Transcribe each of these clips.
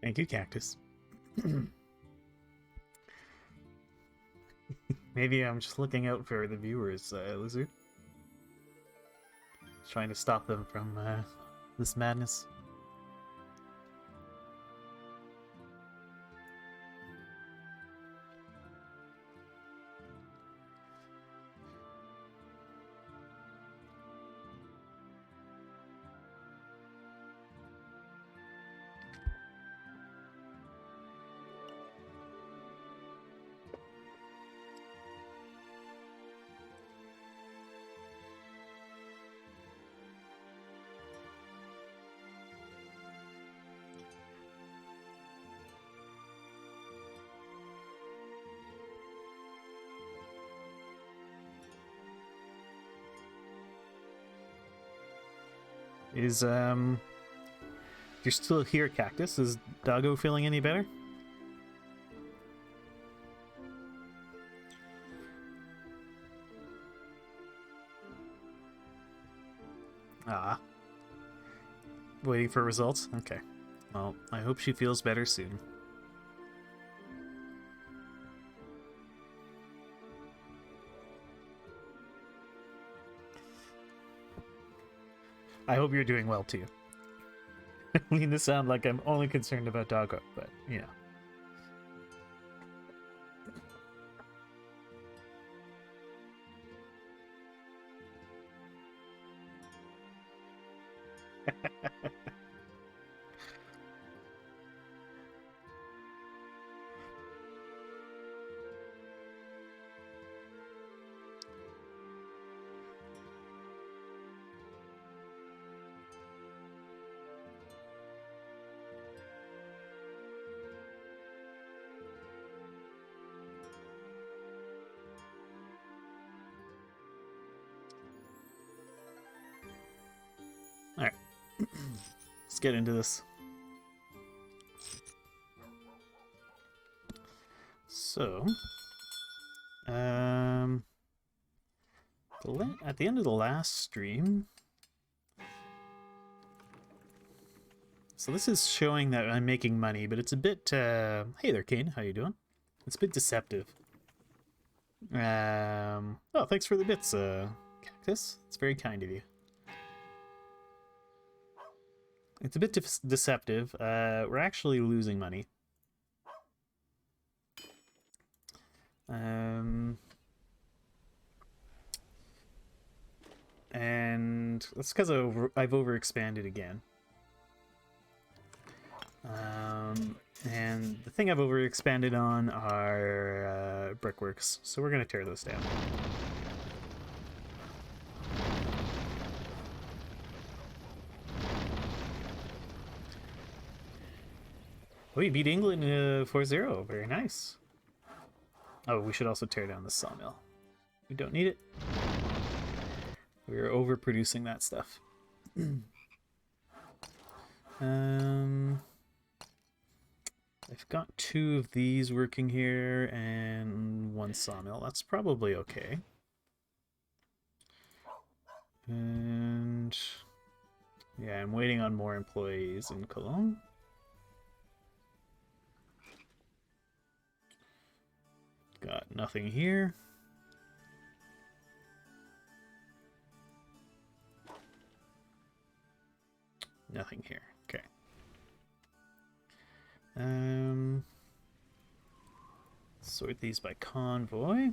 Thank you, Cactus. Maybe I'm just looking out for the viewers, Lizard. Trying to stop them from this madness. You're still here, Cactus. Is Doggo feeling any better? Ah. Waiting for results? Okay. Well, I hope she feels better soon. I hope you're doing well, too. I mean to sound like I'm only concerned about Doggo, but, you know. Alright. Let's get into this. So, at the end of the last stream, so this is showing that I'm making money, but it's a bit, hey there, Kane, how you doing? It's a bit deceptive. Oh, thanks for the bits, Cactus. It's very kind of you. It's a bit deceptive. We're actually losing money. And that's because I've overexpanded again. And the thing I've overexpanded on are brickworks, so we're gonna tear those down. Oh, you beat England 4-0. Very nice. Oh, we should also tear down the sawmill. We don't need it. We're overproducing that stuff. I've got 2 of these working here and 1 sawmill. That's probably okay. And yeah, I'm waiting on more employees in Cologne. Got nothing here. Nothing here. Okay. Sort these by convoy.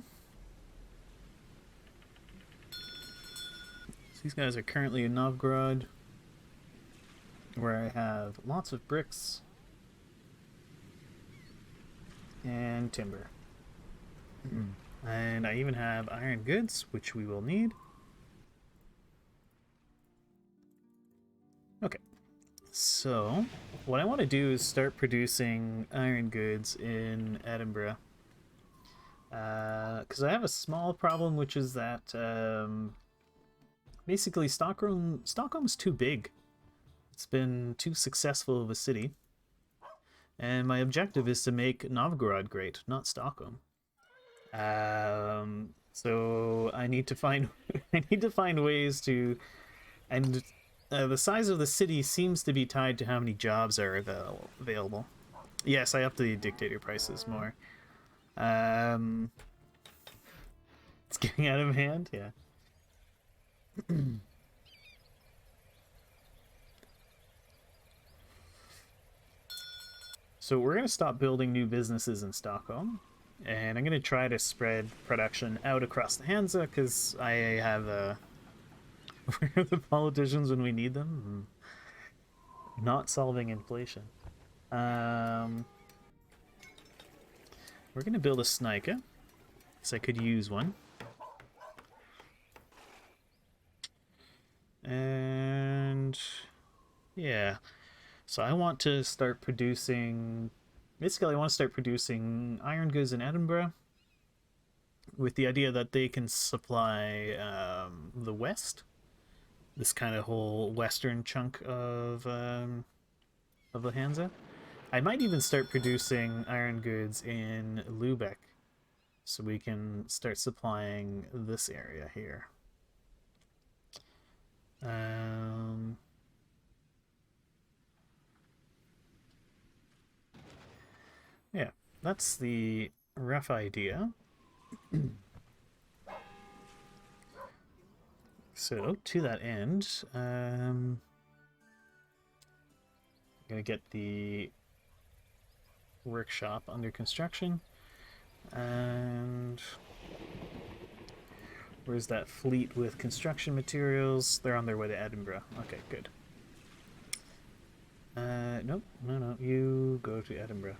So these guys are currently in Novgorod, where I have lots of bricks and timber. And I even have iron goods, which we will need. Okay, so what I want to do is start producing iron goods in Edinburgh. Because I have a small problem, which is that basically Stockholm's too big. It's been too successful of a city. And my objective is to make Novgorod great, not Stockholm. So I need to find ways to, and the size of the city seems to be tied to how many jobs are available. Yes, I upped the dictator prices more. Um, it's getting out of hand, yeah. So we're going to stop building new businesses in Stockholm, and I'm going to try to spread production out across the Hansa, because I have where are the politicians when we need them? Not solving inflation. Um, we're going to build a Snika, because I could use one. And yeah, so I want to start producing. Basically, I want to start producing iron goods in Edinburgh, with the idea that they can supply the West, this kind of whole western chunk of the Hansa. I might even start producing iron goods in Lubeck, so we can start supplying this area here. Um, yeah, that's the rough idea. So to that end, I'm gonna get the workshop under construction. And where's that fleet with construction materials? They're on their way to Edinburgh. Okay, good. Nope, no, you go to Edinburgh.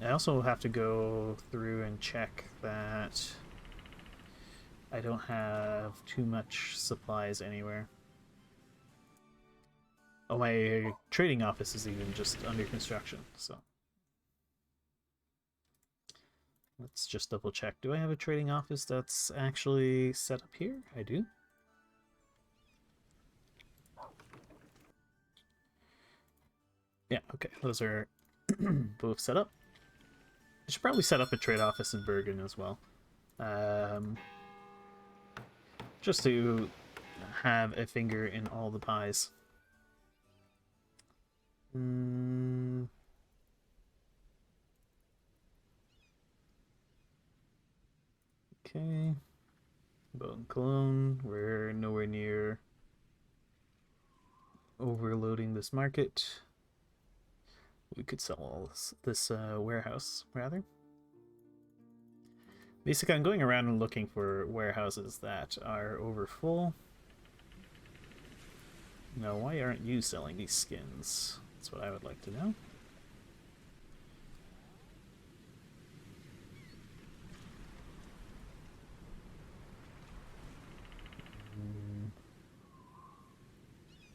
I also have to go through and check that I don't have too much supplies anywhere. Oh, my trading office is even just under construction, so. Let's just double check. Do I have a trading office that's actually set up here? I do. Yeah, okay, those are both set up. I should probably set up a trade office in Bergen as well. Just to have a finger in all the pies. Okay. Bone Cologne, we're nowhere near overloading this market. We could sell all this warehouse, rather. Basically, I'm going around and looking for warehouses that are over full. Now, why aren't you selling these skins? That's what I would like to know.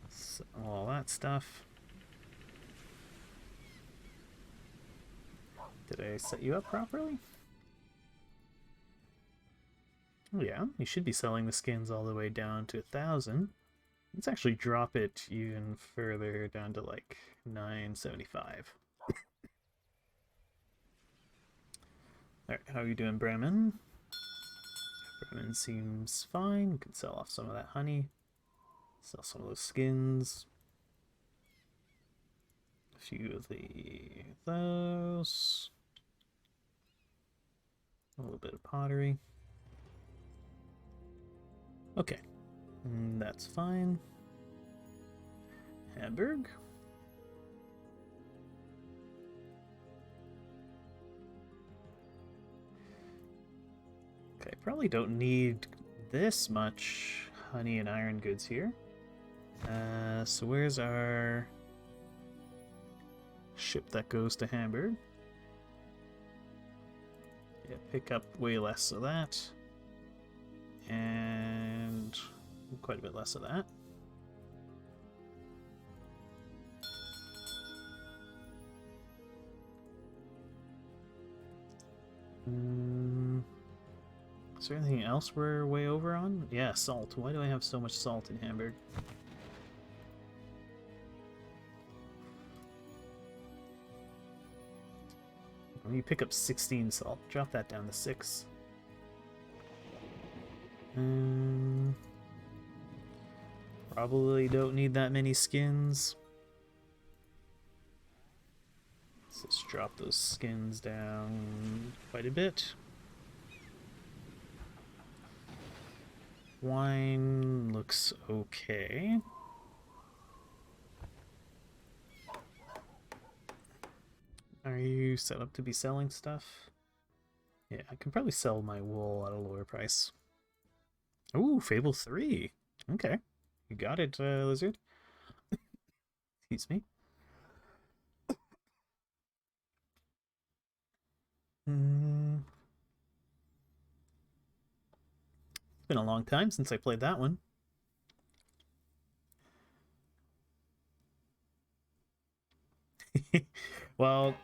So, all that stuff. Did I set you up properly? Oh yeah, you should be selling the skins all the way down to 1,000. Let's actually drop it even further down to like 975. Alright, how are you doing, Bremen? Bremen seems fine. We could sell off some of that honey. Sell some of those skins. A few of those. A little bit of pottery. Okay, that's fine. Hamburg. Okay, probably don't need this much honey and iron goods here. So where's our ship that goes to Hamburg? Yeah, pick up way less of that. And quite a bit less of that. Is there anything else we're way over on? Yeah, salt. Why do I have so much salt in Hamburg? When you pick up 16 salt, drop that down to 6. Probably don't need that many skins. So let's drop those skins down quite a bit. Wine looks okay. Are you set up to be selling stuff? Yeah, I can probably sell my wool at a lower price. Ooh, Fable 3. Okay. You got it, Lizard. Excuse me. Mm. It's been a long time since I played that one. Well,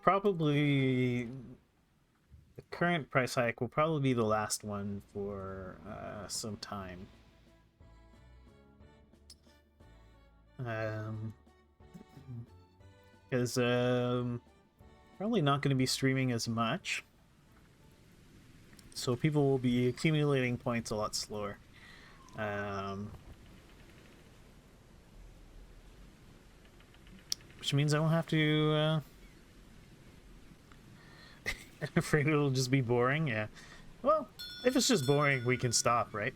probably the current price hike will probably be the last one for some time. Because probably not going to be streaming as much, so people will be accumulating points a lot slower. Which means I won't have to. I'm afraid it'll just be boring. Yeah. Well, if it's just boring, we can stop, right?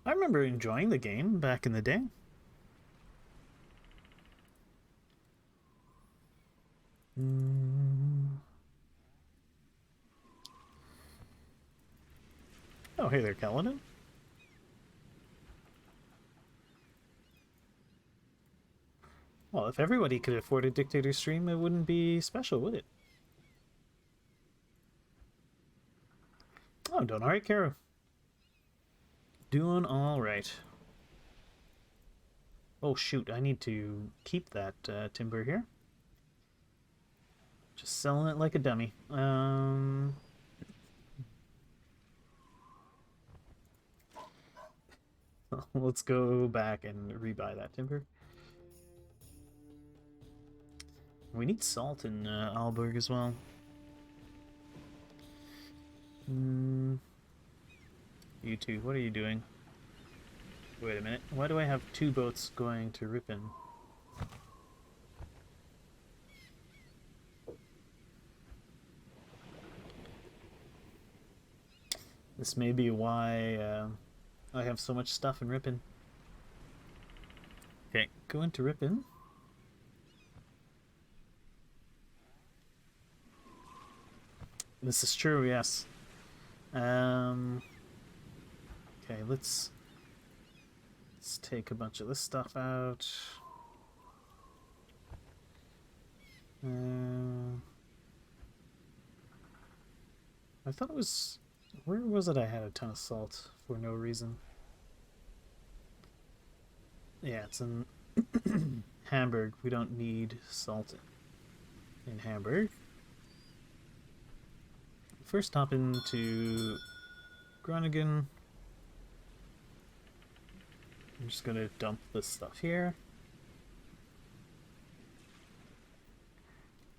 I remember enjoying the game back in the day. Oh, hey there, Kaladin. Well, if everybody could afford a dictator stream, it wouldn't be special, would it? Oh, doing alright, Kara. Doing alright. Oh, shoot, I need to keep that timber here. Just selling it like a dummy. Let's go back and rebuy that timber. We need salt in Aalborg as well. You two, what are you doing? Wait a minute. Why do I have two boats going to Ripon? This may be why I have so much stuff in Ripon. Okay, go into Ripon. This is true, yes. Okay, let's take a bunch of this stuff out. I thought it was... Where was it I had a ton of salt for no reason? Yeah, it's in Hamburg. We don't need salt in Hamburg. First hop into Groningen. I'm just gonna dump this stuff here.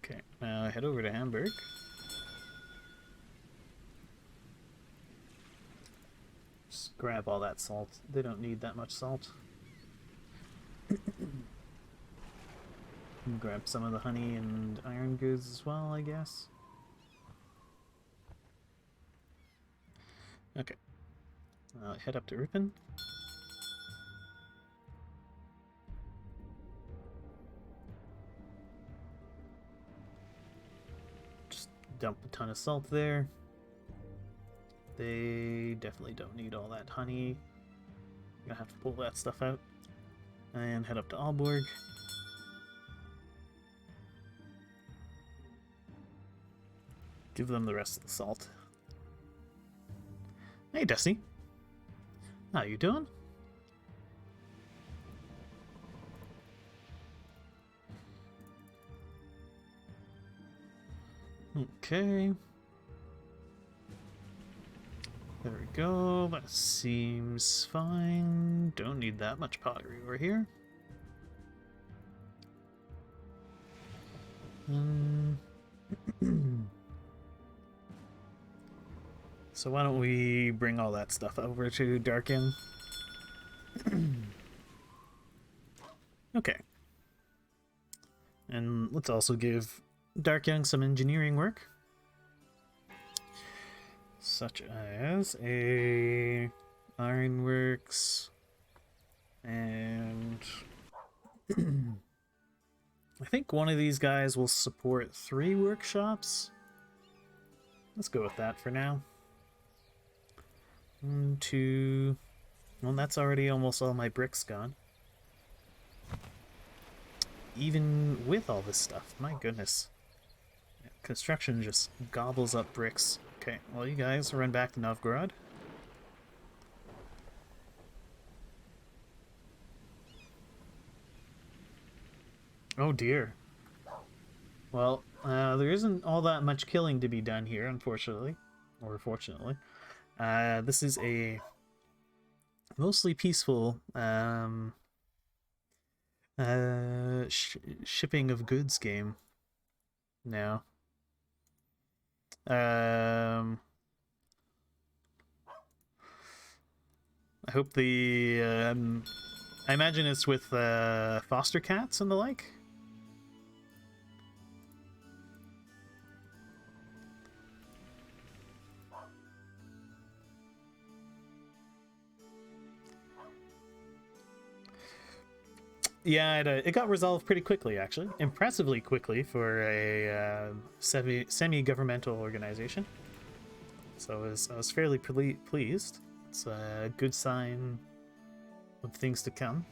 Okay, now head over to Hamburg. Just grab all that salt. They don't need that much salt. Grab some of the honey and iron goods as well, I guess. Okay. Head up to Ripon. Just dump a ton of salt there. They definitely don't need all that honey. I'm gonna have to pull that stuff out. And head up to Aalborg. Give them the rest of the salt. Hey, Destiny. How you doing? Okay. There we go. That seems fine. Don't need that much pottery over here. So why don't we bring all that stuff over to Darkin? Okay. And let's also give Dark Young some engineering work. Such as a ironworks and I think one of these guys will support 3 workshops. Let's go with that for now. 1, 2. Well, that's already almost all my bricks gone. Even with all this stuff, my goodness. Construction just gobbles up bricks. Okay, well, you guys run back to Novgorod. Oh dear. Well, there isn't all that much killing to be done here, unfortunately. Or fortunately. This is a mostly peaceful shipping of goods game now. I hope the I imagine it's with foster cats and the like. Yeah, it got resolved pretty quickly, actually. Impressively quickly for a semi-governmental organization. So I was fairly pleased. It's a good sign of things to come.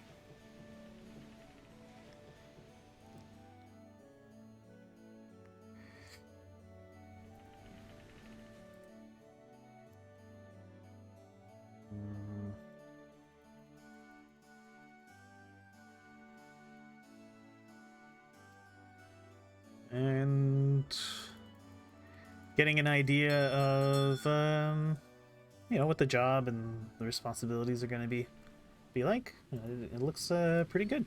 And getting an idea of you know, what the job and the responsibilities are going to be like. It looks pretty good.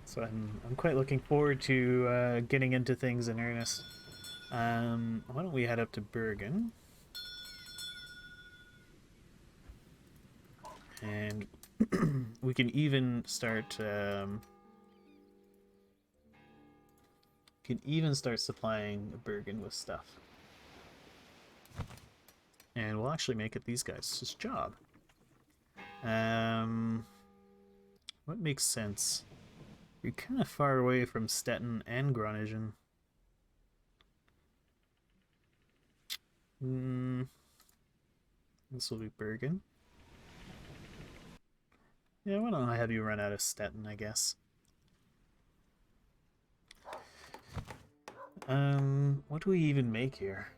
So I'm quite looking forward to getting into things in earnest. Why don't we head up to Bergen? And we can even start supplying Bergen with stuff. And we'll actually make it these guys' job. What makes sense? You're kind of far away from Stettin and Groningen. This will be Bergen. Yeah, why don't I have you run out of Stettin, I guess. What do we even make here?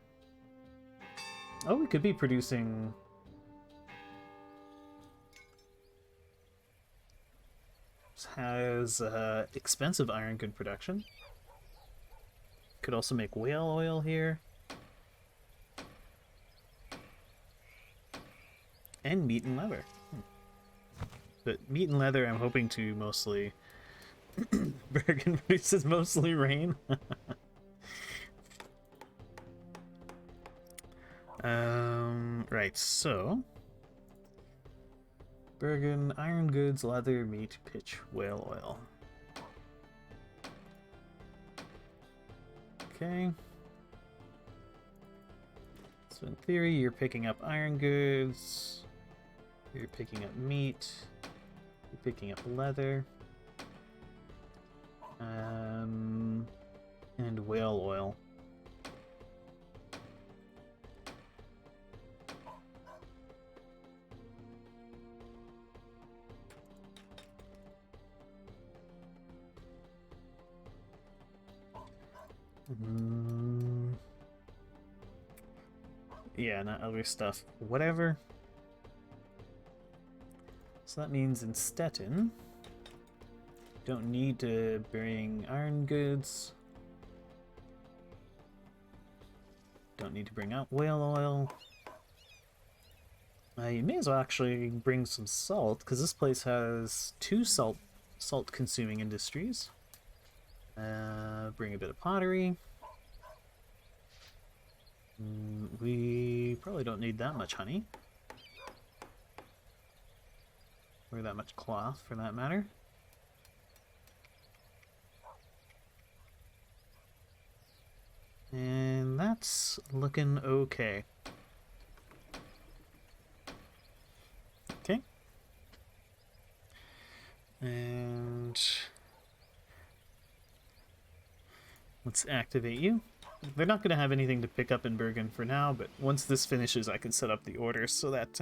Oh, we could be producing... This has expensive iron good production. Could also make whale oil here. And meat and leather. But meat and leather I'm hoping to mostly... Bergen produces mostly rain. Right, so... Bergen, iron goods, leather, meat, pitch, whale oil. Okay. So in theory, you're picking up iron goods. You're picking up meat. You're picking up leather. And whale oil. Yeah, not other stuff. Whatever. So that means in Stettin, don't need to bring iron goods. Don't need to bring out whale oil. You may as well actually bring some salt, because this place has 2 salt-consuming industries. Bring a bit of pottery. We probably don't need that much honey. or that much cloth for that matter. And that's looking okay. Okay. And let's activate you. They're not going to have anything to pick up in Bergen for now, but once this finishes, I can set up the orders so that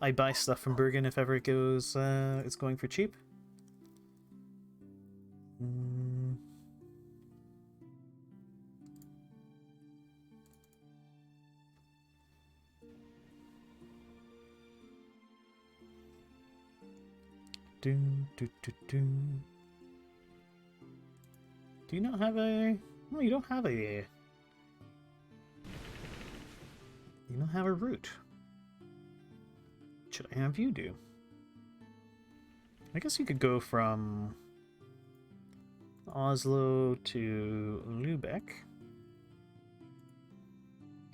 I buy stuff from Bergen if ever it goes, it's going for cheap. Do you not have a... No, you don't have a... You don't have a route. Should I have you do? I guess you could go from Oslo to Lübeck.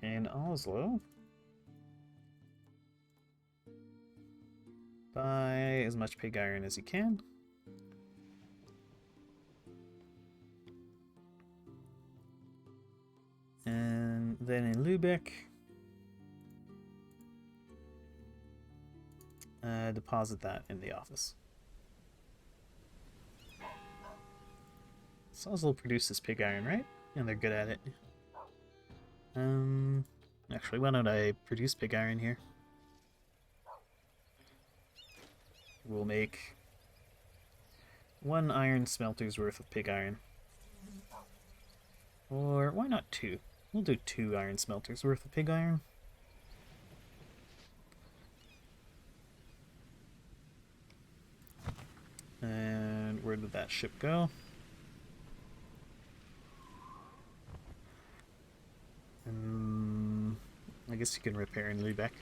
And Oslo. Buy as much pig iron as you can. And then in Lübeck, deposit that in the office. Oslo produces pig iron, right? And they're good at it. Actually, why don't I produce pig iron here? We'll make 1 iron smelter's worth of pig iron. Or why not 2? We'll do 2 iron smelters worth of pig iron. And where did that ship go? I guess you can repair in Lübeck.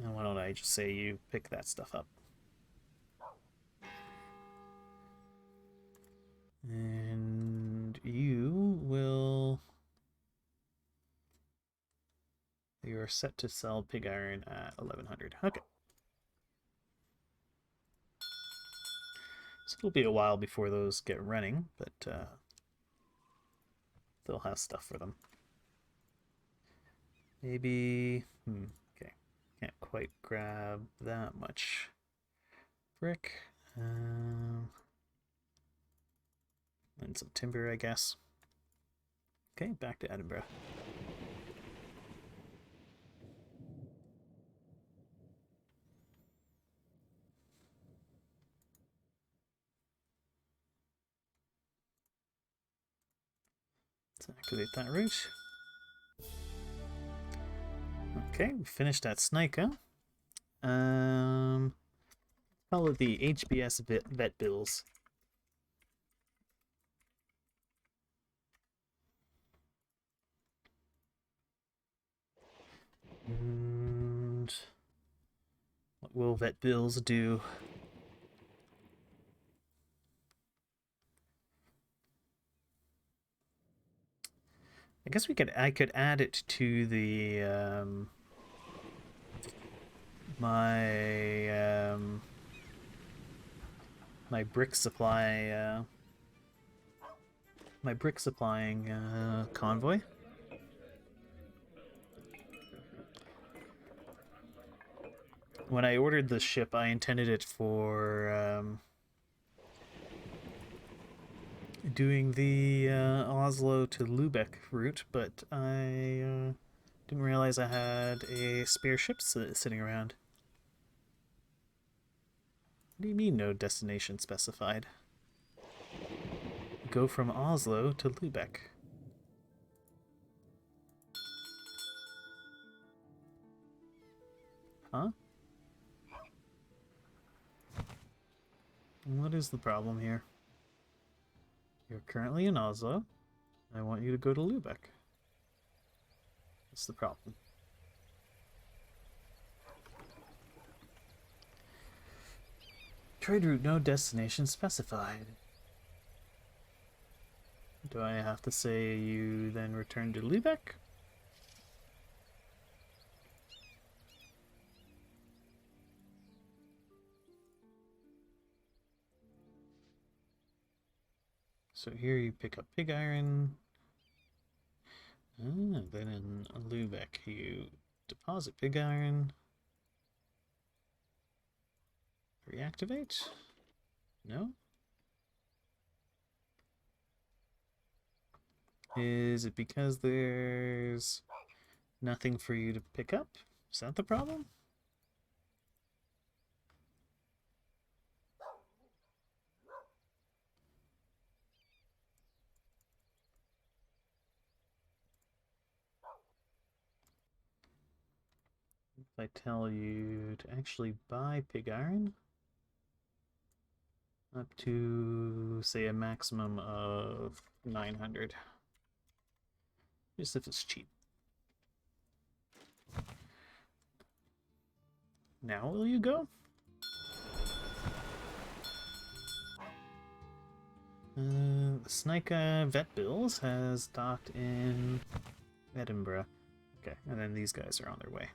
And why don't I just say you pick that stuff up? And you will... You are set to sell pig iron at 1100. Okay. So it'll be a while before those get running, but they'll have stuff for them. Maybe... okay. Can't quite grab that much brick. And some timber, I guess. Okay, back to Edinburgh. Let's activate that route. Okay, we finished at Snika. Follow the HBS vet bills. And what will vet bills do? I guess I could add it to the my brick supply my brick supplying convoy. When I ordered the ship, I intended it for doing the Oslo to Lübeck route, but I didn't realize I had a spare ship sitting around. What do you mean no destination specified? Go from Oslo to Lübeck. Huh? What is the problem here? You're currently in Oslo. I want you to go to Lübeck. What's the problem? Trade route, no destination specified. Do I have to say you then return to Lübeck? So here you pick up pig iron. Then in Lubeck you deposit pig iron. Reactivate? No? Is it because there's nothing for you to pick up? Is that the problem? If I tell you to actually buy pig iron up to, say, a maximum of 900. Just if it's cheap. Now will you go? The Snika Vet Bills has docked in Edinburgh. Okay, and then these guys are on their way.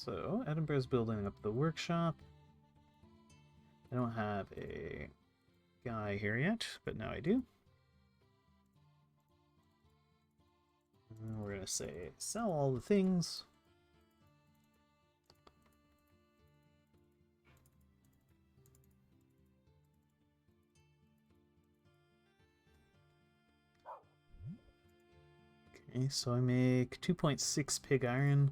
So, Edinburgh's building up the workshop. I don't have a guy here yet, but now I do. And we're gonna say sell all the things. Okay, so I make 2.6 pig iron.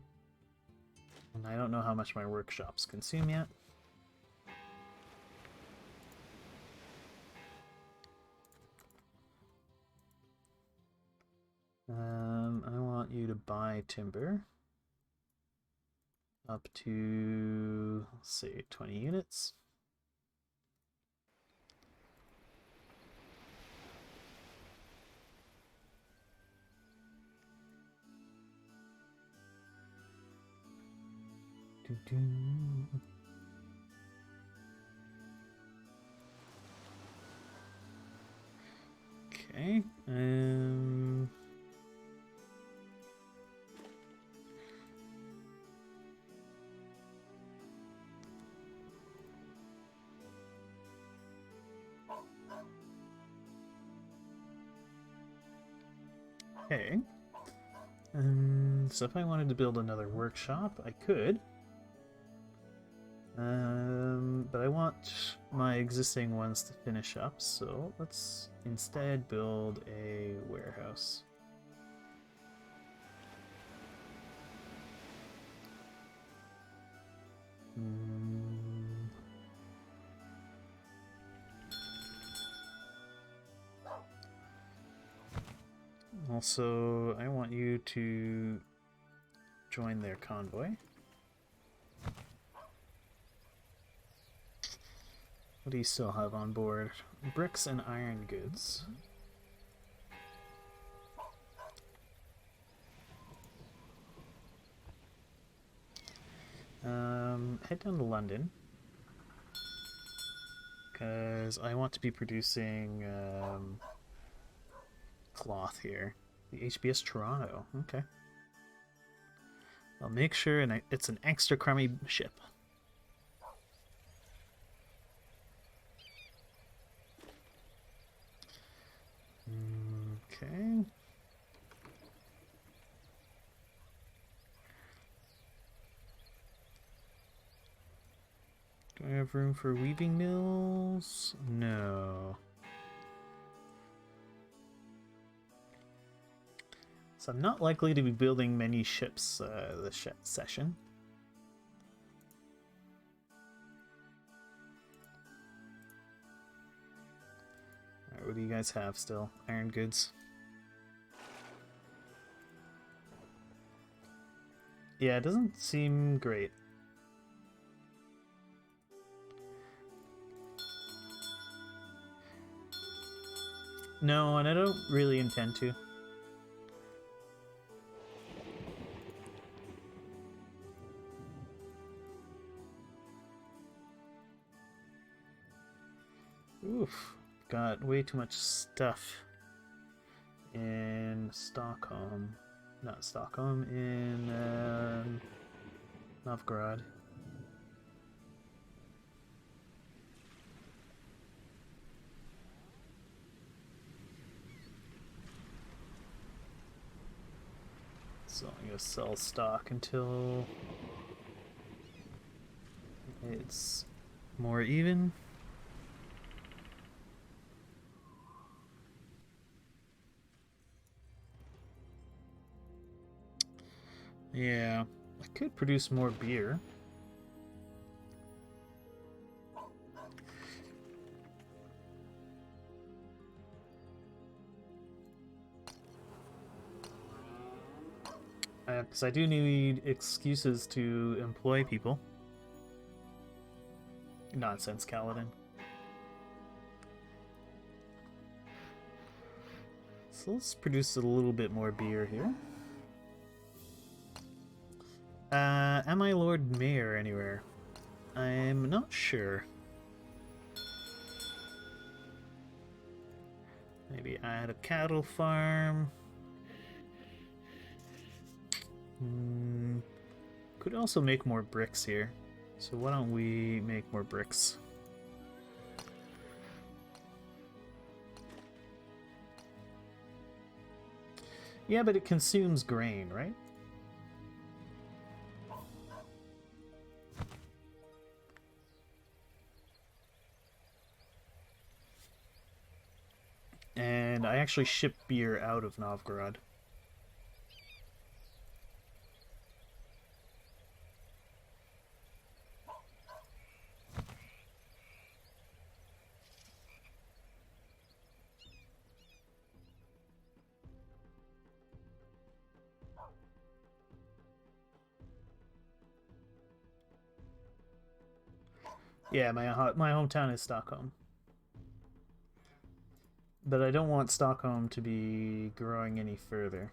And I don't know how much my workshops consume yet. I want you to buy timber up to, say, 20 units. Okay, okay. So if I wanted to build another workshop, I could. But I want my existing ones to finish up, so let's instead build a warehouse. Also, I want you to join their convoy. What do you still have on board? Bricks and iron goods. Head down to London. Because I want to be producing cloth here. The HBS Toronto. Okay. I'll make sure it's an extra crummy ship. Okay. Do I have room for weaving mills? No. So I'm not likely to be building many ships this session. Alright, what do you guys have still? Iron goods? Yeah, it doesn't seem great. No, and I don't really intend to. Oof, got way too much stuff in Stockholm. Not Stockholm, in Novgorod. So I'm gonna sell stock until it's more even. Yeah, I could produce more beer. Because I do need excuses to employ people. Nonsense, Kaladin. So let's produce a little bit more beer here. Am I Lord Mayor anywhere? I'm not sure. Maybe add a cattle farm. Could also make more bricks here. So why don't we make more bricks? Yeah, but it consumes grain, right? And I actually ship beer out of Novgorod. Yeah, my hometown is Stockholm. But I don't want Stockholm to be growing any further.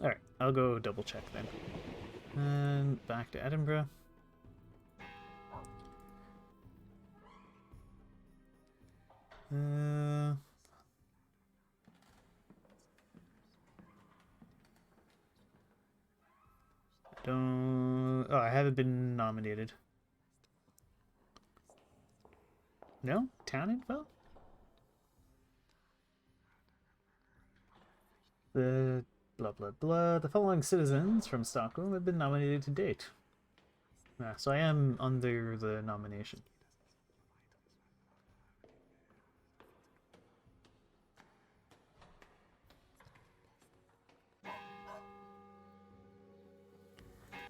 Alright, I'll go double check then. And back to Edinburgh. Don't... Oh, I haven't been nominated. No? Town info? The blah blah blah. The following citizens from Stockholm have been nominated to date. So I am under the nomination.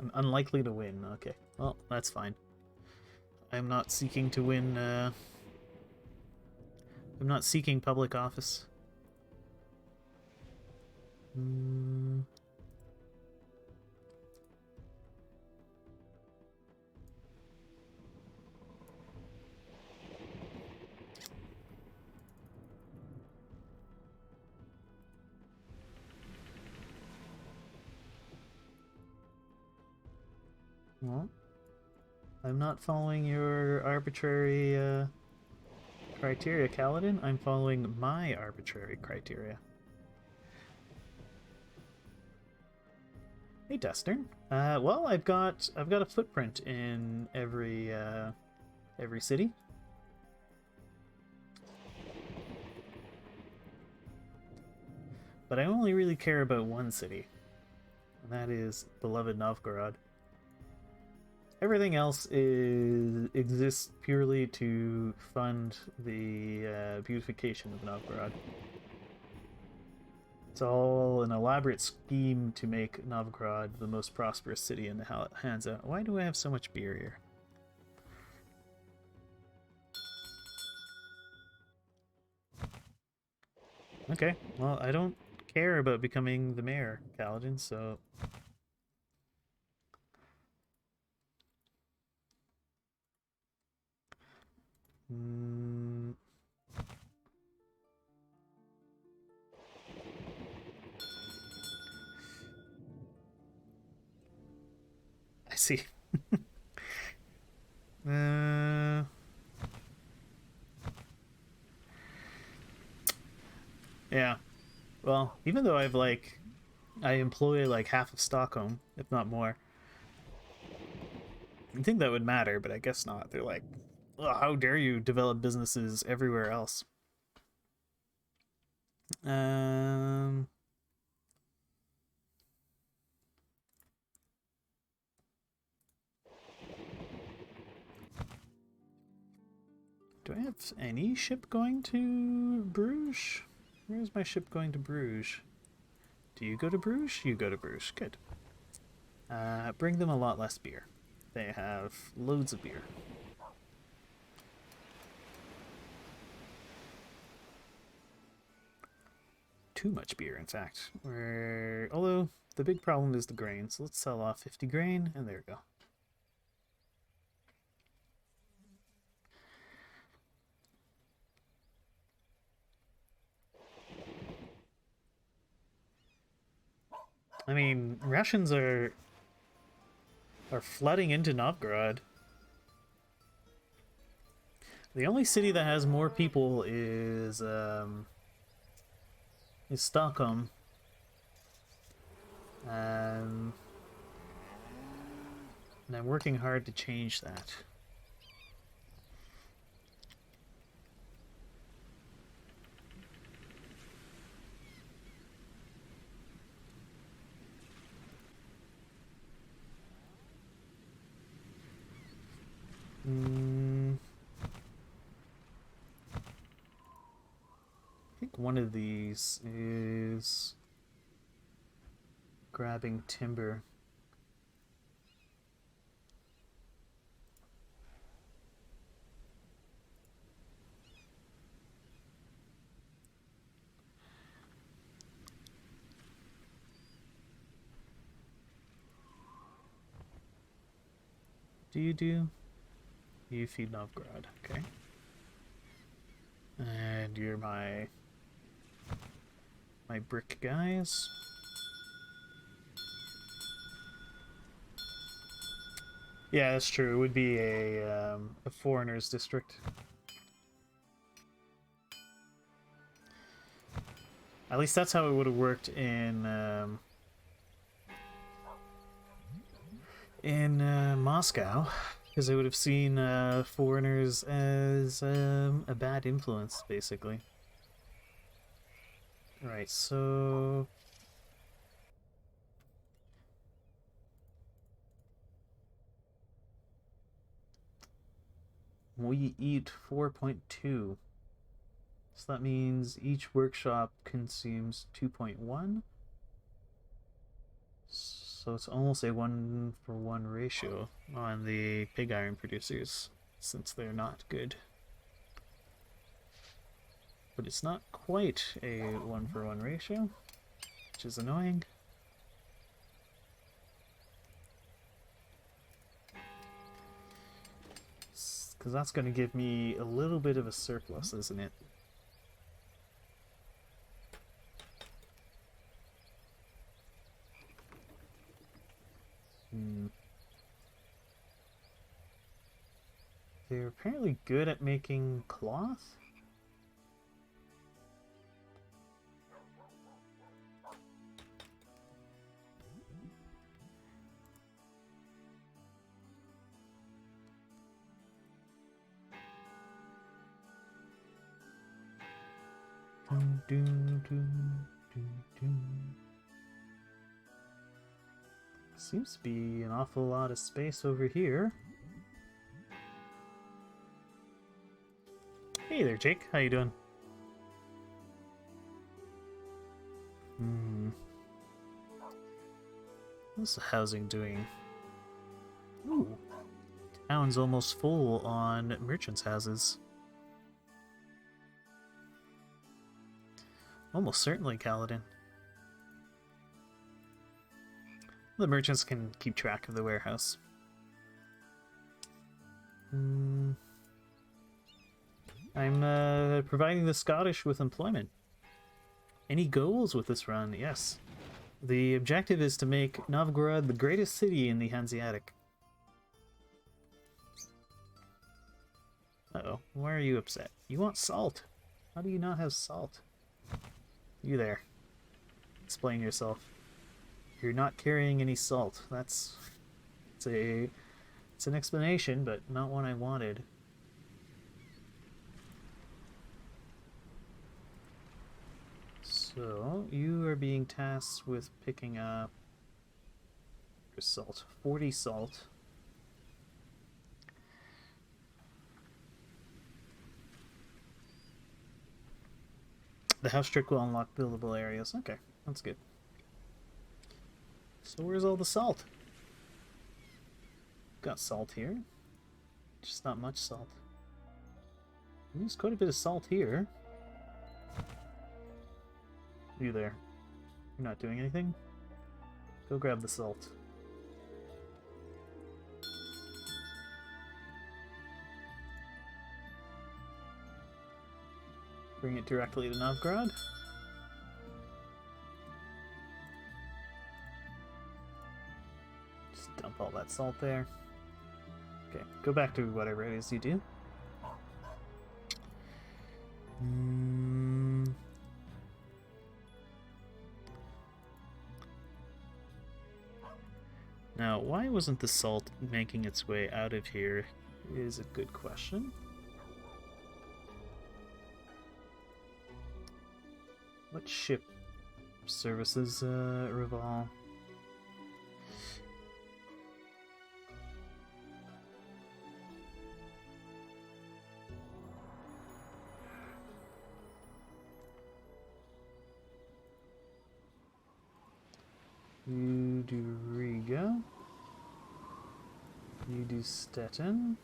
I'm unlikely to win. Okay, well, that's fine. I'm not seeking to win, I'm not seeking public office. Well, I'm not following your arbitrary criteria, Kaladin. I'm following my arbitrary criteria. Hey, Destern. Well, I've got a footprint in every city. But I only really care about one city, and that is beloved Novgorod. Everything else exists purely to fund the beautification of Novgorod. It's all an elaborate scheme to make Novgorod the most prosperous city in the Hansa. Why do I have so much beer here? Okay, well, I don't care about becoming the mayor, Kaladin, so... I see. Yeah. Well, even though I employ like half of Stockholm, if not more. You'd think that would matter, but I guess not. They're like, oh, how dare you develop businesses everywhere else? Um, do I have any ship going to Bruges? Where's my ship going to Bruges? Do you go to Bruges? You go to Bruges. Good. Bring them a lot less beer. They have loads of beer. Too much beer, in fact. Although, the big problem is the grain, so let's sell off 50 grain, and there we go. I mean, Russians are flooding into Novgorod. The only city that has more people is Stockholm. And I'm working hard to change that. I think one of these is grabbing timber. Do? You feed Novgorod, okay. And you're my brick guys. Yeah, that's true. It would be a foreigners district. At least that's how it would have worked in Moscow, because they would have seen foreigners as a bad influence, basically. Right, so we eat 4.2. So that means each workshop consumes 2.1. So it's almost a 1-for-1 ratio on the pig iron producers, since they're not good. But it's not quite a 1-for-1 ratio, which is annoying. Because that's going to give me a little bit of a surplus, isn't it? They're apparently good at making cloth. Seems to be an awful lot of space over here. Hey there, Jake. How you doing? What's the housing doing? Ooh. Town's almost full on merchants' houses. Almost certainly, Kaladin. The merchants can keep track of the warehouse. I'm providing the Scottish with employment. Any goals with this run? Yes. The objective is to make Novgorod the greatest city in the Hanseatic. Uh-oh. Why are you upset? You want salt. How do you not have salt? You there. Explain yourself. You're not carrying any salt. It's an explanation, but not one I wanted. So, you are being tasked with picking up salt. 40 salt. The house trick will unlock buildable areas. Okay, that's good. So where's all the salt? Got salt here. Just not much salt. There's quite a bit of salt here. You there. You're not doing anything? Go grab the salt. Bring it directly to Novgorod. Just dump all that salt there. Okay, go back to whatever it is you do. Now, why wasn't the salt making its way out of here is a good question. What ship services Reval? You do Riga. You do Stettin.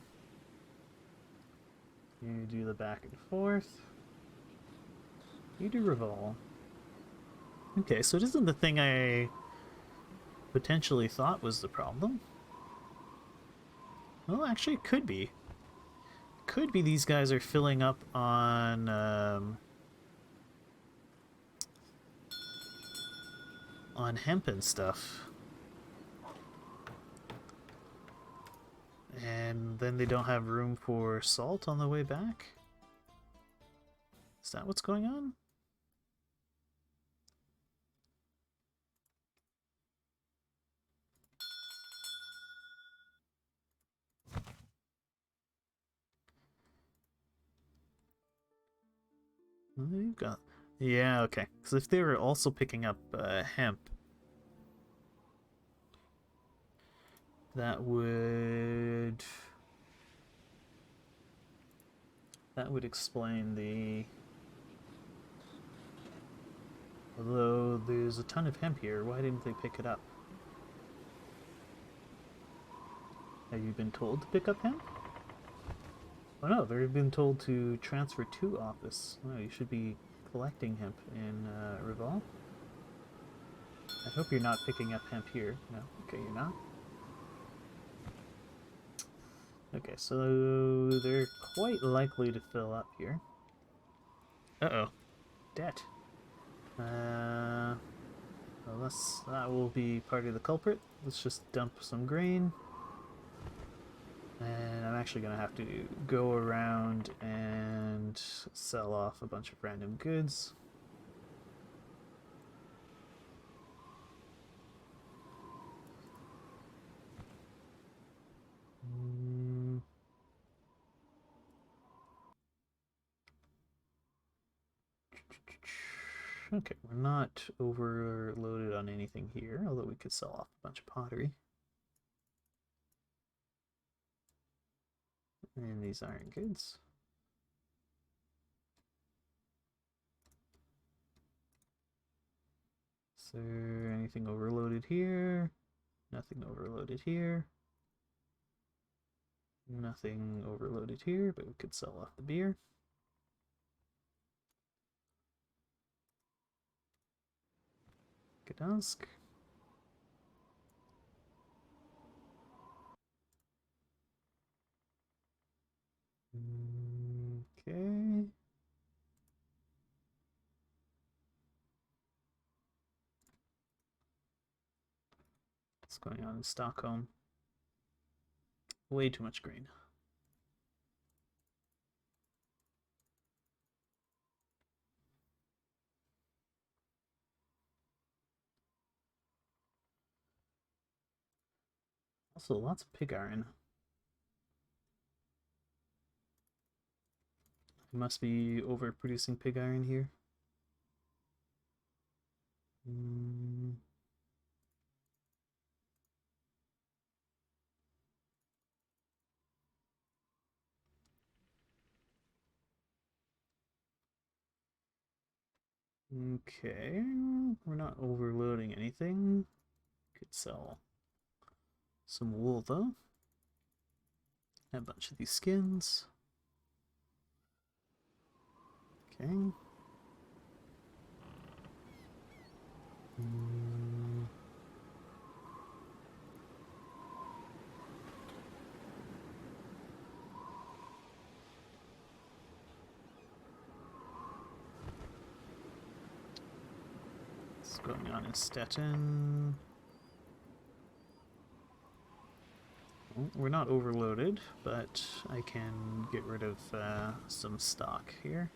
You do the back and forth. You do Reval. Okay, so it isn't the thing I potentially thought was the problem. Well, actually, it could be. Could be these guys are filling up on hemp and stuff. And then they don't have room for salt on the way back? Is that what's going on? You've got... Yeah, okay. Because if they were also picking up hemp, that would explain the... Although there's a ton of hemp here, why didn't they pick it up? Have you been told to pick up hemp? Oh no, they've been told to transfer to office. Oh, you should be collecting hemp in Reval. I hope you're not picking up hemp here. No, okay, you're not. Okay, so they're quite likely to fill up here. Uh-oh. Debt. Unless that will be part of the culprit. Let's just dump some grain. And I'm actually going to have to go around and sell off a bunch of random goods. Okay, we're not overloaded on anything here, although we could sell off a bunch of pottery. And these iron goods. Is there anything overloaded here? Nothing overloaded here. Nothing overloaded here, but we could sell off the beer. Gdansk. Okay. What's going on in Stockholm? Way too much grain. Also, lots of pig iron. I must be overproducing pig iron here. Mm. Okay, we're not overloading anything. Could sell some wool though. A bunch of these skins. Okay. Mm. What's going on in Stettin? Well, we're not overloaded, but I can get rid of some stock here.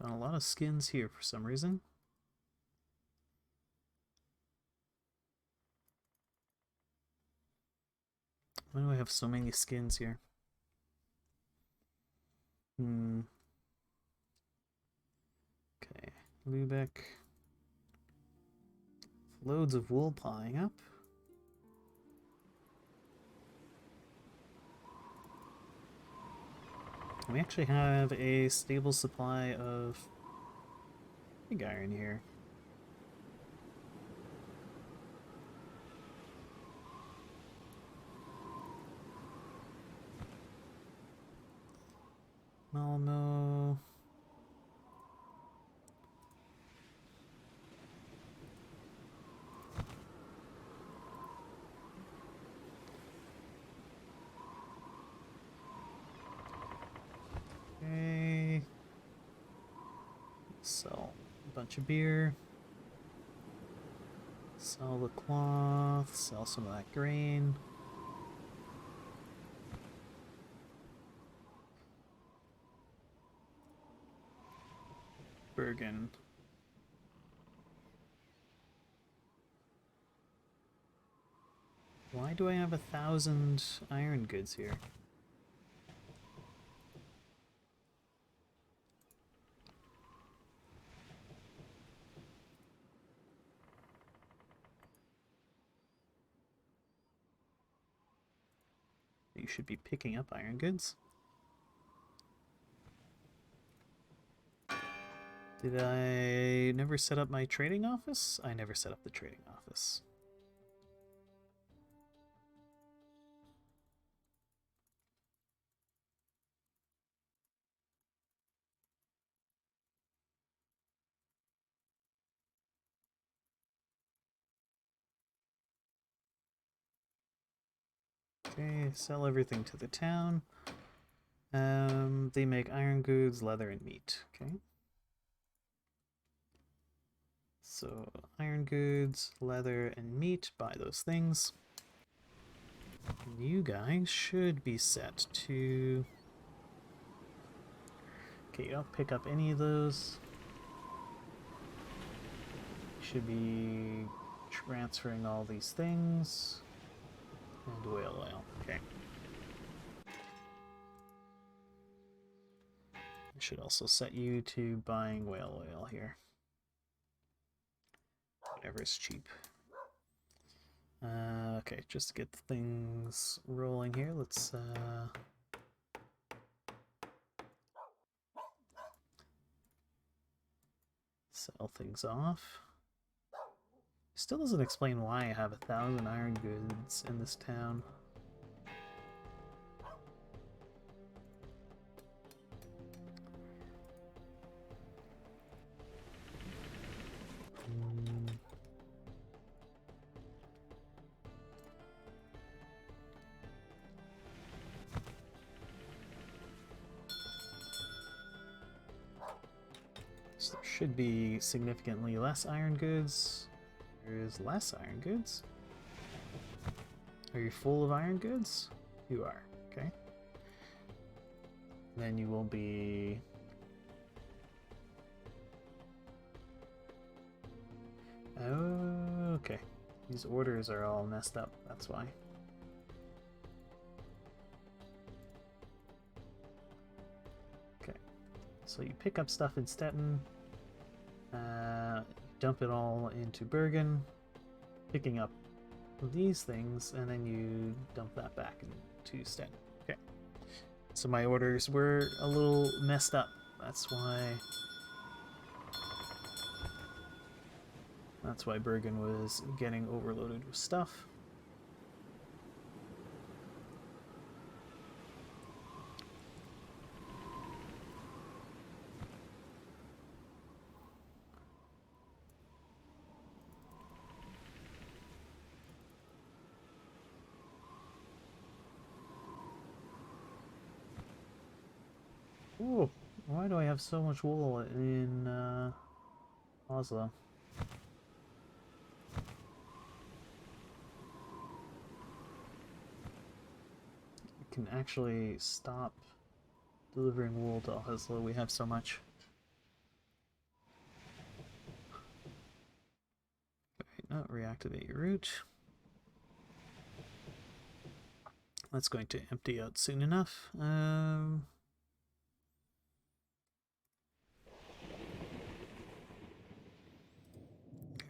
Got a lot of skins here for some reason. Why do I have so many skins here? Okay, Lubeck. Loads of wool piling up. We actually have a stable supply of pig iron here. Malmo. Okay. Sell a bunch of beer. Sell the cloth. Sell some of that grain. Bergen. Why do I have 1,000 iron goods here? You should be picking up iron goods. Did I never set up my trading office? I never set up the trading office. Okay, sell everything to the town. They make iron goods, leather, and meat. Okay. So, iron goods, leather, and meat, buy those things. And you guys should be set to... Okay, you don't pick up any of those. You should be transferring all these things. And whale oil. Okay. I should also set you to buying whale oil here. Whatever is cheap. Okay, just to get things rolling here, let's sell things off. Still doesn't explain why I have 1,000 iron goods in this town. So there should be significantly less iron goods. There is less iron goods. Are you full of iron goods? You are, okay. Then you will be Okay. These orders are all messed up, that's why. Okay. So you pick up stuff in Stettin, dump it all into Bergen, picking up these things, and then you dump that back into Stettin. Okay. So my orders were a little messed up. That's why Bergen was getting overloaded with stuff. Ooh, why do I have so much wool in Oslo? You can actually stop delivering wool to Oslo. We have so much. Alright, now reactivate your route. That's going to empty out soon enough.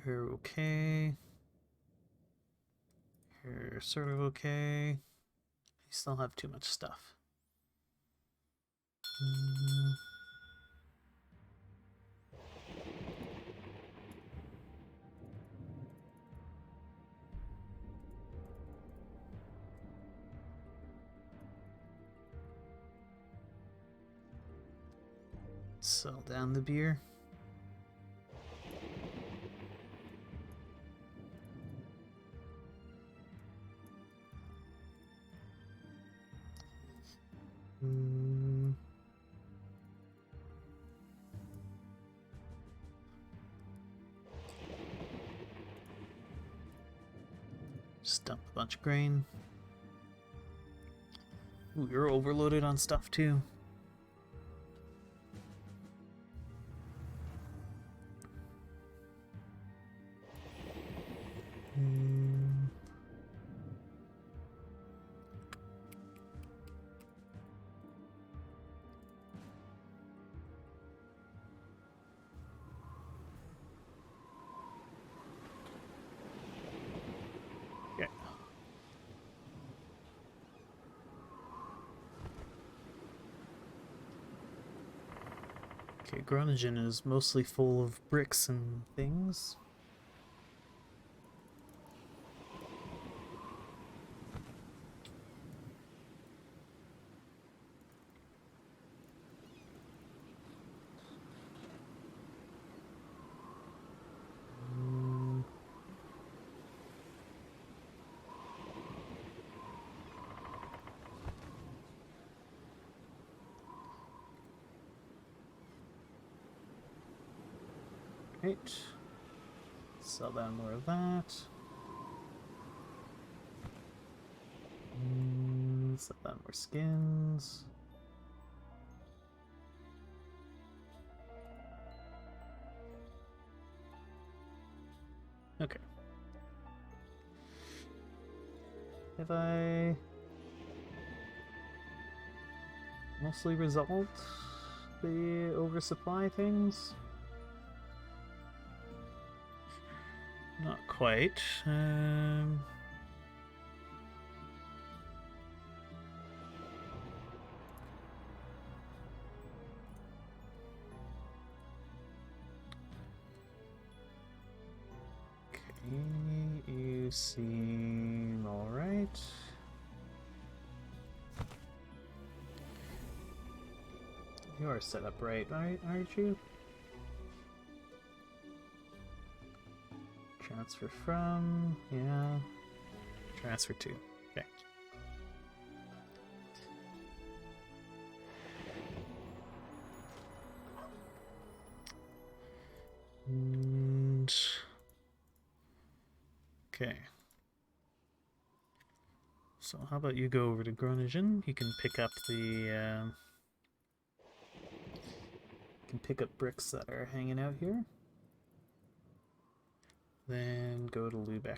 You're okay. You're sort of okay. You still have too much stuff. Sell down the beer. Just dump a bunch of grain. Ooh, you're overloaded on stuff too. Okay, Groningen is mostly full of bricks and things. Right. Sell down more of that. Sell down more skins. Okay. Have I mostly resolved the oversupply things? Not quite. Okay, you seem alright. You are set up right, aren't you? Transfer from, yeah. Transfer to, okay. And okay. So how about you go over to Groningen? You can pick up the bricks that are hanging out here. then go to Lubeck.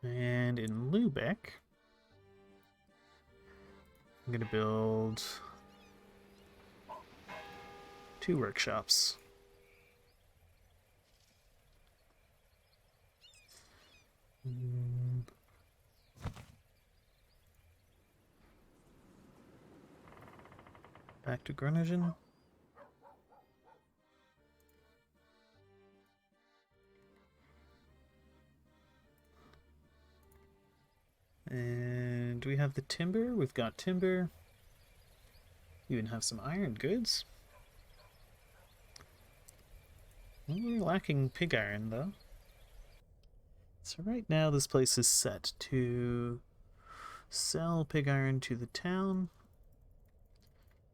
And in Lubeck, I'm going to build 2 workshops. Back to Groningen. And do we have the timber? We've got timber. We even have some iron goods. Well, we're lacking pig iron, though. So right now this place is set to sell pig iron to the town.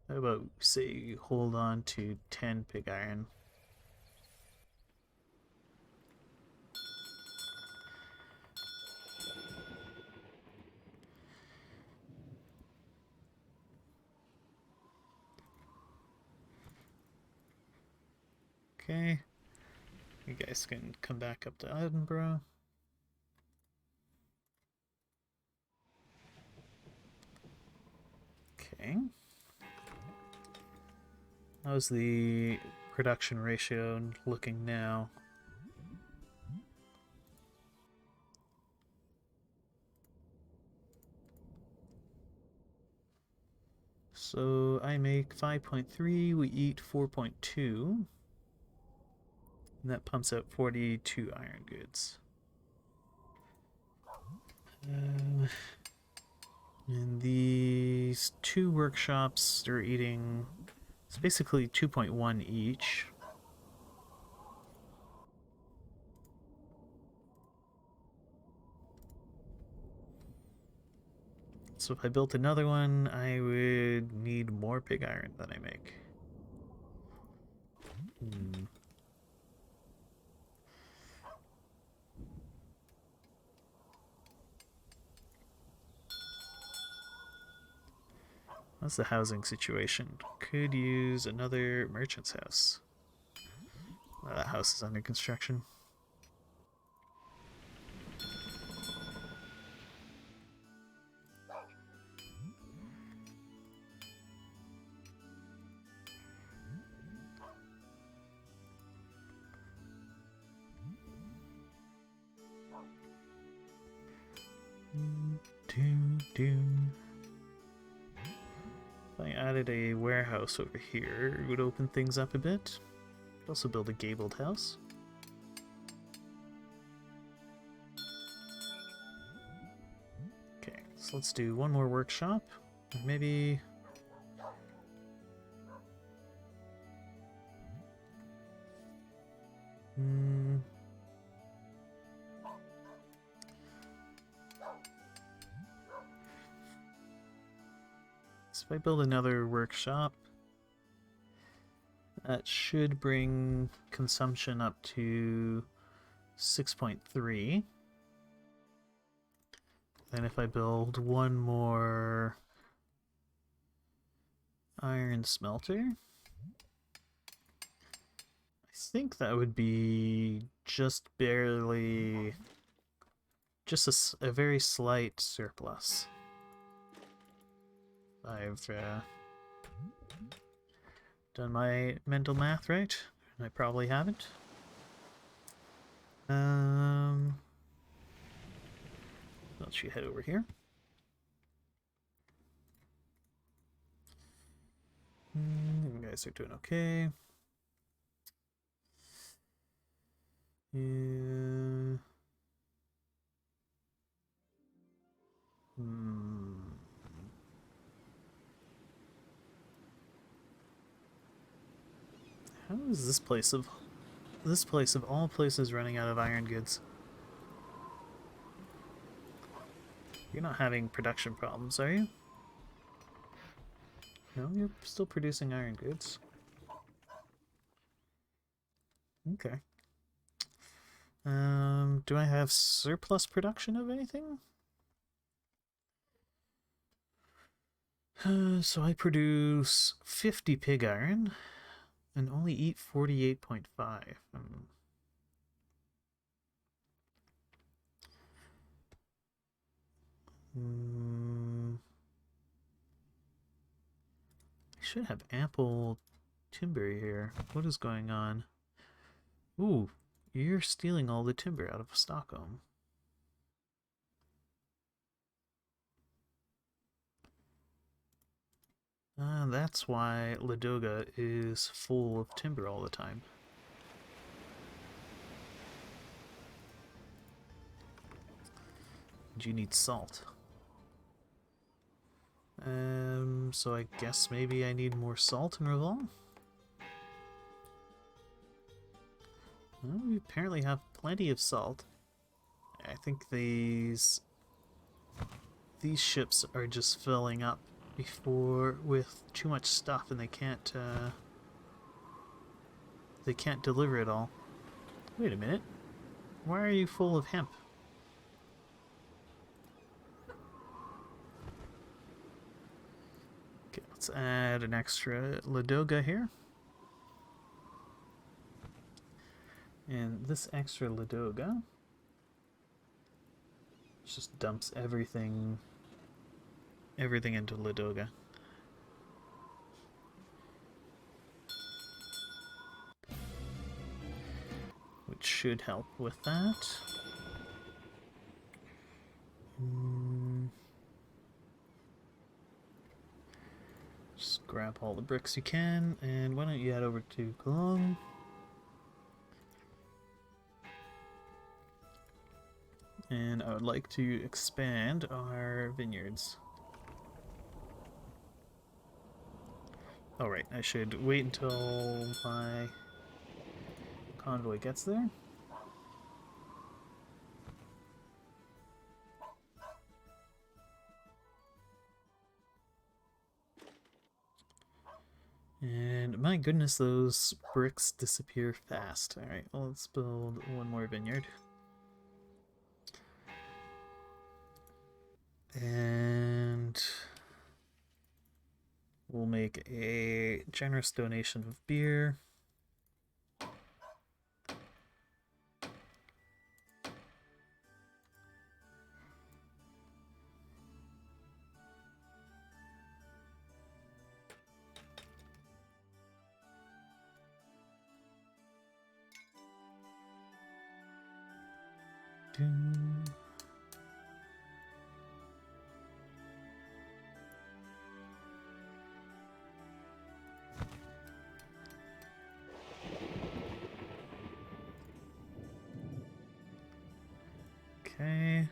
How about, say, hold on to 10 pig iron? Okay. You guys can come back up to Edinburgh. Okay. How's the production ratio looking now? So I make 5.3, we eat 4.2. And that pumps out 42 iron goods. And these 2 workshops are eating, it's basically 2.1 each. So if I built another one, I would need more pig iron than I make. What's the housing situation? Could use another merchant's house. Well, that house is under construction. If I added a warehouse over here, it would open things up a bit. Could also build a gabled house. Okay, so let's do one more workshop. Maybe... So if I build another workshop, that should bring consumption up to 6.3. Then if I build one more iron smelter, I think that would be just barely, just a very slight surplus. I've done my mental math right. I probably haven't. Let's head over here. You guys are doing okay. Yeah. How is this place of all places running out of iron goods? You're not having production problems, are you? No, you're still producing iron goods. Okay. Do I have surplus production of anything? So I produce 50 pig iron. And only eat 48.5. I should have ample timber here. What is going on? Ooh, you're stealing all the timber out of Stockholm. That's why Ladoga is full of timber all the time. And you need salt. So I guess maybe I need more salt in Reval? Well, we apparently have plenty of salt. I think these ships are just filling up with too much stuff, and they can't deliver it all. Wait a minute. Why are you full of hemp? Okay, let's add an extra Ladoga here. And this extra Ladoga just dumps everything into Ladoga. Which should help with that. Just grab all the bricks you can, and why don't you head over to Cologne? And I would like to expand our vineyards. Alright, I should wait until my convoy gets there. And my goodness, those bricks disappear fast. Alright, well, let's build one more vineyard. And we'll make a generous donation of beer. Okay.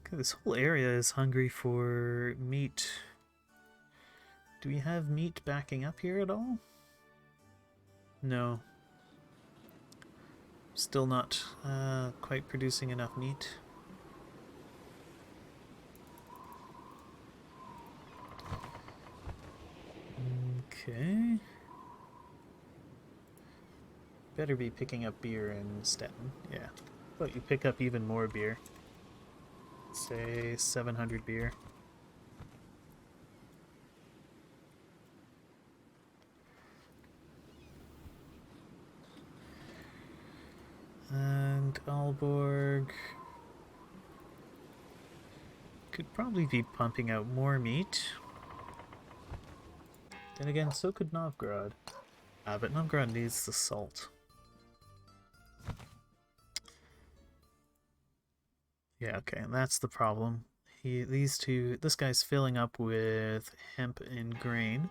Okay, this whole area is hungry for meat. Do we have meat backing up here at all? No. Still not quite producing enough meat. Okay. Better be picking up beer in Stettin. Yeah. But you pick up even more beer. Say 700 beer. And Aalborg could probably be pumping out more meat. Then again, so could Novgorod. But Novgorod needs the salt. Yeah, okay, and that's the problem. This guy's filling up with hemp and grain.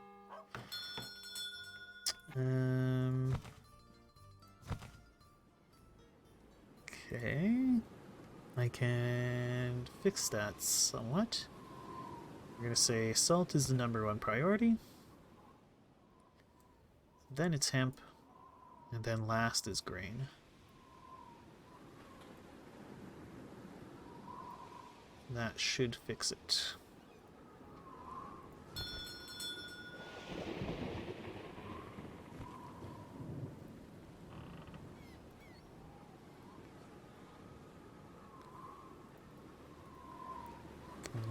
Okay. I can fix that somewhat. We're gonna say salt is the #1 priority. Then it's hemp. And then last is grain. That should fix it.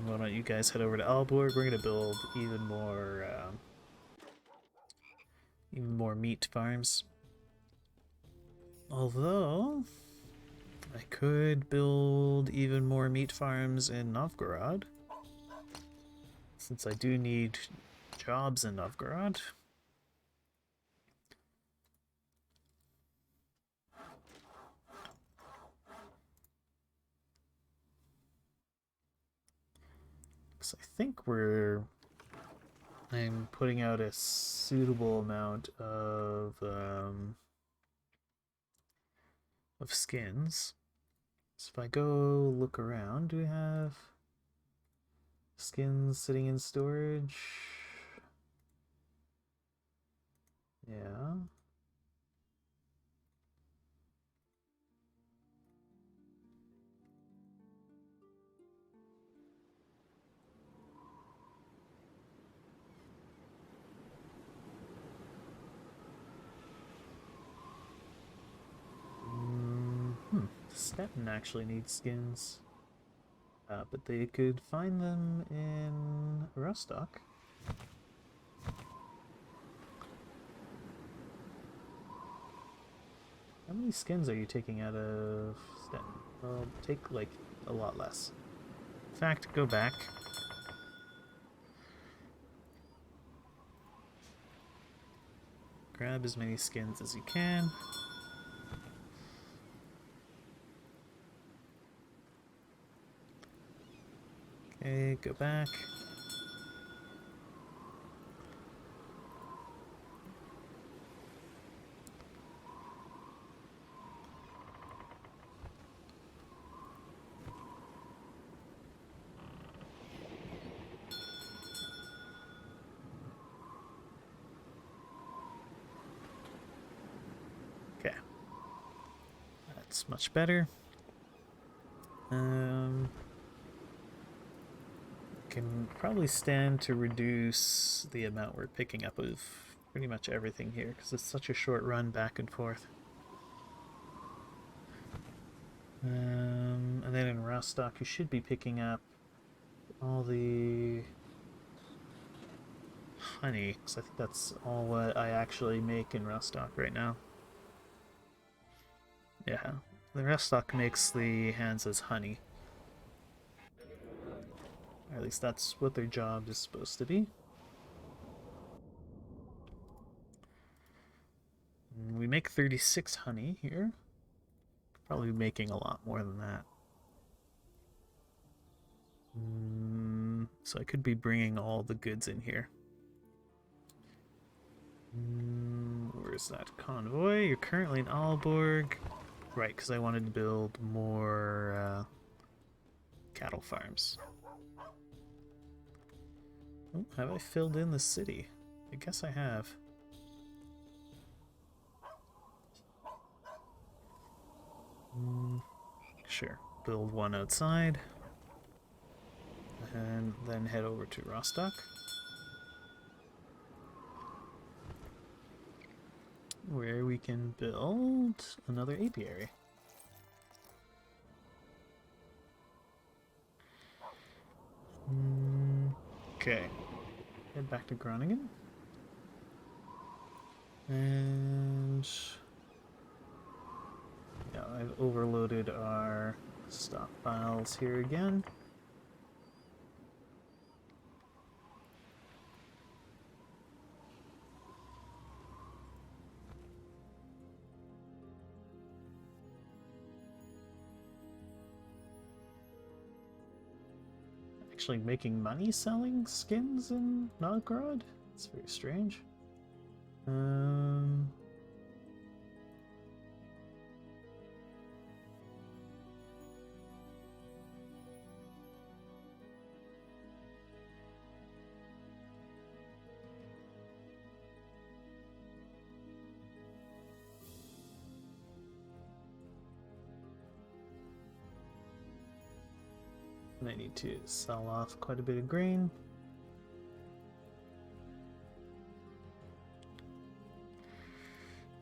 Why don't you guys head over to Aalborg? We're gonna build even more meat farms. Although I could build even more meat farms in Novgorod, since I do need jobs in Novgorod. So I think I'm putting out a suitable amount of skins. So if I go look around, do we have skins sitting in storage? Yeah. Stettin actually needs skins. But they could find them in Rostock. How many skins are you taking out of Stettin? Well, take like a lot less. In fact, go back. Grab as many skins as you can. Okay, go back. Okay. That's much better. Can probably stand to reduce the amount we're picking up of pretty much everything here because it's such a short run back and forth. And then in Rostock you should be picking up all the honey, because I think that's all what I actually make in Rostock right now. Yeah, the Rostock makes the hands as honey. Or at least that's what their job is supposed to be. And we make 36 honey here. Probably making a lot more than that. So I could be bringing all the goods in here. Where's that convoy? You're currently in Aalborg. Right, because I wanted to build more cattle farms. Oh, have I filled in the city? I guess I have. Sure. Build one outside. And then head over to Rostock. Where we can build another apiary. Okay. Head back to Groningen. And yeah, I've overloaded our stockpiles here again. Actually making money selling skins in Novgorod? It's very strange. I need to sell off quite a bit of grain.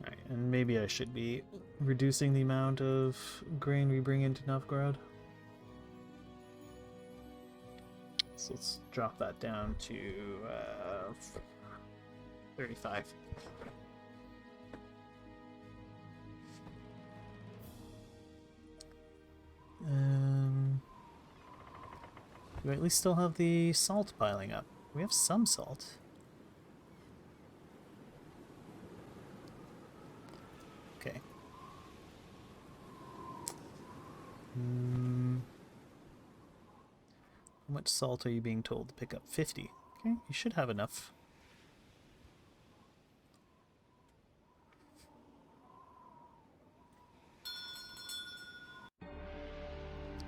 Alright, and maybe I should be reducing the amount of grain we bring into Novgorod. So let's drop that down to 35. We at least still have the salt piling up. We have some salt. Okay. How much salt are you being told to pick up? 50. Okay, you should have enough.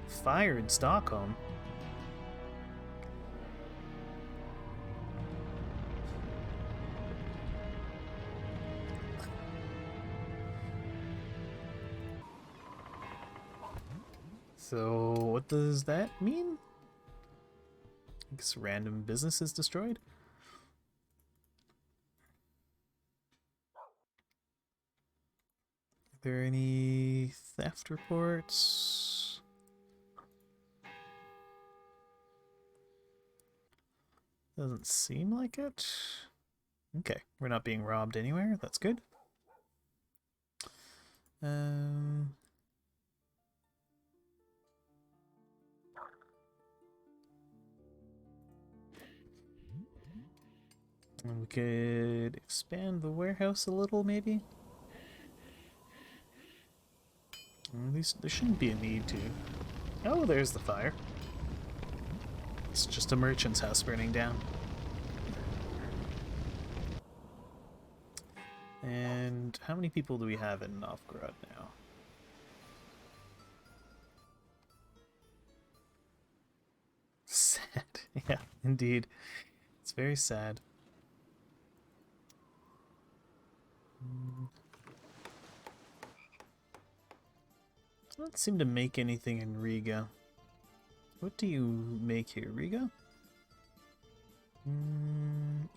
Fire in Stockholm. So, what does that mean? I guess random business is destroyed? Are there any theft reports? Doesn't seem like it. Okay, we're not being robbed anywhere. That's good. And we could expand the warehouse a little, maybe? At least there shouldn't be a need to. Oh, there's the fire. It's just a merchant's house burning down. And how many people do we have in Novgorod now? Sad. Yeah, indeed. It's very sad. Don't seem to make anything in Riga. What do you make here, Riga?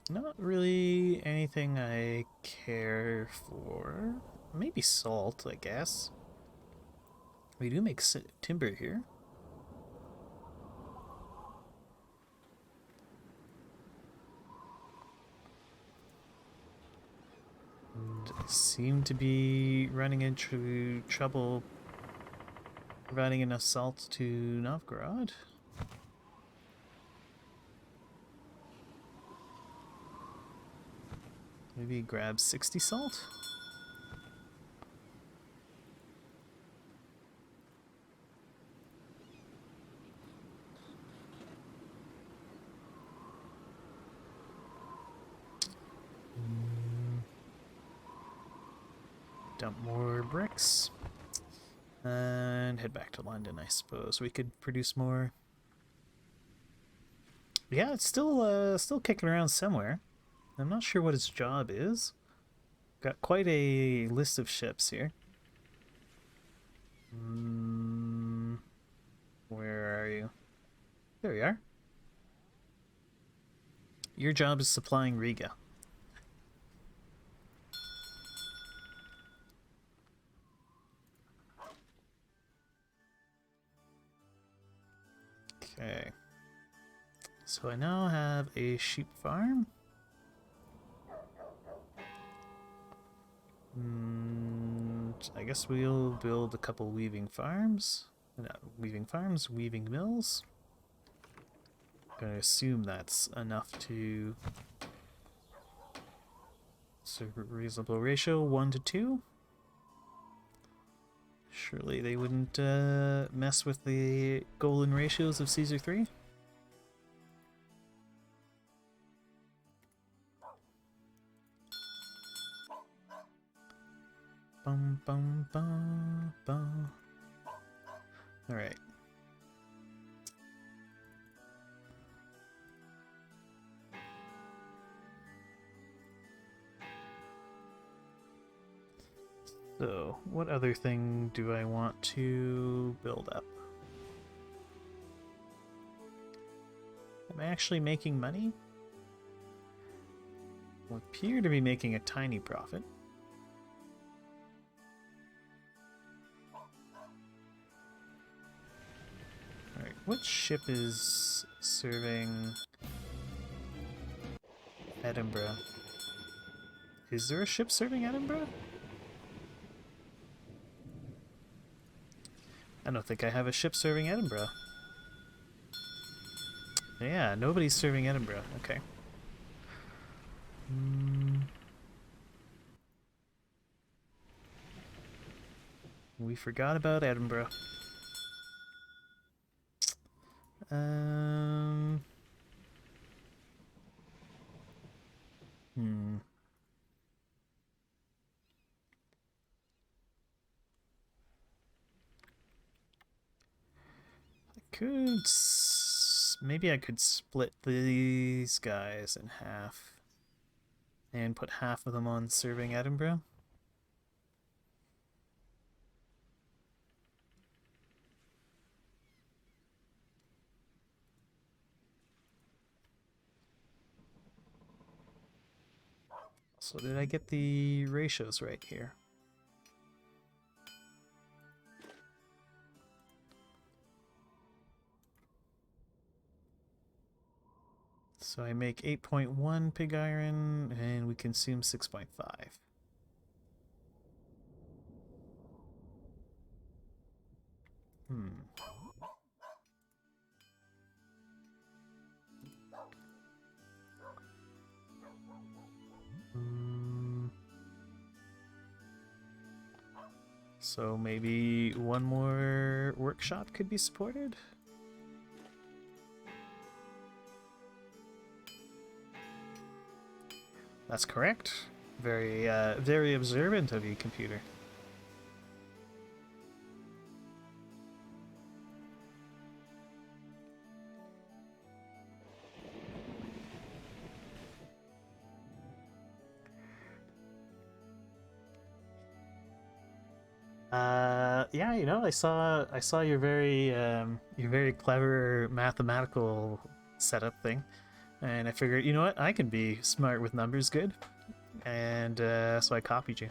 Not really anything I care for. Maybe salt, I guess. We do make timber here. And I seem to be running into trouble providing enough salt to Novgorod. Maybe grab 60 salt? Dump more bricks. And head back to London, I suppose. We could produce more. Yeah, it's still kicking around somewhere. I'm not sure what its job is. Got quite a list of ships here. Where are you? There you are. Your job is supplying Riga. Okay. So I now have a sheep farm. I guess we'll build a couple weaving farms. Not weaving farms, weaving mills. I'm gonna assume that's enough to... It's a reasonable ratio, 1 to 2. Surely they wouldn't mess with the golden ratios of Caesar 3. Bum bum bum bum. All right. So, what other thing do I want to build up? Am I actually making money? I appear to be making a tiny profit. Alright, What ship is serving Edinburgh? Is there a ship serving Edinburgh? I don't think I have a ship serving Edinburgh. Yeah, nobody's serving Edinburgh. Okay. We forgot about Edinburgh. Hmm. Maybe I could split these guys in half and put half of them on serving Edinburgh. So did I get the ratios right here? So I make 8.1 pig iron and we consume 6.5. Hmm. So maybe one more workshop could be supported? That's correct. Very observant of you, computer. Yeah, you know, I saw your very clever mathematical setup thing, and I figured, you know what, I can be smart with numbers good, and so I copied you.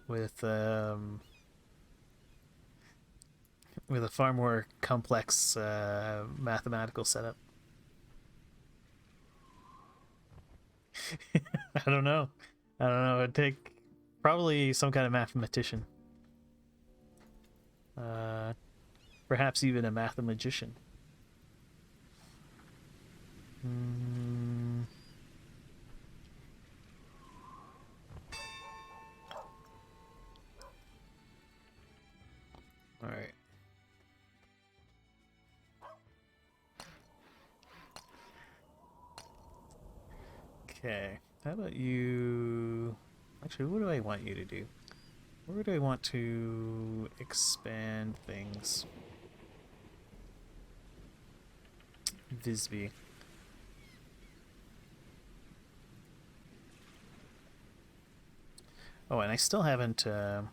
With with a far more complex mathematical setup. I don't know. I don't know. It'd take probably some kind of mathematician. Uh, Perhaps even a mathemagician. Mm. All right. Okay. How about you? Actually, what do I want you to do? Where do I want to expand things? Visby. Oh, and I still haven't. Okay,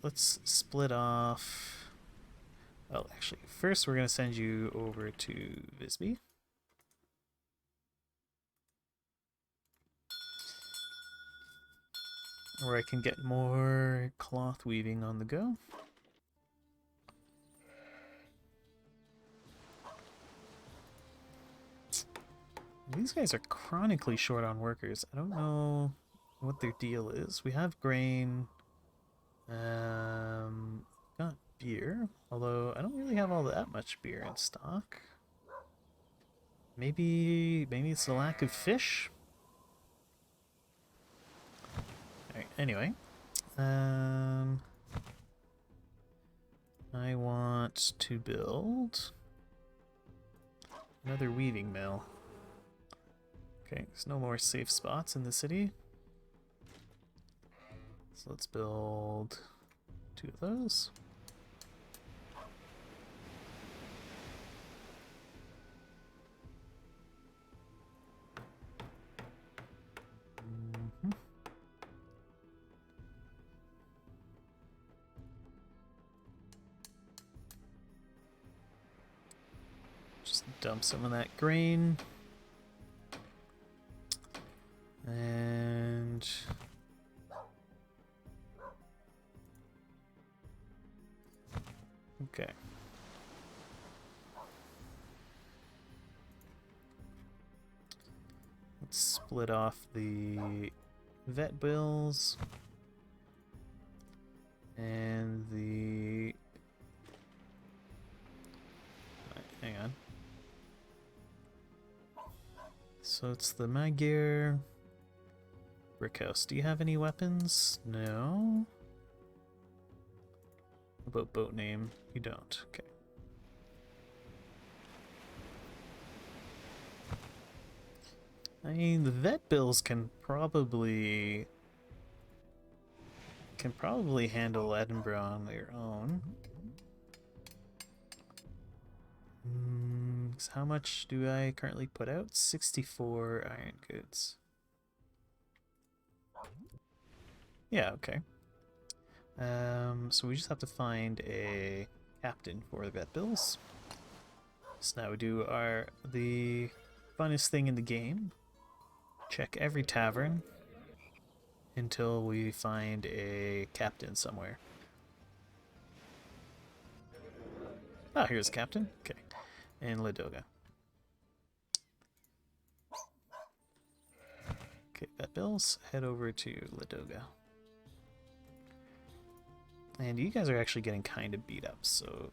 let's split off. Oh, actually, first we're gonna send you over to Visby. Where I can get more cloth weaving on the go. These guys are chronically short on workers. I don't know what their deal is. We have grain. Got beer. Although I don't really have all that much beer in stock. Maybe it's the lack of fish. Alright, anyway. I want to build another weaving mill. Okay, there's no more safe spots in the city. So let's build 2 of those. Just dump some of that grain. And okay. Let's split off the vet bills and the hang on. So it's the Magyar Brickhouse. Do you have any weapons? No. What about boat name? You don't. Okay. I mean, the vet bills can probably handle Edinburgh on their own. So how much do I currently put out? 64 iron goods. Yeah, okay. So we just have to find a captain for the vet bills. So now we do the funnest thing in the game. Check every tavern until we find a captain somewhere. Ah, here's a captain. Okay. In Ladoga. Okay, vet bills. Head over to Ladoga. And you guys are actually getting kind of beat up, so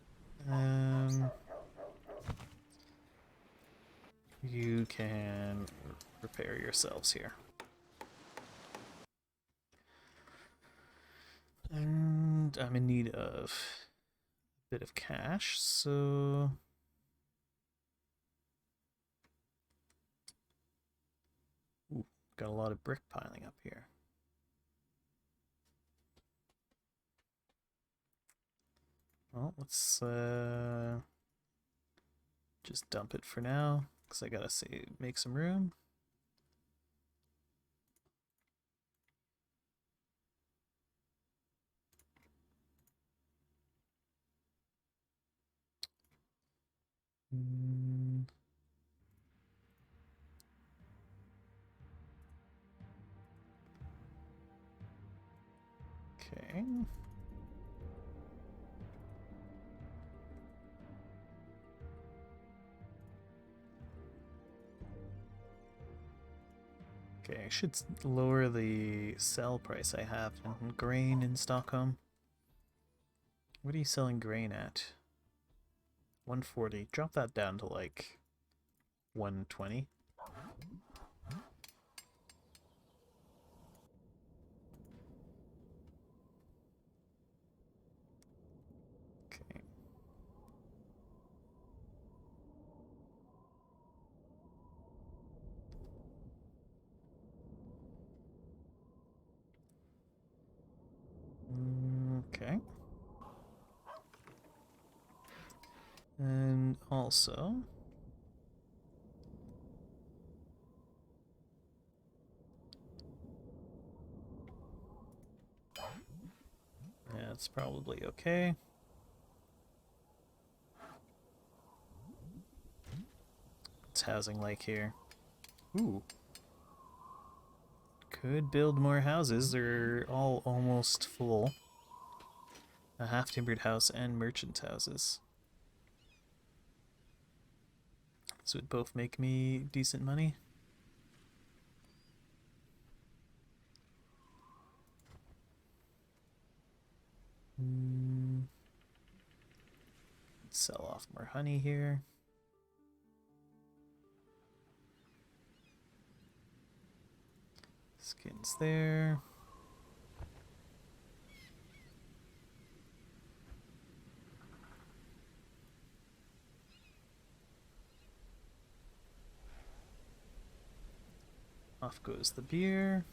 you can repair yourselves here. And I'm in need of a bit of cash, so ooh, got a lot of brick piling up here. Well, let's just dump it for now, because I gotta make some room. Okay. Okay, I should lower the sell price I have in grain in Stockholm. What are you selling grain at? 140. Drop that down to like 120. Okay. Okay. And also, yeah, it's probably okay. It's housing like here. Ooh. Could build more houses. They're all almost full. A half-timbered house and merchant houses. This would both make me decent money. Let's sell off more honey here. Skins there. Off goes the beer.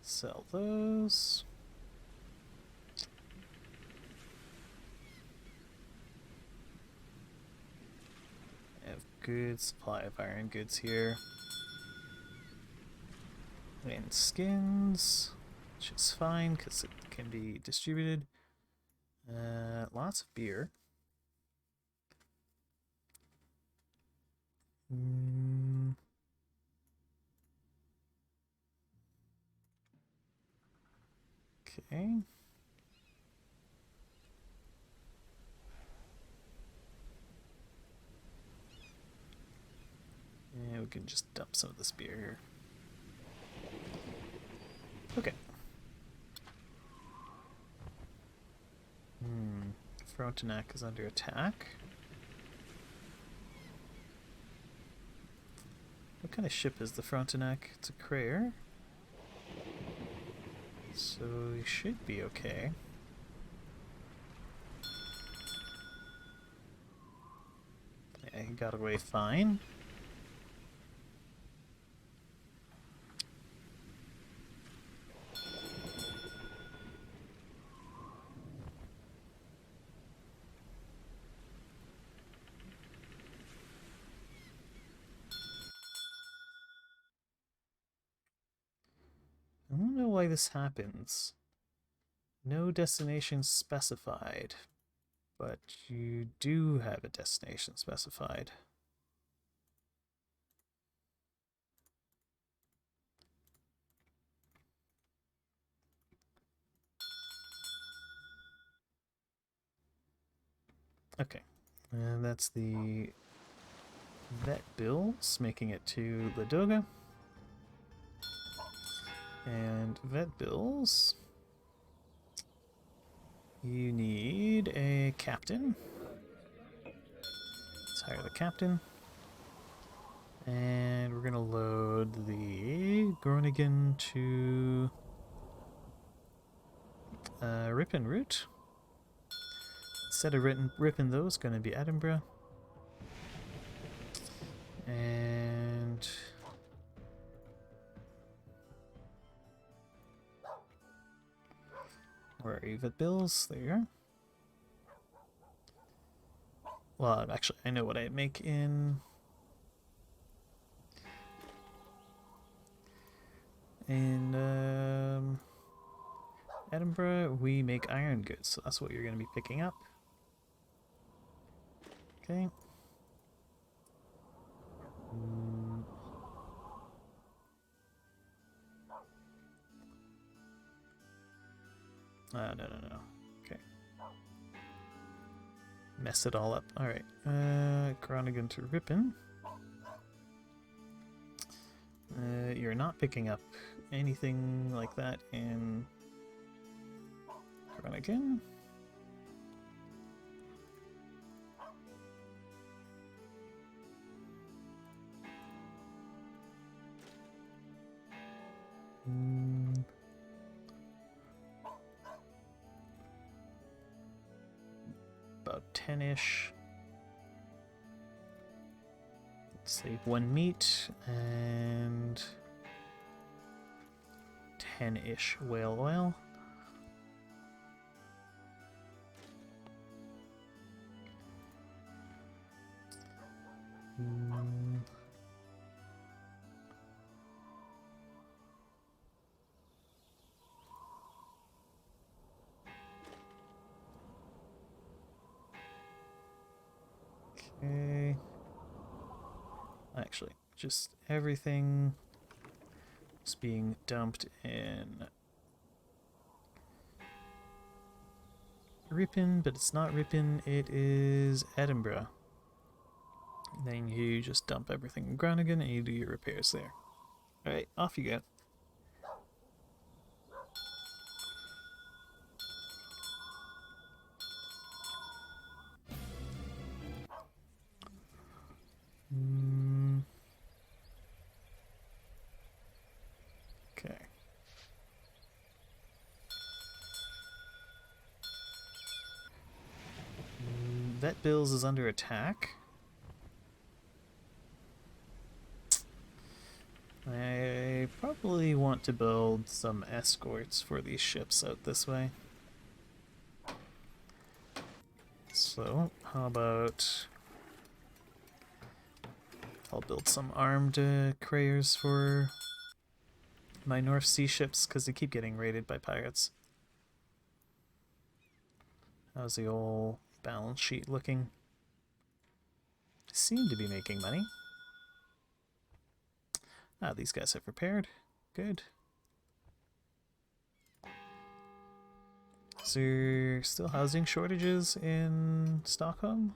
Sell those. I have good supply of iron goods here. And skins. which is fine because it can be distributed. Lots of beer. Okay. And we can just dump some of this beer here. Okay. Frontenac is under attack. What kind of ship is the Frontenac? It's a Crayer. So we should be okay. Yeah, he got away fine. I don't know why this happens. No destination specified. But you do have a destination specified. Okay. And that's the vet bills, making it to Ladoga. And vet bills, you need a captain. Let's hire the captain. And we're going to load the Groningen to Ripon route. Instead of Ripon, though, it's going to be Edinburgh. And where are you, vet bills? There you are. Well, actually, I know what I make in Edinburgh. We make iron goods, so that's what you're going to be picking up. Okay. No. Okay. Mess it all up. Alright. Groningen to Ripon. You're not picking up anything like that in Groningen. About 10-ish. Let's say 1 meat and 10-ish whale oil. Okay. Actually, just everything is being dumped in Ripon, but it's not Ripon, it is Edinburgh. And then you just dump everything in Groningen and you do your repairs there. Alright, off you go. Okay. Vet Bills is under attack. I probably want to build some escorts for these ships out this way. So, how about I'll build some armed Crayers for my North Sea ships because they keep getting raided by pirates. How's the old balance sheet looking? Seem to be making money. Ah, these guys have repaired. Good. Is there still housing shortages in Stockholm?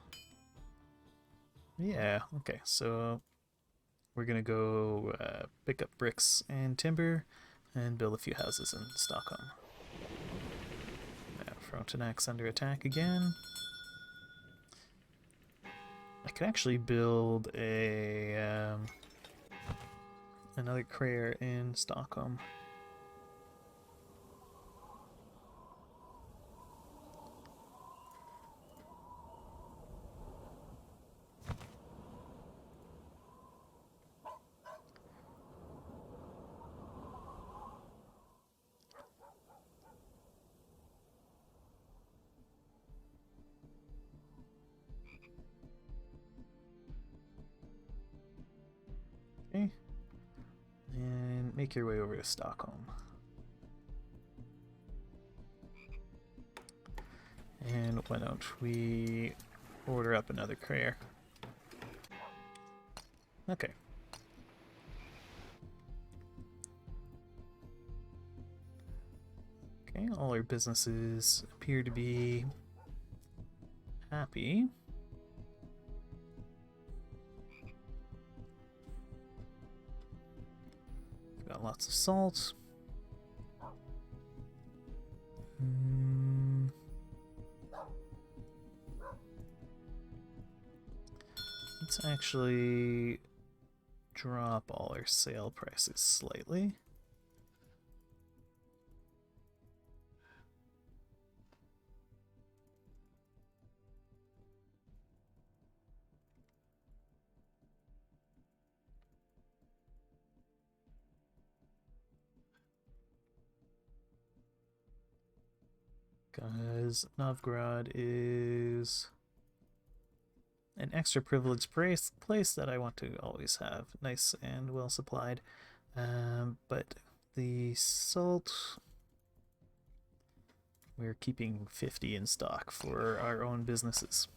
Yeah, okay, so we're gonna go pick up bricks and timber and build a few houses in Stockholm. Frontenac's under attack again. I could actually build a another crater in Stockholm. Okay. And make your way over to Stockholm. And why don't we order up another crater? Okay. Okay, all our businesses appear to be happy. We've got lots of salt. Let's actually drop all our sale prices slightly. Because Novgorod is an extra privileged place that I want to always have nice and well supplied. But the salt, we're keeping 50 in stock for our own businesses.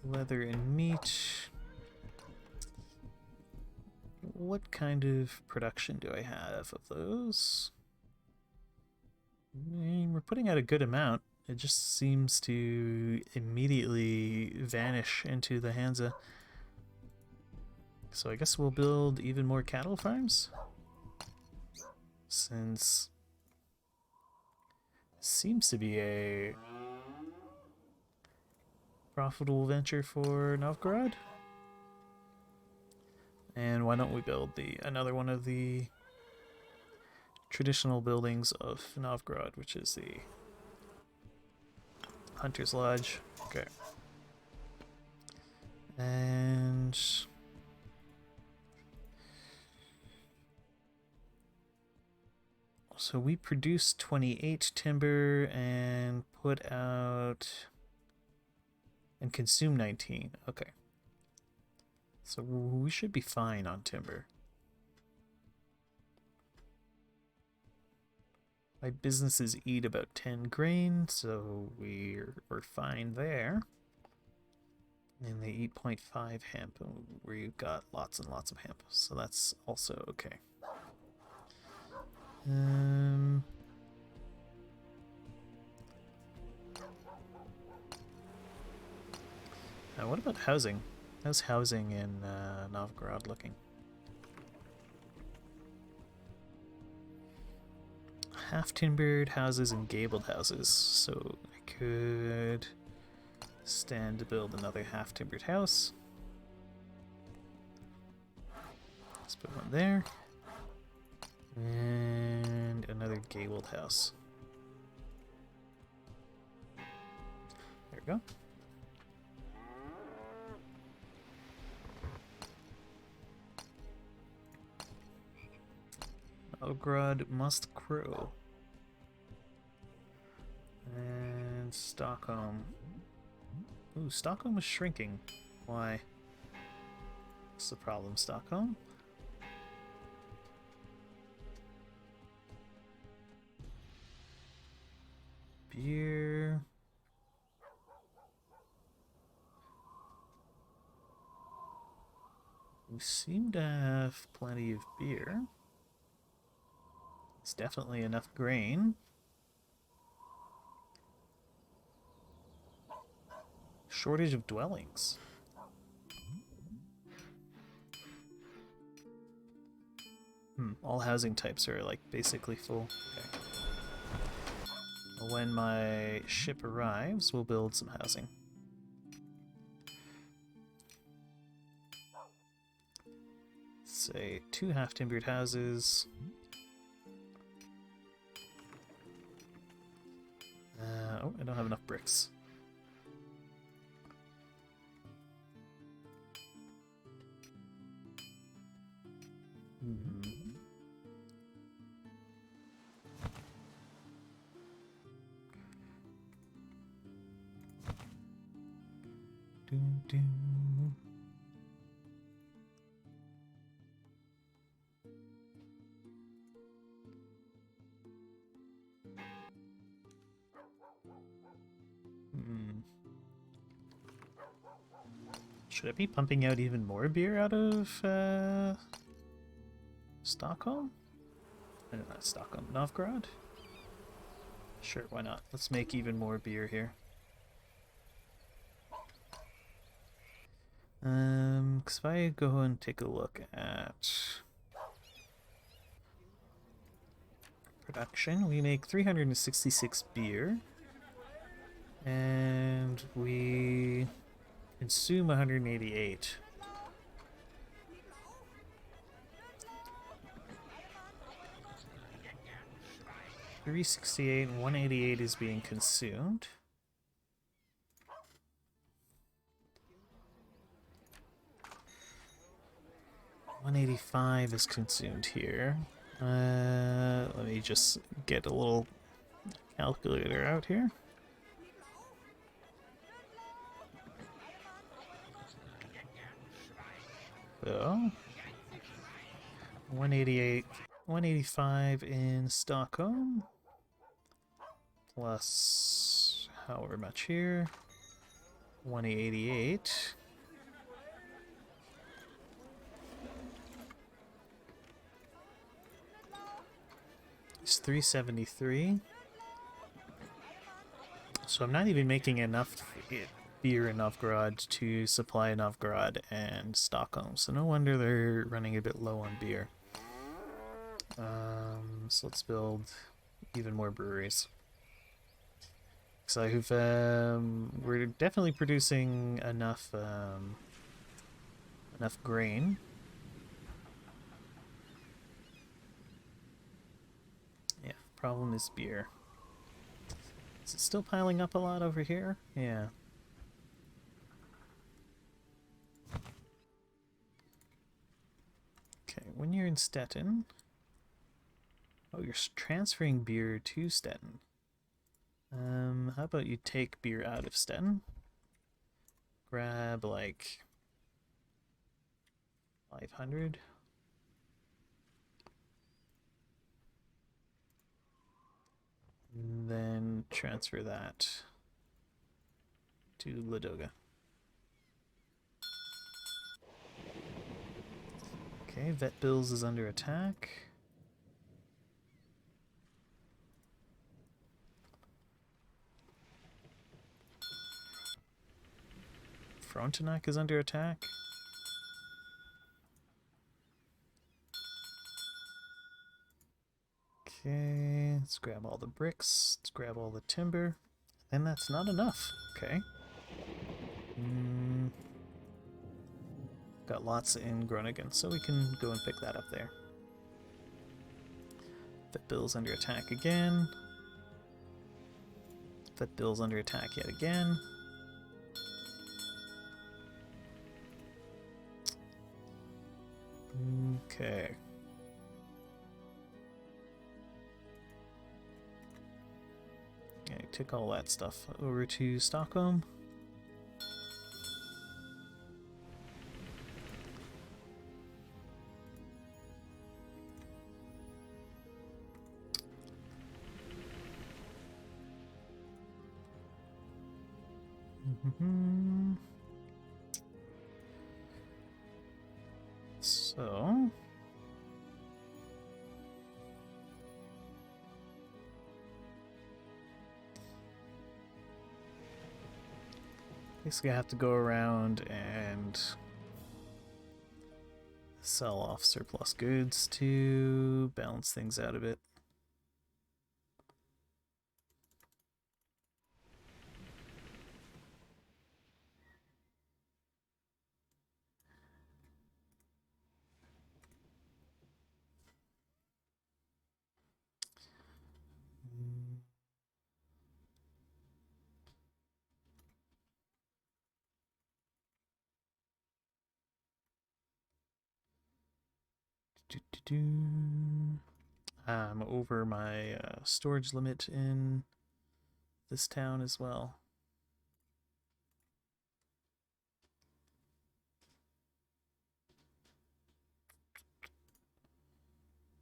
Leather and meat. What kind of production do I have of those? We're putting out a good amount. It just seems to immediately vanish into the Hansa. So I guess we'll build even more cattle farms? Since it seems to be a profitable venture for Novgorod. And why don't we build another one of the traditional buildings of Novgorod, which is the Hunter's Lodge. Okay. And so we produce 28 timber and put out and consume 19. Okay. So we should be fine on timber. My businesses eat about 10 grain, so we're fine there. And they eat 0.5 hemp, where you've got lots and lots of hemp, so that's also okay. Now what about housing? How's housing in Novgorod looking? Half-timbered houses and gabled houses, so I could stand to build another half-timbered house. Let's put one there. And another gabled house. There we go. Novgorod must crow. And Stockholm. Ooh, Stockholm is shrinking. Why? What's the problem, Stockholm? Beer. We seem to have plenty of beer. It's definitely enough grain. Shortage of dwellings. All housing types are like basically full. Okay. When my ship arrives, we'll build some housing. Say 2 half-timbered houses. Oh, I don't have enough bricks. Should I be pumping out even more beer out of Stockholm? No, not Stockholm. Novgorod? Sure, why not? Let's make even more beer here. Because if I go and take a look at production, we make 366 beer, and we consume 188. $368 and 188 is being consumed. $185 is consumed here. Let me just get a little calculator out here. So, 188, 185 in Stockholm, plus however much here, 188. It's 373. So I'm not even making enough beer in Novgorod to supply Novgorod and Stockholm. So no wonder they're running a bit low on beer. So let's build even more breweries. So we're definitely producing enough enough grain. Yeah, problem is beer. Is it still piling up a lot over here? Yeah. Okay, when you're in Stettin... Oh, you're transferring beer to Stettin. How about you take beer out of Stettin? Grab, like, 500. And then transfer that to Ladoga. Okay, Vet Bills is under attack. Frontenac is under attack. Okay, let's grab all the bricks. Let's grab all the timber. And that's not enough. Okay. Got lots in Groningen, so we can go and pick that up there. Vet Bill's under attack again. Vet Bill's under attack yet again. Okay. take all that stuff over to Stockholm. So basically I have to go around and sell off surplus goods to balance things out a bit. I'm over my storage limit in this town as well.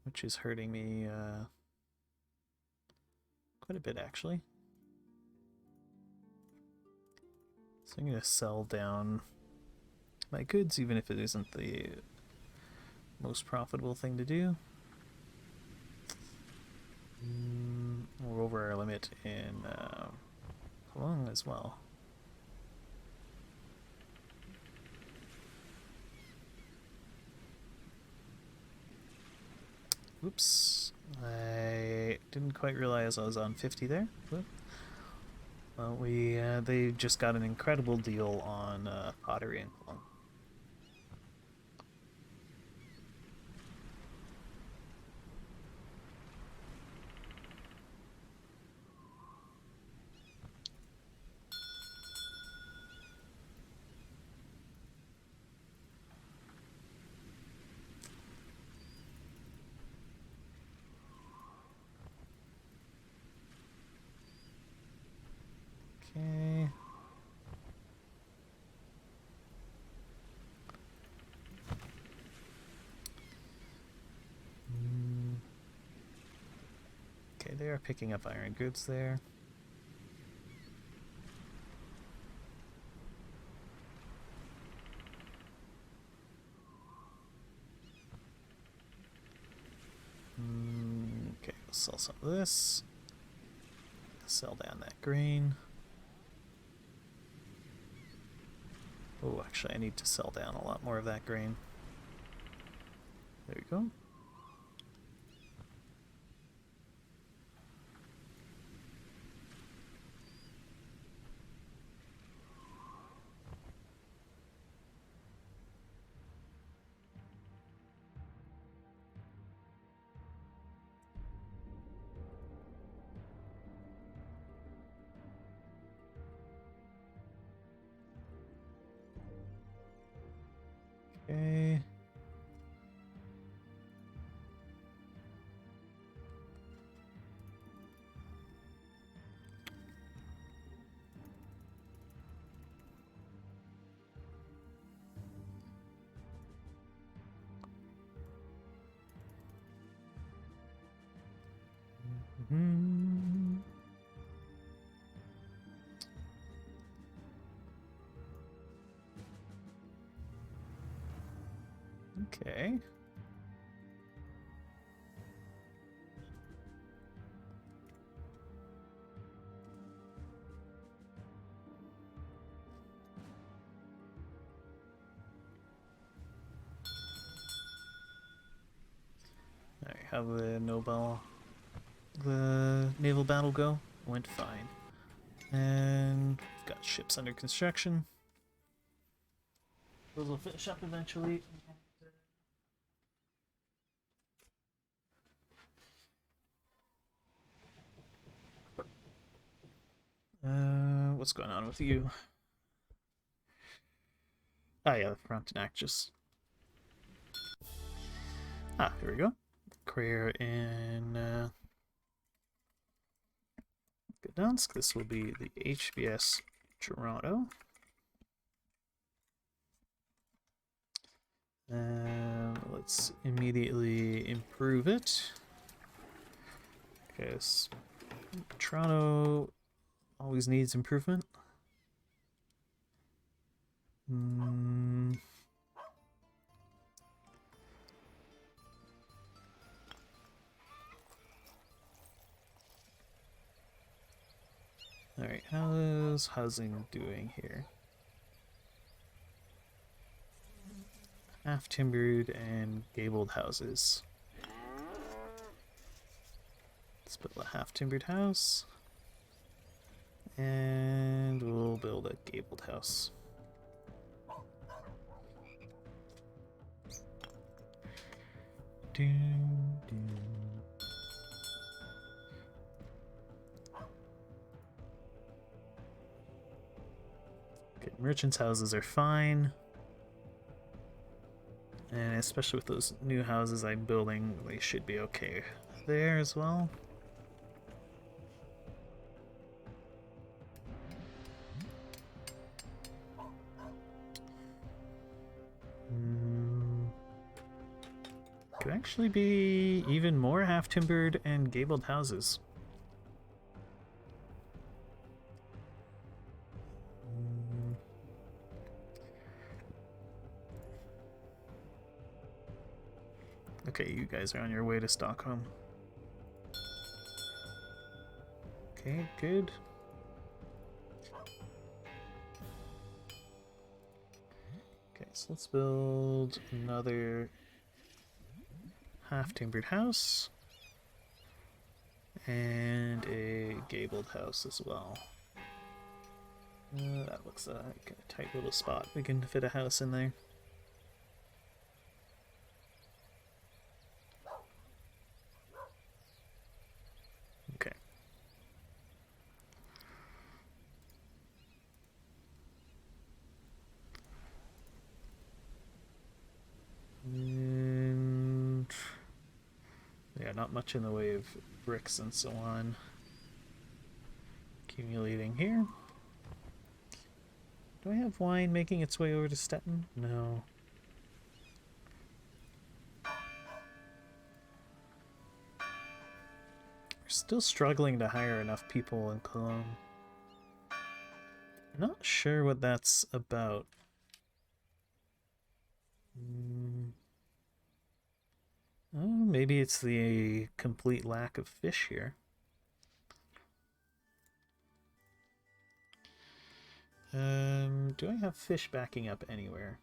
Which is hurting me quite a bit, actually. So I'm going to sell down my goods, even if it isn't the most profitable thing to do. We're over our limit in Cologne as well. Oops, I didn't quite realize I was on 50 there. Well, they just got an incredible deal on pottery in Cologne. Okay. Okay, they are picking up iron goods there. Okay, let's sell some of this. Sell down that grain. Oh, actually, I need to sell down a lot more of that grain. There we go. Okay. Okay. Alright, how did the naval battle go? Went fine. And we've got ships under construction. Those will finish up eventually. What's going on with you? Ah, yeah, the Frontenac just... Ah, here we go. Career in Gdansk. This will be the HBS Toronto. Let's immediately improve it. Okay, so Toronto always needs improvement. Alright, how's housing doing here? Half-timbered and gabled houses. Let's build a half-timbered house. And we'll build a gabled house. Doom, doom. Okay, merchants' houses are fine. And especially with those new houses I'm building, they should be okay there as well. Could actually be even more half-timbered and gabled houses. Okay, you guys are on your way to Stockholm. Okay, good. Okay, so let's build another half-timbered house and a gabled house as well. That looks like a tight little spot. We can fit a house in there. Okay. And yeah, not much in the way of bricks and so on. Accumulating here. Do I have wine making its way over to Stettin? No. We're still struggling to hire enough people in Cologne. Not sure what that's about. Oh, maybe it's the complete lack of fish here. Do I have fish backing up anywhere?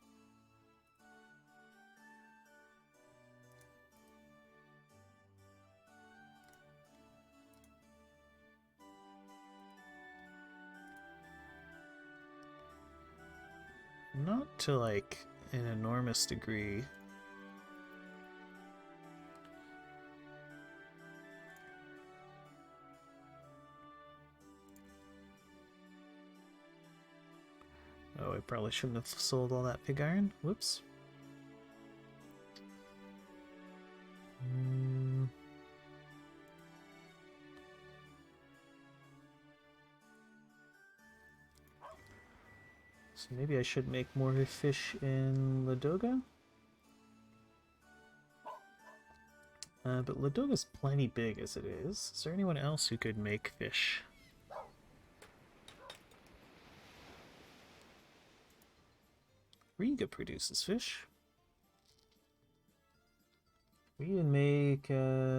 Not to like an enormous degree. Oh, I probably shouldn't have sold all that pig iron. Whoops. So maybe I should make more fish in Ladoga? But Ladoga's plenty big as it is. Is there anyone else who could make fish? Riga produces fish. We even make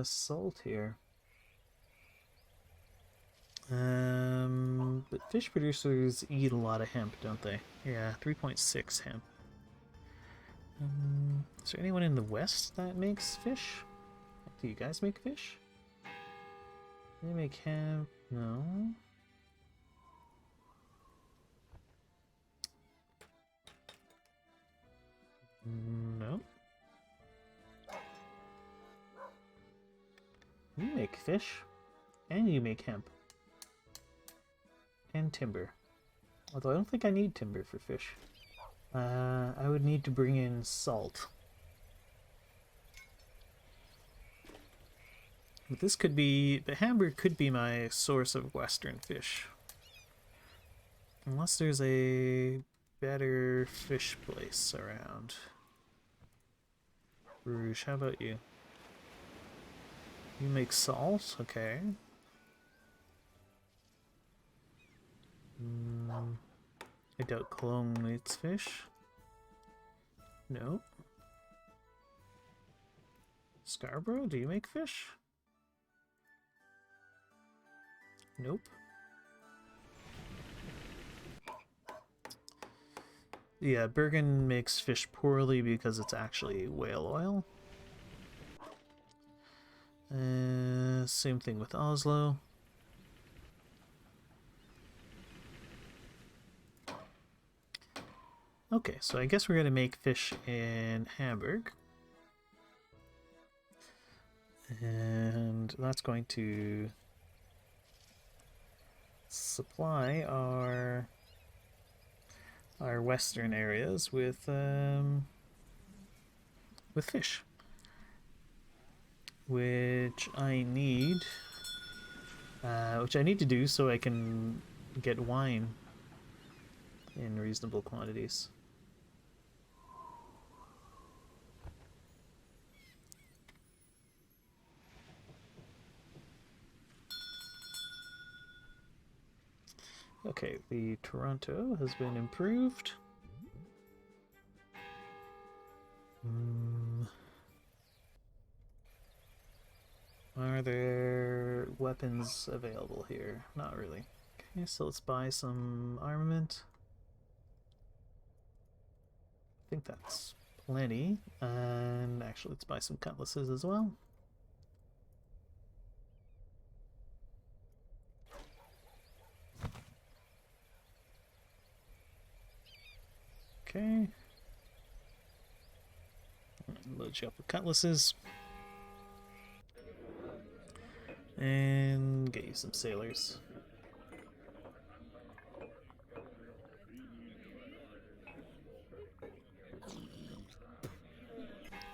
salt here. But fish producers eat a lot of hemp, don't they? Yeah, 3.6 hemp. Is there anyone in the west that makes fish? Do you guys make fish? They make hemp? No. No. You make fish, and you make hemp. And timber. Although I don't think I need timber for fish. I would need to bring in salt. But the Hamburg could be my source of Western fish. Unless there's a better fish place around. Rouge, how about you? You make salt? Okay. I doubt Cologne eats fish. No. Scarborough, do you make fish? Nope. Yeah, Bergen makes fish poorly because it's actually whale oil. Same thing with Oslo. Okay, so I guess we're gonna make fish in Hamburg. And that's going to supply our western areas with fish, which I need to do so I can get wine in reasonable quantities. Okay, the Toronto has been improved. Are there weapons available here? Not really. Okay, so let's buy some armament. I think that's plenty. And actually, let's buy some cutlasses as well. Okay. Load you up with cutlasses. And get you some sailors.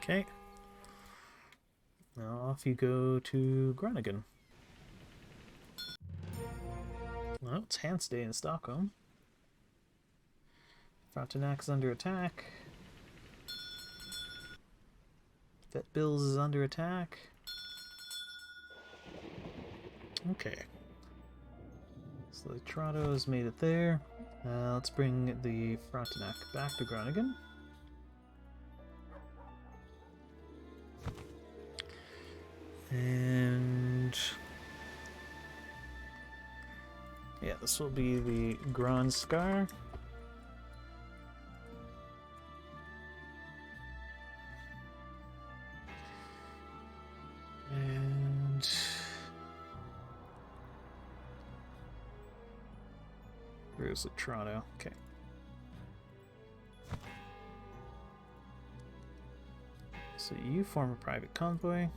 Okay. Now off you go to Groningen. Well, it's Hans Day in Stockholm. Frontenac's under attack. Vetbills is under attack. Okay. So the Toronto has made it there. Let's bring the Frontenac back to Groningen. And yeah, this will be the Grand Scar. And where's the Toronto? Okay. So you form a private convoy.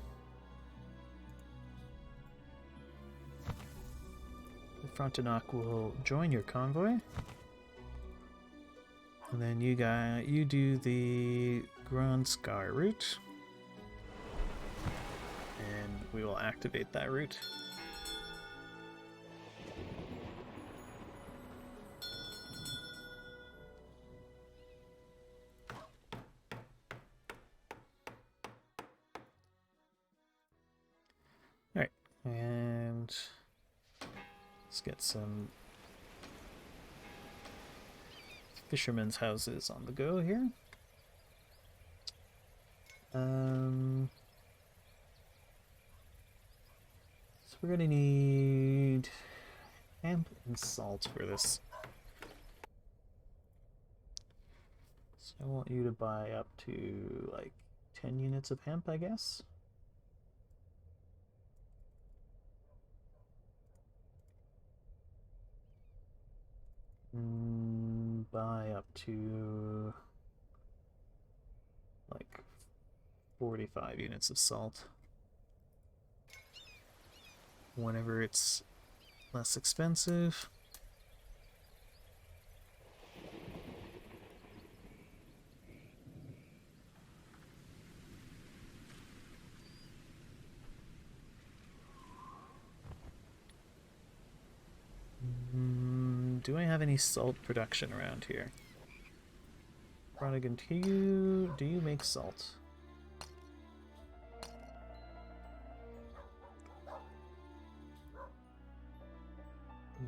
The Frontenac will join your convoy. And then you do the Grand Scar route. And we will activate that route. Alright, and let's get some fishermen's houses on the go here. So we're gonna need hemp and salt for this. So I want you to buy up to like 10 units of hemp, I guess. Buy up to like 45 units of salt. Whenever it's less expensive. do I have any salt production around here? Rodigan, do you make salt?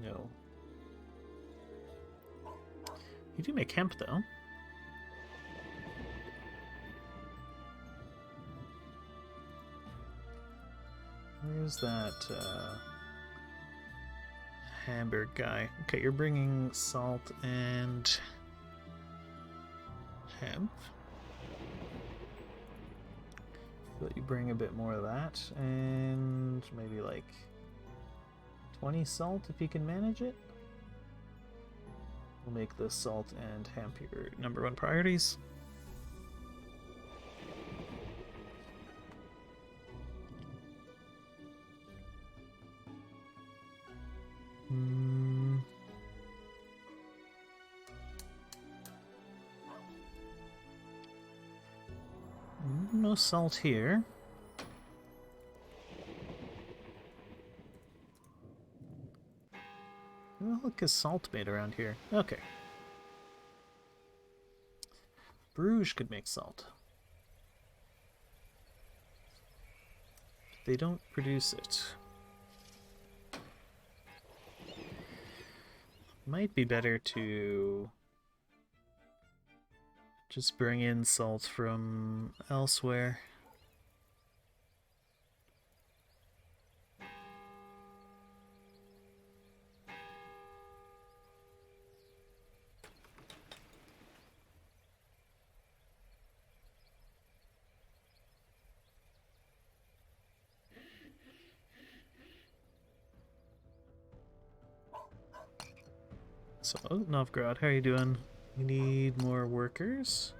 No. You do make hemp, though. Where's that, Hamburg guy? Okay, you're bringing salt and hemp. Let you bring a bit more of that, and maybe like 20 salt if you can manage it. We'll make the salt and hemp your #1 priorities. No salt here. Where the heck is salt made around here? Okay. Bruges could make salt. They don't produce it. Might be better to just bring in salt from elsewhere. So, Novgorod, how are you doing? We need more workers.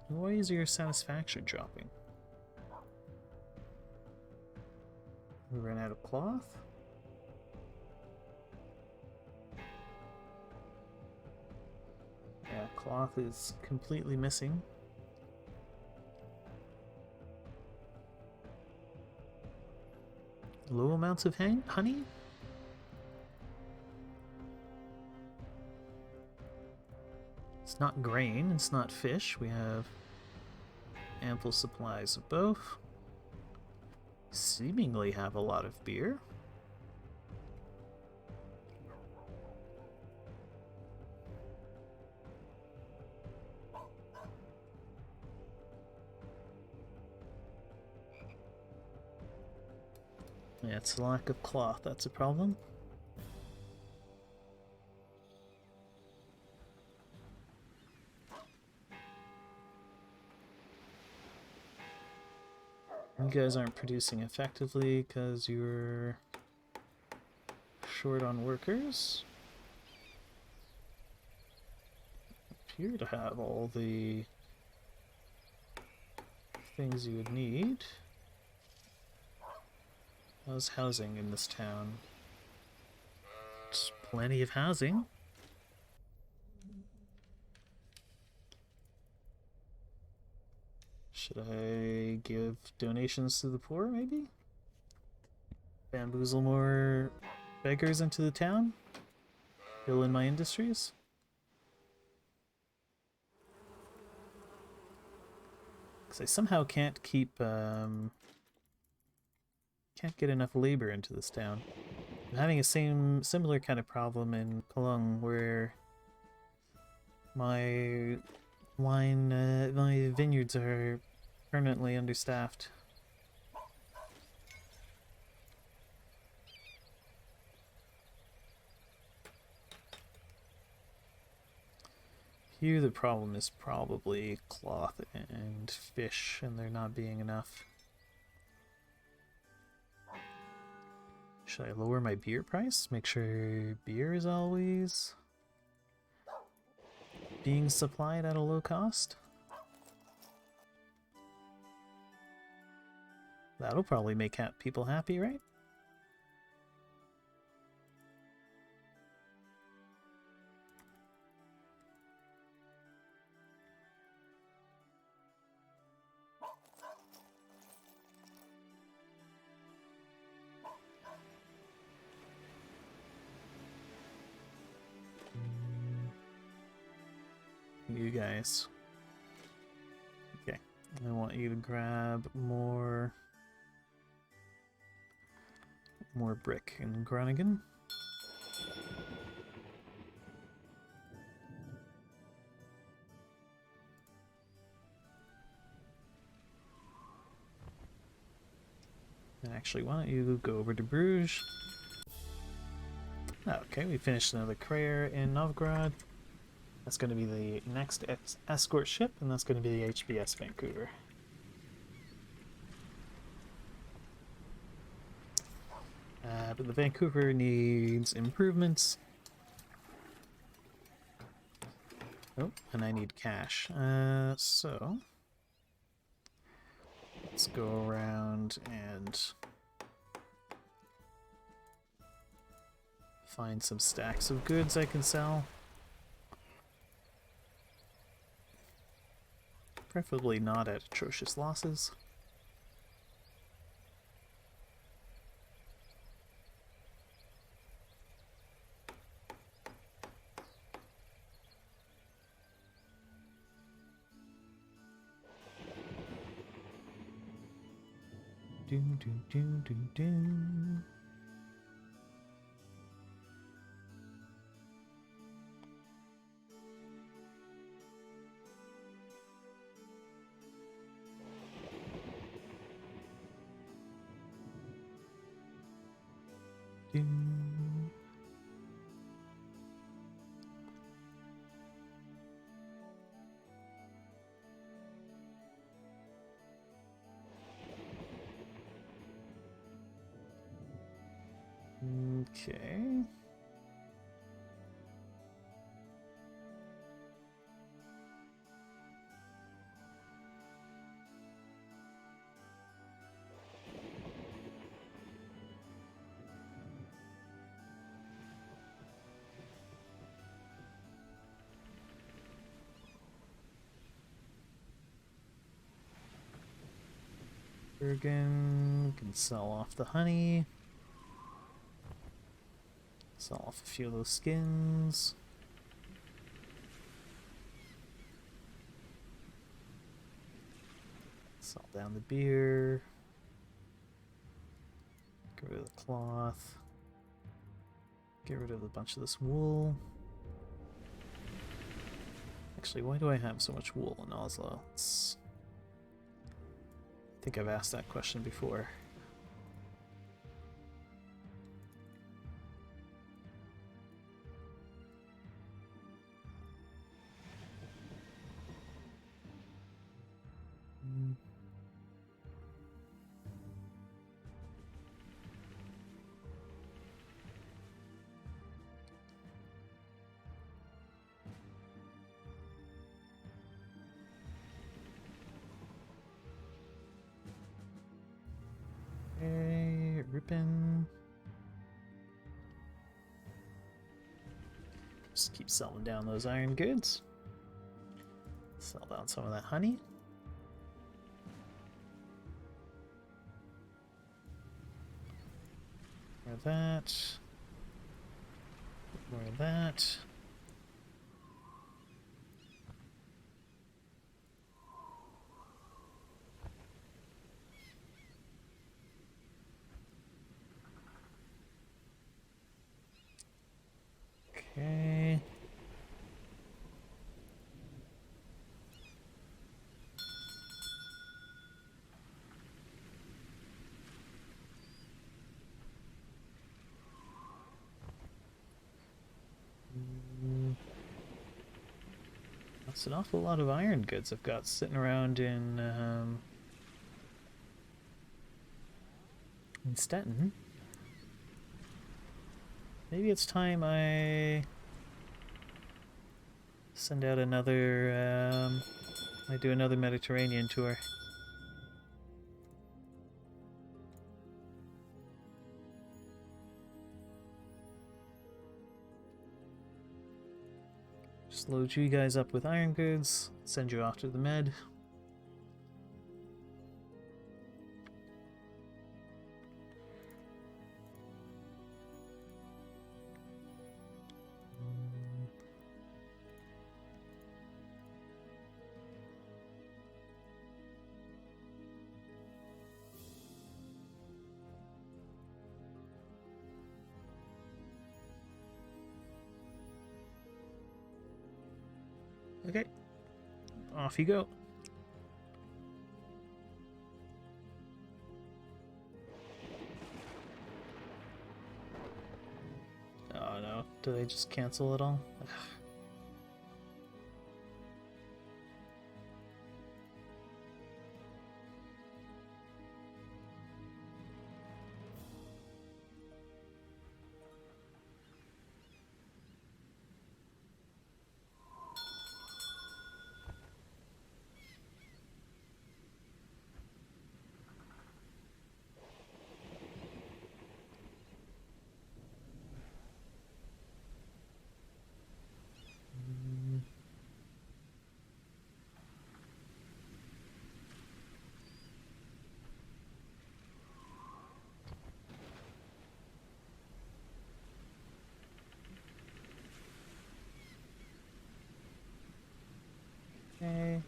Why is your satisfaction dropping? We ran out of cloth? Yeah, cloth is completely missing. Low amounts of honey? It's not grain, it's not fish. We have ample supplies of both. Seemingly have a lot of beer. Yeah, it's a lack of cloth, that's a problem. You guys aren't producing effectively because you're short on workers. Appear to have all the things you would need. How's housing in this town? It's plenty of housing. Should I give donations to the poor, maybe? Bamboozle more beggars into the town? Fill in my industries? Because I somehow can't keep, can't get enough labor into this town. I'm having a similar kind of problem in Cologne, where my my vineyards are permanently understaffed. Here the problem is probably cloth and fish, and there not being enough. Should I lower my beer price? Make sure beer is always being supplied at a low cost? That'll probably make people happy, right? guys. Okay, I want you to grab more brick in Groningen. And actually, why don't you go over to Bruges? Okay, we finished another Krayer in Novgorod. That's going to be the next escort ship, and that's going to be the HBS Vancouver. But the Vancouver needs improvements. Oh, and I need cash. So let's go around and find some stacks of goods I can sell. Preferably not at atrocious losses. Do do do do do. Do. Okay. Bergen can sell off the honey. Sell off a few of those skins. Sell down the beer. Get rid of the cloth. Get rid of a bunch of this wool. Actually, why do I have so much wool in Oslo? I think I've asked that question before. Okay, ripping. Just keep selling down those iron goods. Sell down some of that honey. More of that. More of that. Okay. That's an awful lot of iron goods I've got sitting around in Stettin. Maybe it's time I send out another, I do another Mediterranean tour. Just load you guys up with iron goods, send you off to the Med. Okay, off you go. Oh no, did I just cancel it all? Okay.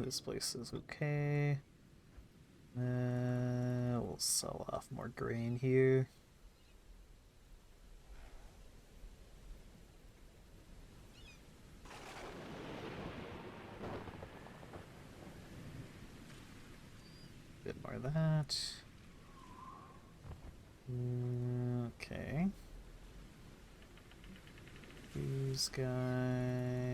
This place is okay. We'll sell off more grain here. Bit more of that. Okay. These guys.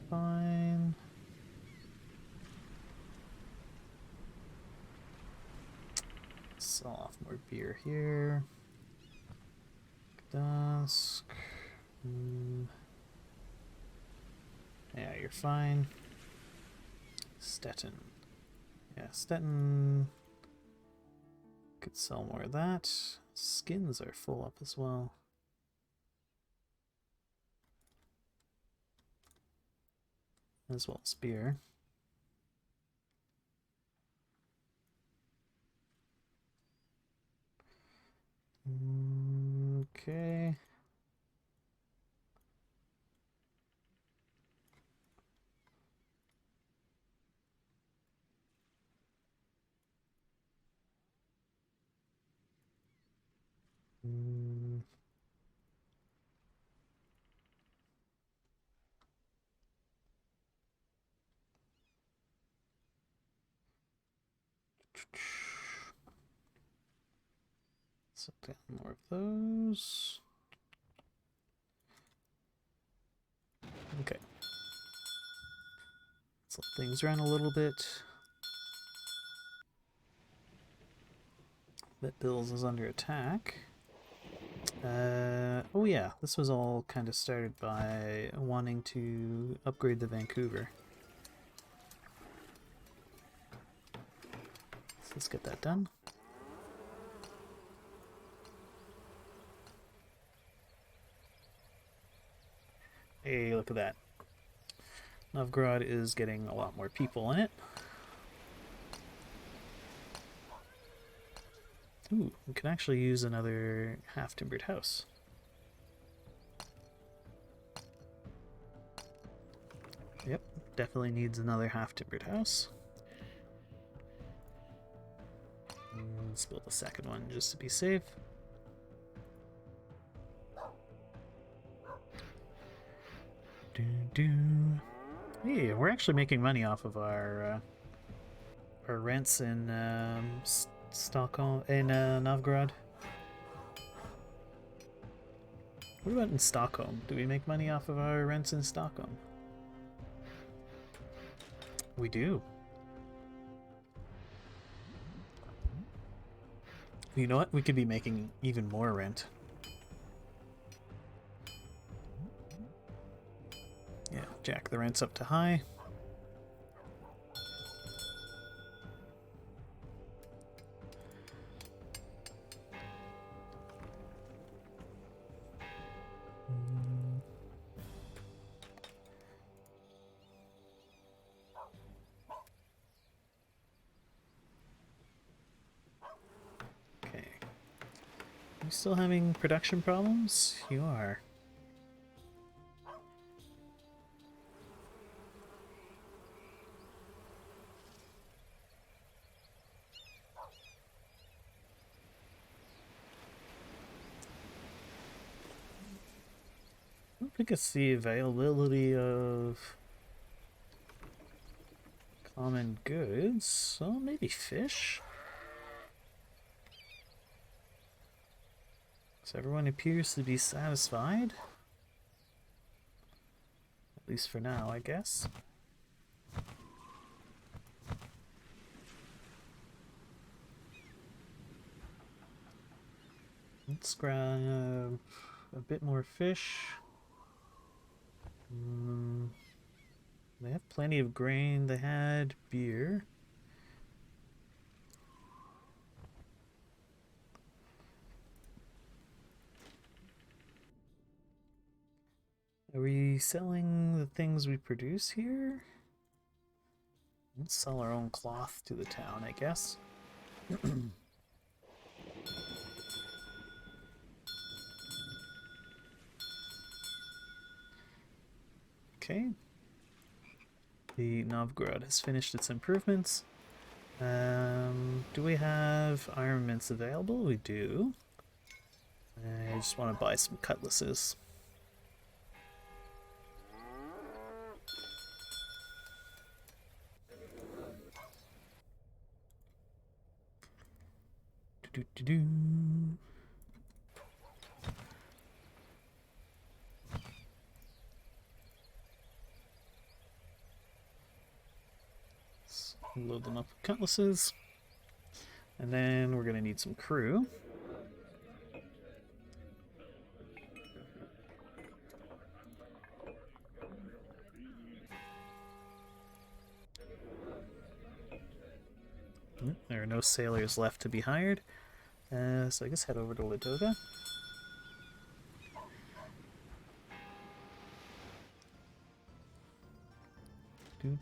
Fine. Sell off more beer here. Dusk. Yeah, you're fine. Stettin. Yeah, Stettin could sell more of that. Skins are full up as well. As well as beer. Okay. Set down more of those. Okay. Let's let things run a little bit. That Bills is under attack. Oh yeah, this was all kind of started by wanting to upgrade the Vancouver. So let's get that done. Hey, look at that. Novgorod is getting a lot more people in it. Ooh, we can actually use another half-timbered house. Yep, definitely needs another half-timbered house. Let's build a second one just to be safe. Hey, we're actually making money off of our rents in Stockholm, in Novgorod. What about in Stockholm? Do we make money off of our rents in Stockholm? We do. You know what? We could be making even more rent. Yeah, jack the rents up to high. You still having production problems? You are. I don't think it's the availability of common goods, so maybe fish? So everyone appears to be satisfied. At least for now, I guess. Let's grab a bit more fish. They have plenty of grain. They had beer. Are we selling the things we produce here? Let's sell our own cloth to the town, I guess. Okay. The Novgorod has finished its improvements. Do we have armaments available? We do. I just want to buy some cutlasses. Do-do-do-do. Let's load them up with cutlasses. And then we're going to need some crew. There are no sailors left to be hired. So I guess head over to Ladoga.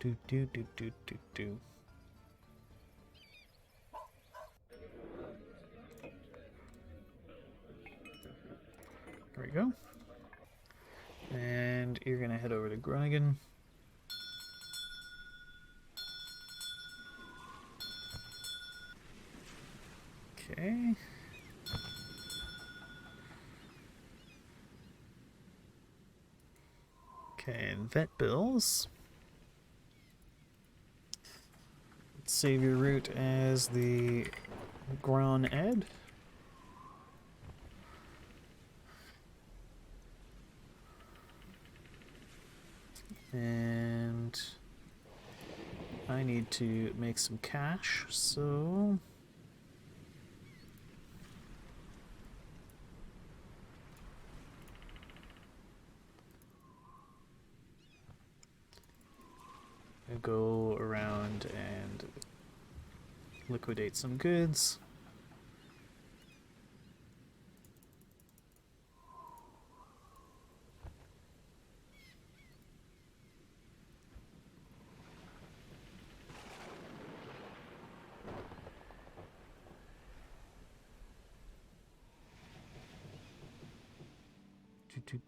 Do. There we go. And you're gonna head over to Groningen. Okay. Okay, and vet bills. Let's save your route as the Gran Ed. And I need to make some cash, so I go around and liquidate some goods.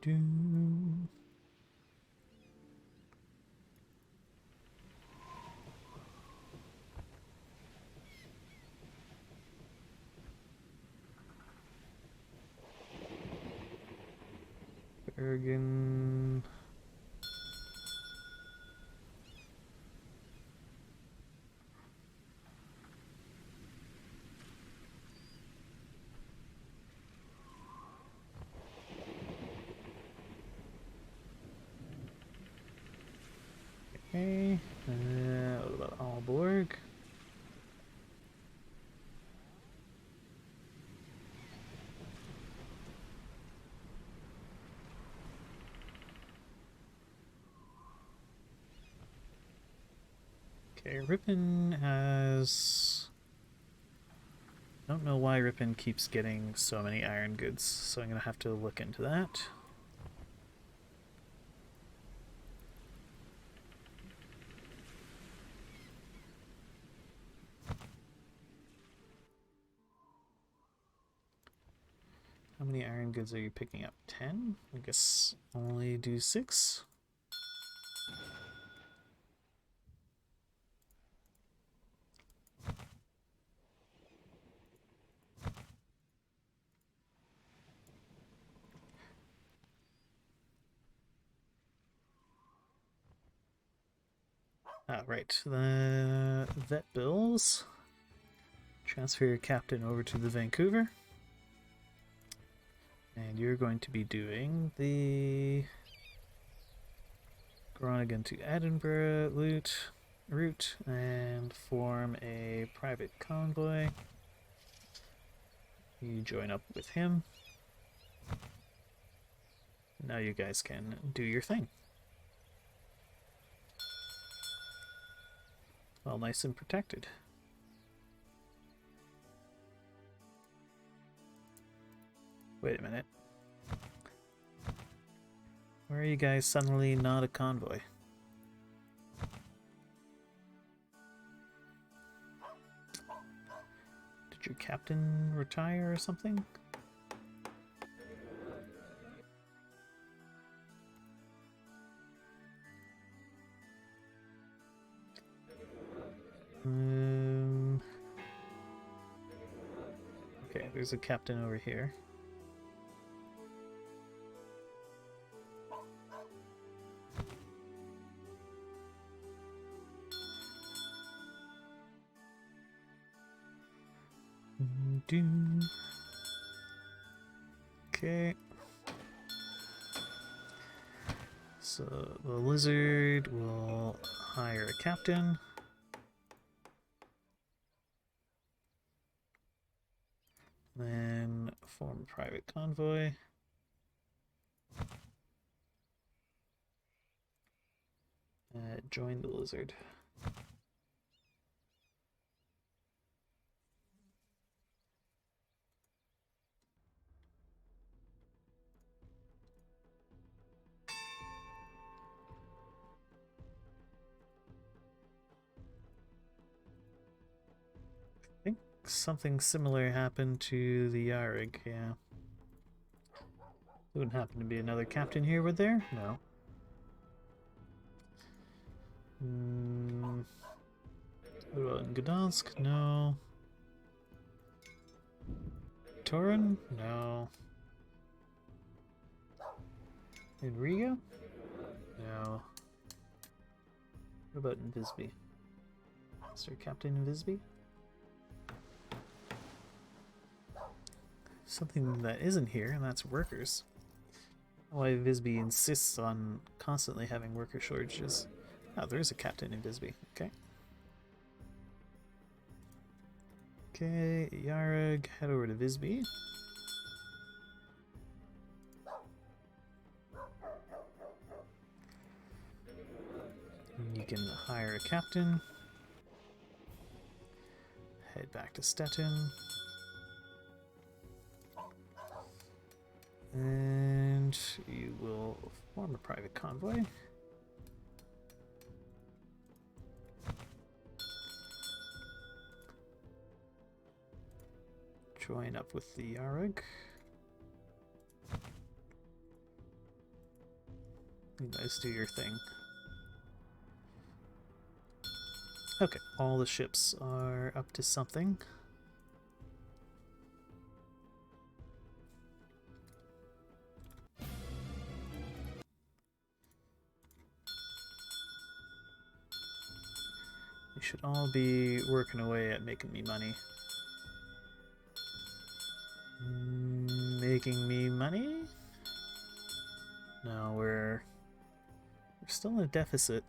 Do. Bergen. Okay, what about Aalborg? Okay, Ripon has... I don't know why Ripon keeps getting so many iron goods, so I'm gonna have to look into that. How many iron goods are you picking up? 10? I guess only do 6. Ah, right. The vet bills. Transfer your captain over to the Vancouver. And you're going to be doing the Groningen to Edinburgh route and form a private convoy. You join up with him. Now you guys can do your thing. Well, nice and protected. Wait a minute. Why are you guys suddenly not a convoy? Did your captain retire or something? Okay, there's a captain over here. Okay. So the lizard will hire a captain. Then form a private convoy. Join the lizard. I think something similar happened to the Yarig, yeah. Wouldn't happen to be another captain here, would there? No. What about in Gdansk? No. Torin? No. In Riga? No. What about in Visby? Is there a captain in Visby? Something that isn't here, and that's workers. Why Visby insists on constantly having worker shortages. Oh, there is a captain in Visby. Okay. Okay, Yarug, head over to Visby. You can hire a captain. Head back to Stettin. And you will form a private convoy. Join up with the Yarug. You guys do your thing. Okay, all the ships are up to something. You should all be working away at making me money. Making me money? No, we're still in a deficit.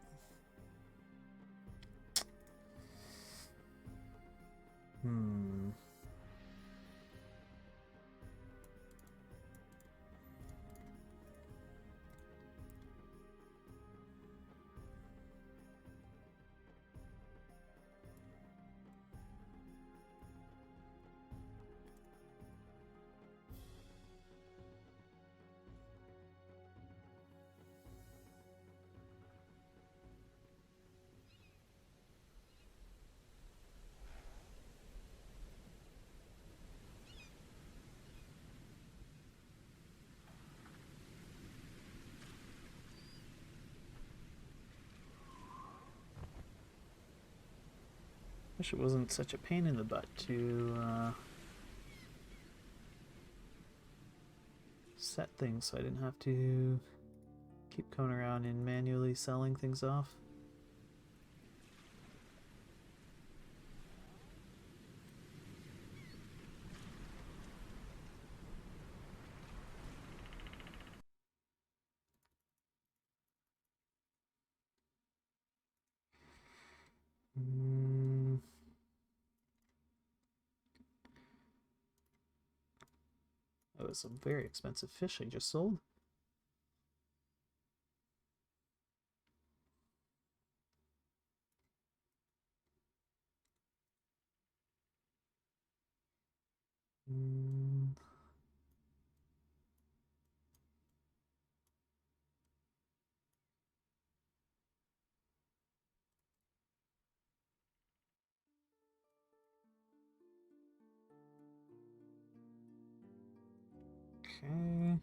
Wish it wasn't such a pain in the butt to set things so I didn't have to keep going around and manually selling things off. That was some very expensive fish I just sold. Okay.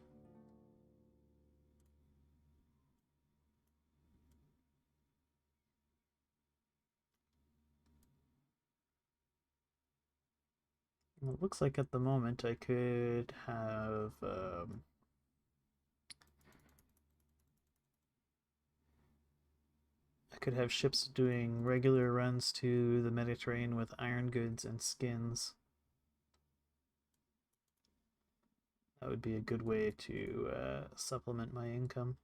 Well, it looks like at the moment I could have ships doing regular runs to the Mediterranean with iron goods and skins. That would be a good way to supplement my income.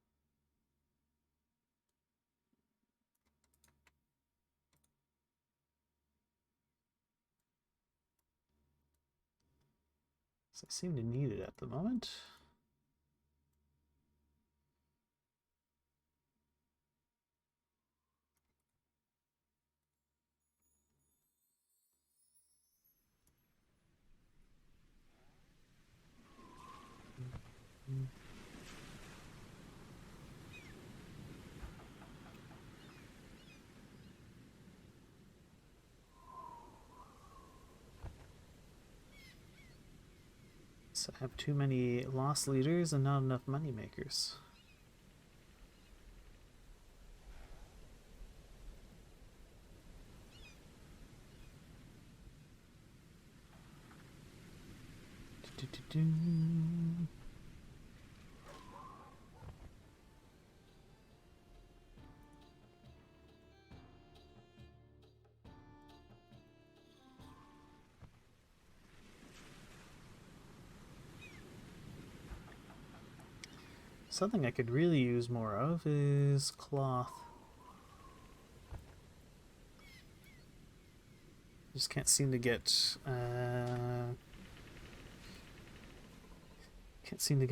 So I seem to need it at the moment. So I have too many lost leaders and not enough money makers. Something I could really use more of is cloth. Just can't seem to get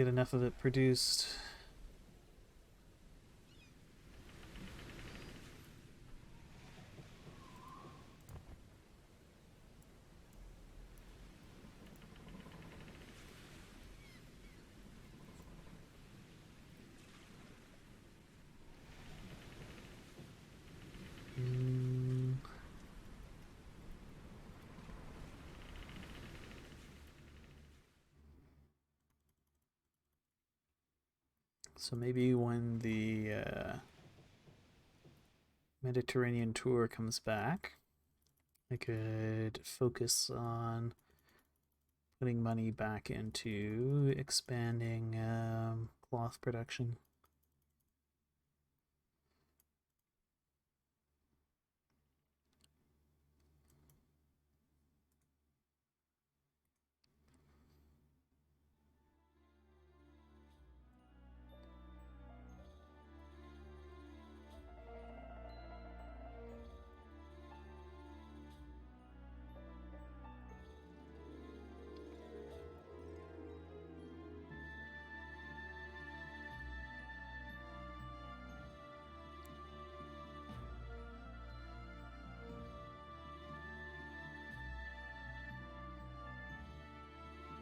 enough of it produced. So maybe when the Mediterranean tour comes back, I could focus on putting money back into expanding cloth production.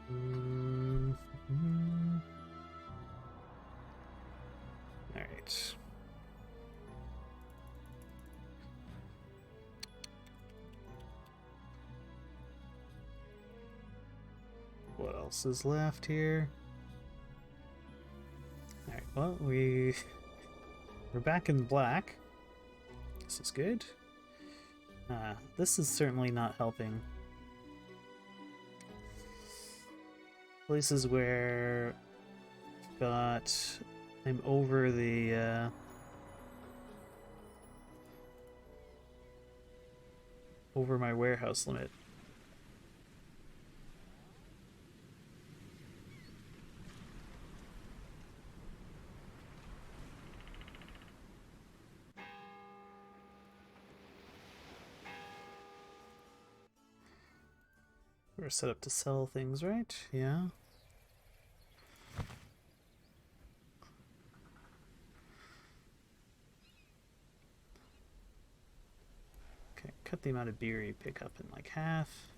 All right. What else is left here? All right. Well, we're back in black. This is good. This is certainly not helping. Places where I'm over the over my warehouse limit. We're set up to sell things, right? Yeah. Okay, cut the amount of beer you pick up in like half.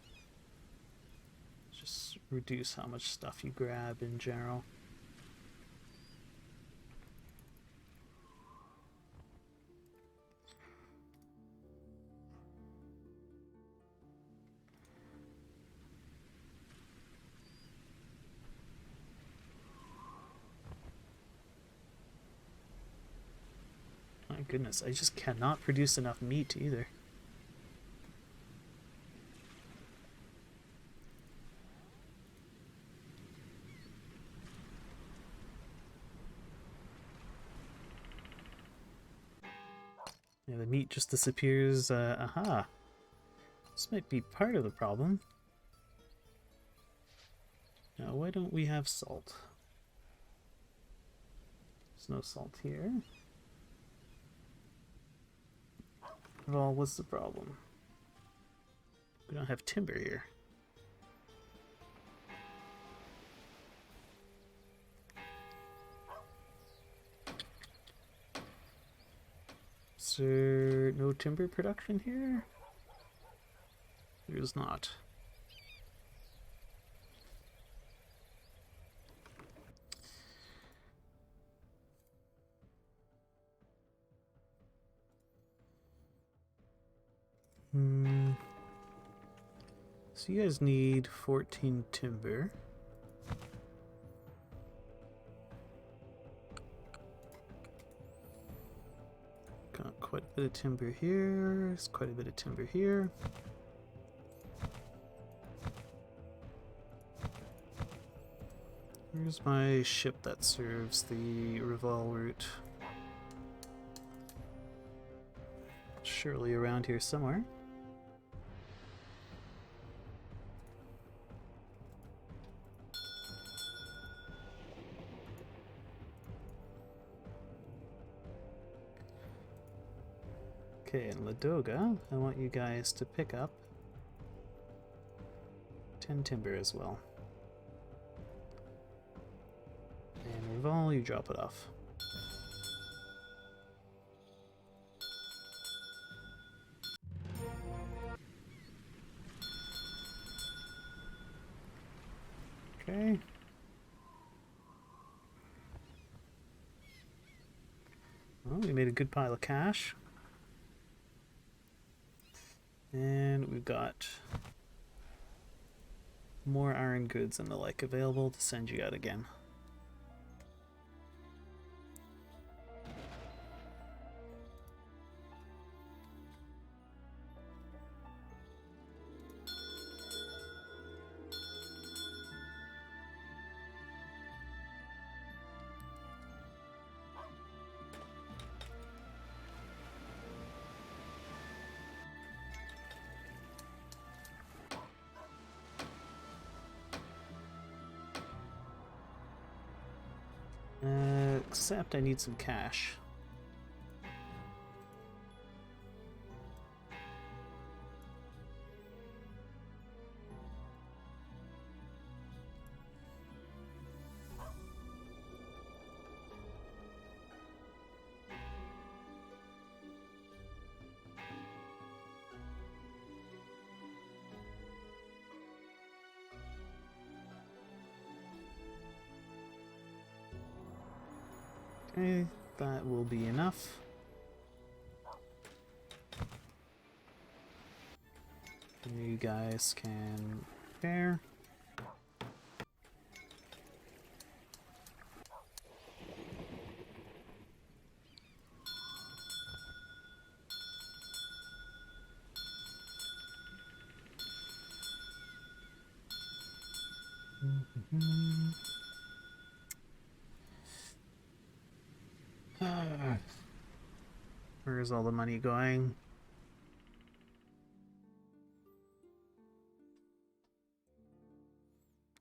Just reduce how much stuff you grab in general. My goodness, I just cannot produce enough meat either. Yeah, the meat just disappears. Aha. This might be part of the problem. Now, why don't we have salt? There's no salt here. Well, what's the problem? We don't have timber here. Is there no timber production here? There is not. So you guys need 14 timber. Got quite a bit of timber here. There's quite a bit of timber here. Here's my ship that serves the Rival route. Surely around here somewhere. Okay, in Ladoga, I want you guys to pick up 10 timber as well. And Rival, you drop it off. Okay. Well, we made a good pile of cash. And we've got more iron goods and the like available to send you out again. Except I need some cash. Okay, that will be enough. You guys can repair. Where's all the money going?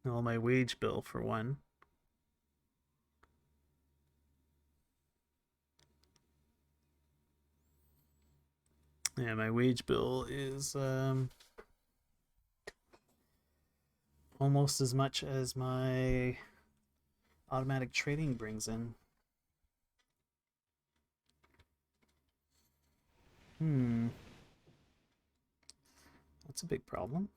Well, my wage bill for one. Yeah, my wage bill is almost as much as my automatic trading brings in. That's a big problem.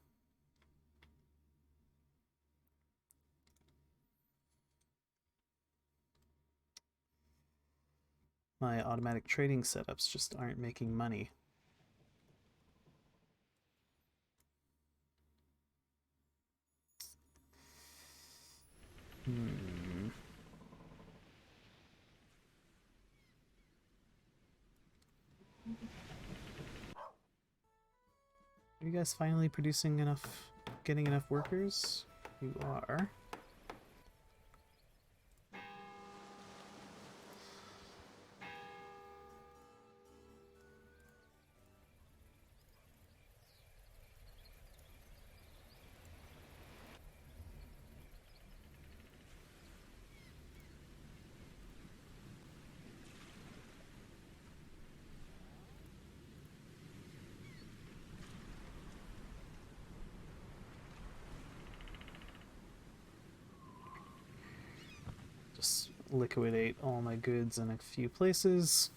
My automatic trading setups just aren't making money. Are you guys finally producing enough, getting enough workers? You are. Just liquidate all my goods in a few places.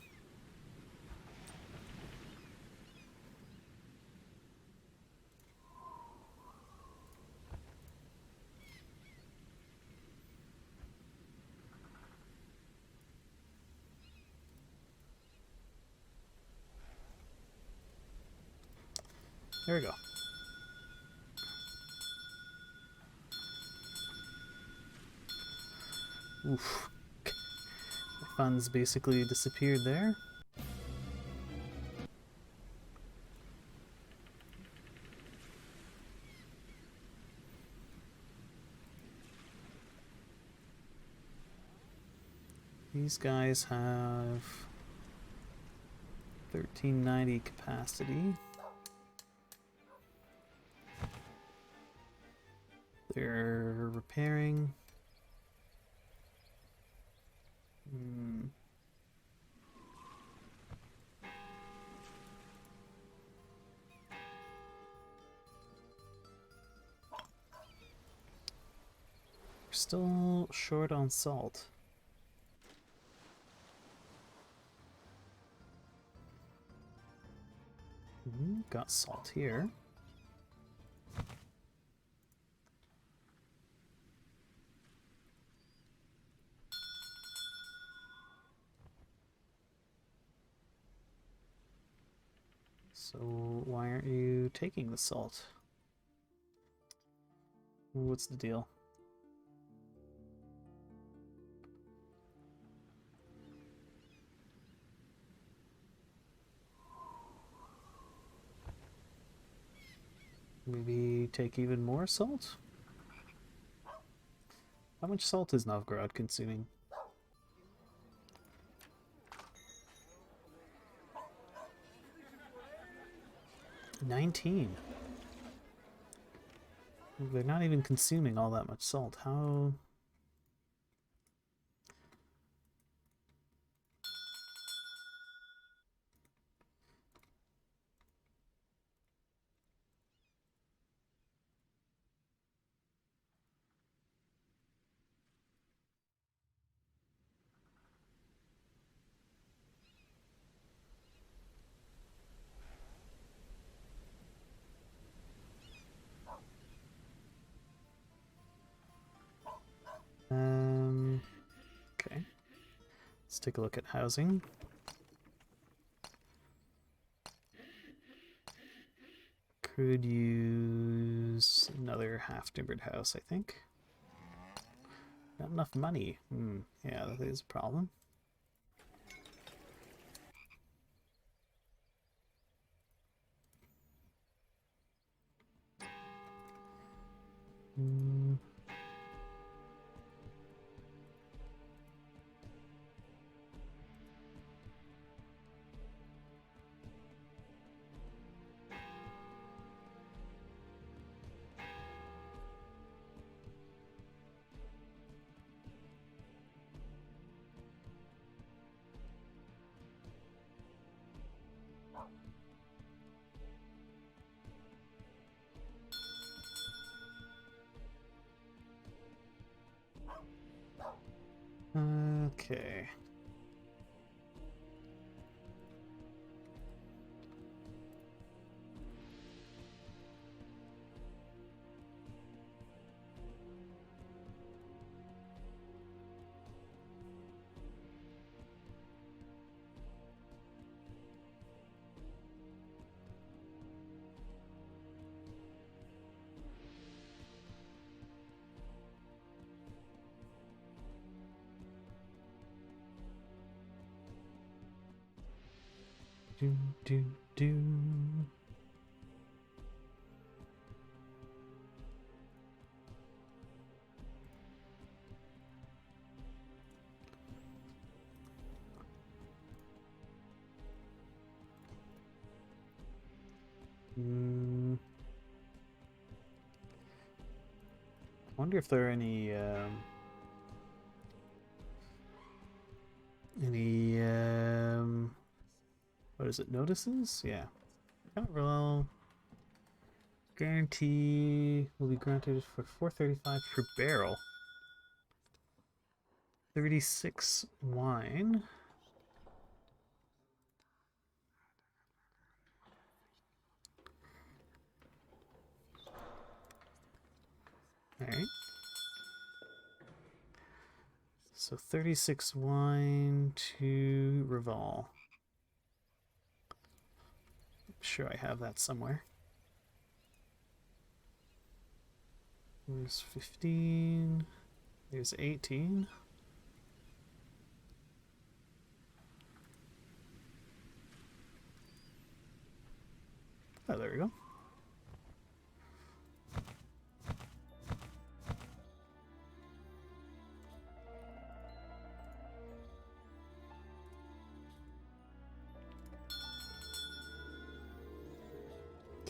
There we go. Oof. The funds basically disappeared there. These guys have 1390 capacity. They're repairing. We're still short on salt. Got salt here. So why aren't you taking the salt? What's the deal? Maybe take even more salt? How much salt is Novgorod consuming? 19. They're not even consuming all that much salt. How? Okay. Let's take a look at housing. Could use another half-timbered house, I think. Not enough money. Yeah, that is a problem. Okay. Do, do, do. I wonder if there are any what is it, notices? Yeah. Well, guarantee will be granted for 435 per barrel. 36 wine. Alright. So 36 wine to Reval. I'm sure I have that somewhere. There's 15. There's 18. Oh, there we go.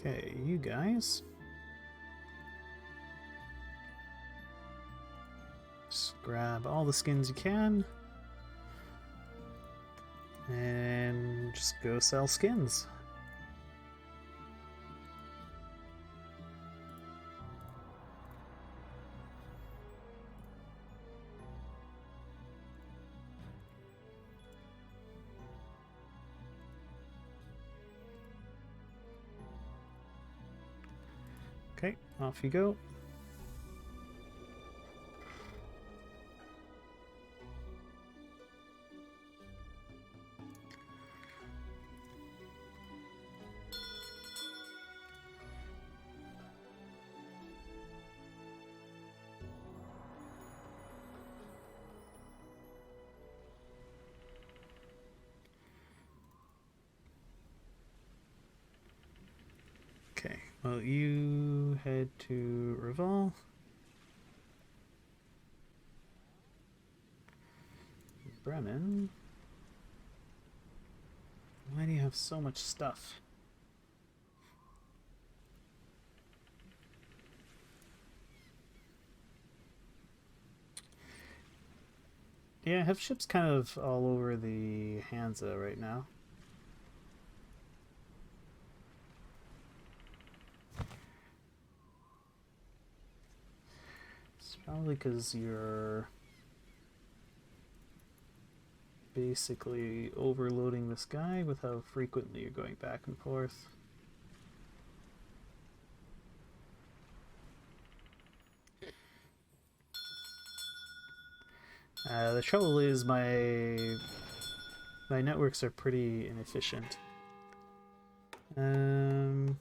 Okay, you guys. Just grab all the skins you can. And just go sell skins. Okay, off you go. Okay, well, you head to Reval. Bremen. Why do you have so much stuff? Yeah, I have ships kind of all over the Hansa right now. It's probably because you're basically overloading this guy with how frequently you're going back and forth. The trouble is my networks are pretty inefficient. Where's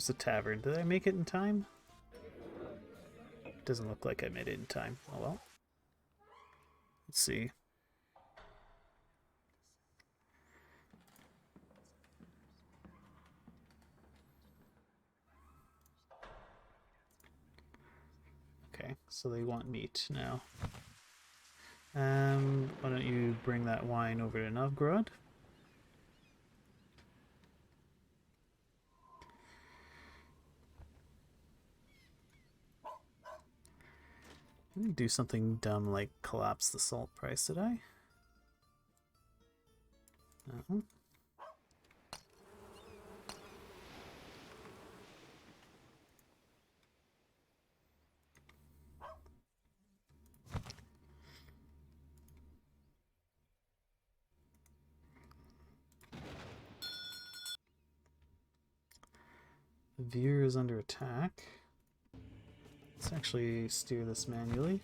the tavern? Did I make it in time? Doesn't look like I made it in time. Oh well. Let's see. Okay, so they want meat now. Why don't you bring that wine over to Novgorod? I didn't do something dumb like collapse the salt price, did I? No. Veer is under attack. Let's actually steer this manually.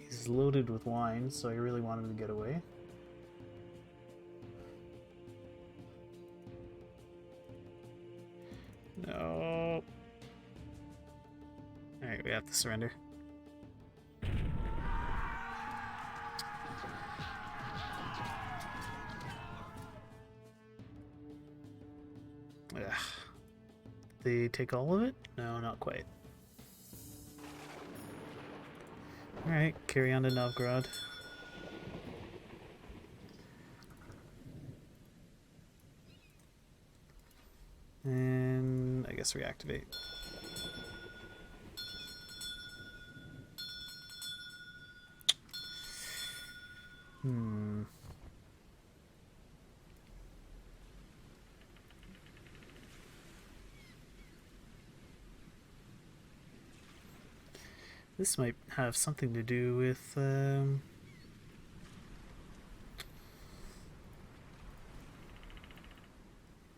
He's loaded with wine, so I really want him to get away. No. Alright, we have to surrender. Ugh. They take all of it? No, not quite. Alright, carry on to Novgorod. And I guess reactivate. This might have something to do with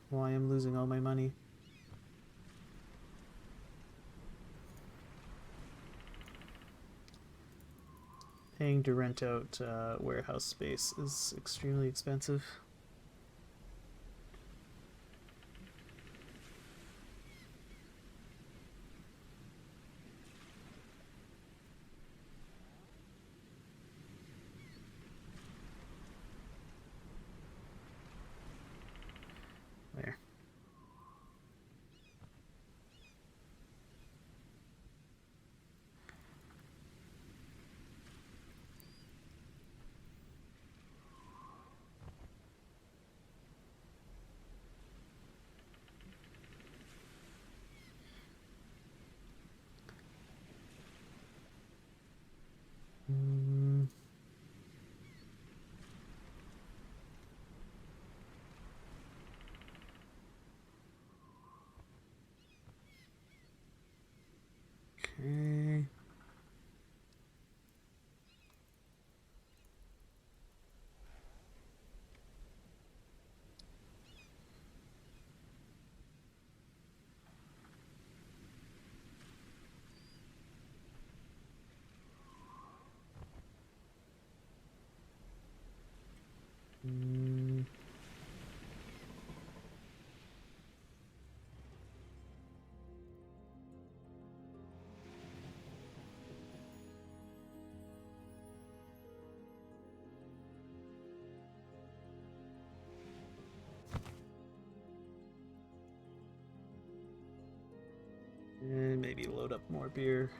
why I'm losing all my money. Paying to rent out warehouse space is extremely expensive. There. Okay. And maybe load up more beer.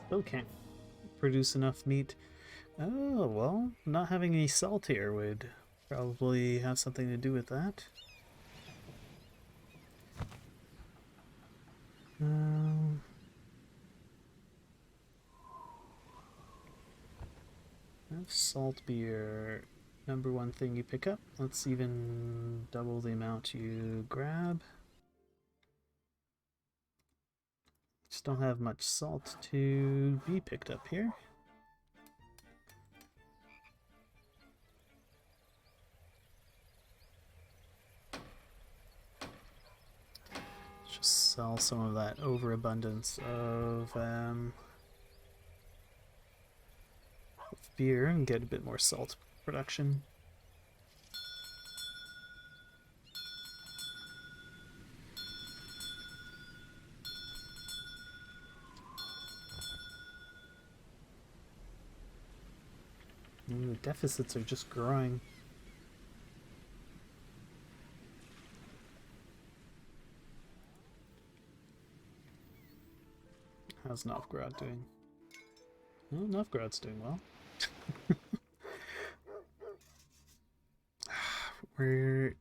Still can't produce enough meat. Oh, well, not having any salt here would probably have something to do with that. Have salt be your number one thing you pick up. Let's even double the amount you grab. Just don't have much salt to be picked up here. Just sell some of that overabundance of beer and get a bit more salt production. The deficits are just growing. How's Novgorod doing? Well, Novgorod's doing well. Where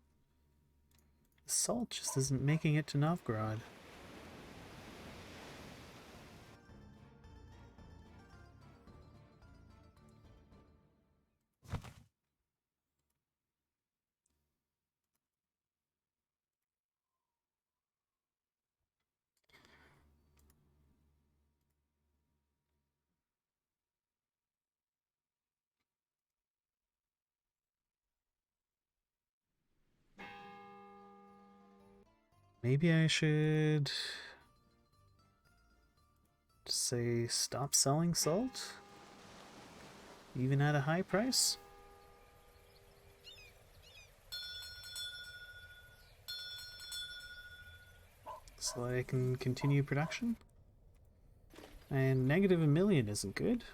salt just isn't making it to Novgorod. Maybe I should say stop selling salt? Even at a high price? So that I can continue production? And negative $1 million isn't good.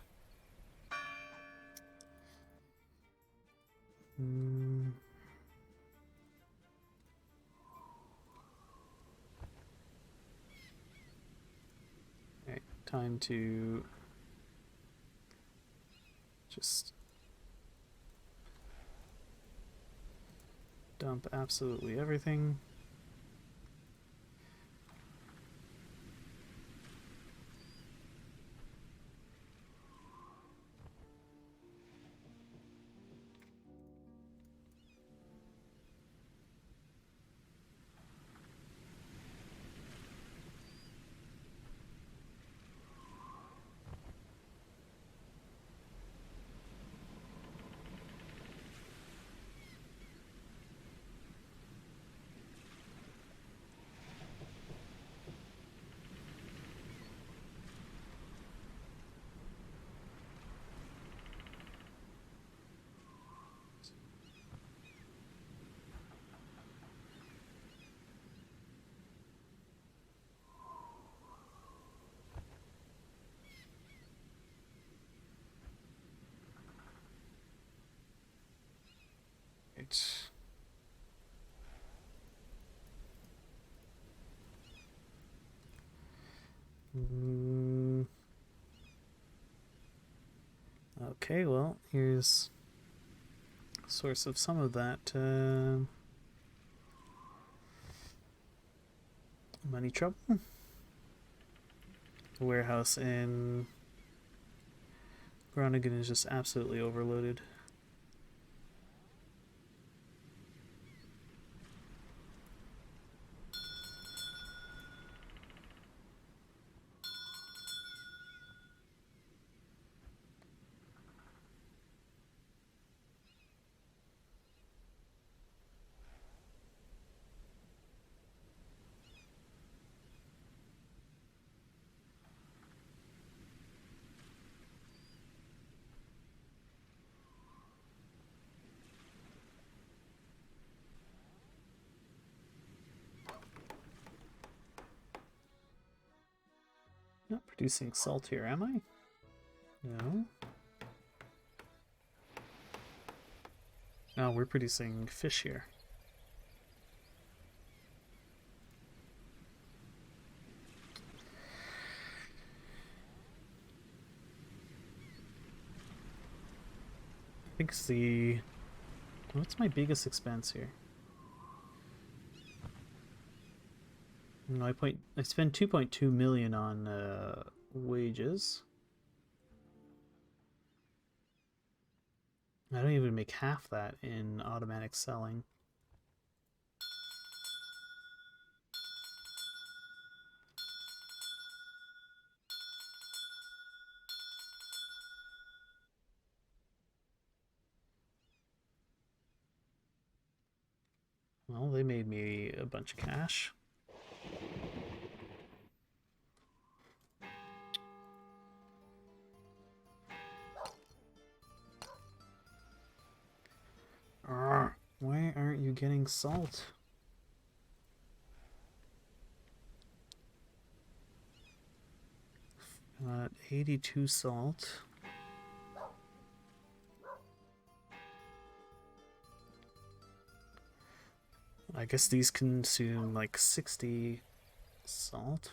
Alright, time to just dump absolutely everything. Right. Okay, well, here's a source of some of that money trouble. The warehouse in Groningen is just absolutely overloaded. Not producing salt here, am I? No. No, we're producing fish here. I think it's the... What's my biggest expense here? No, I spend 2.2 million on wages. I don't even make half that in automatic selling. Well, they made me a bunch of cash. Why aren't you getting salt? 82 salt. I guess these consume like 60 salt.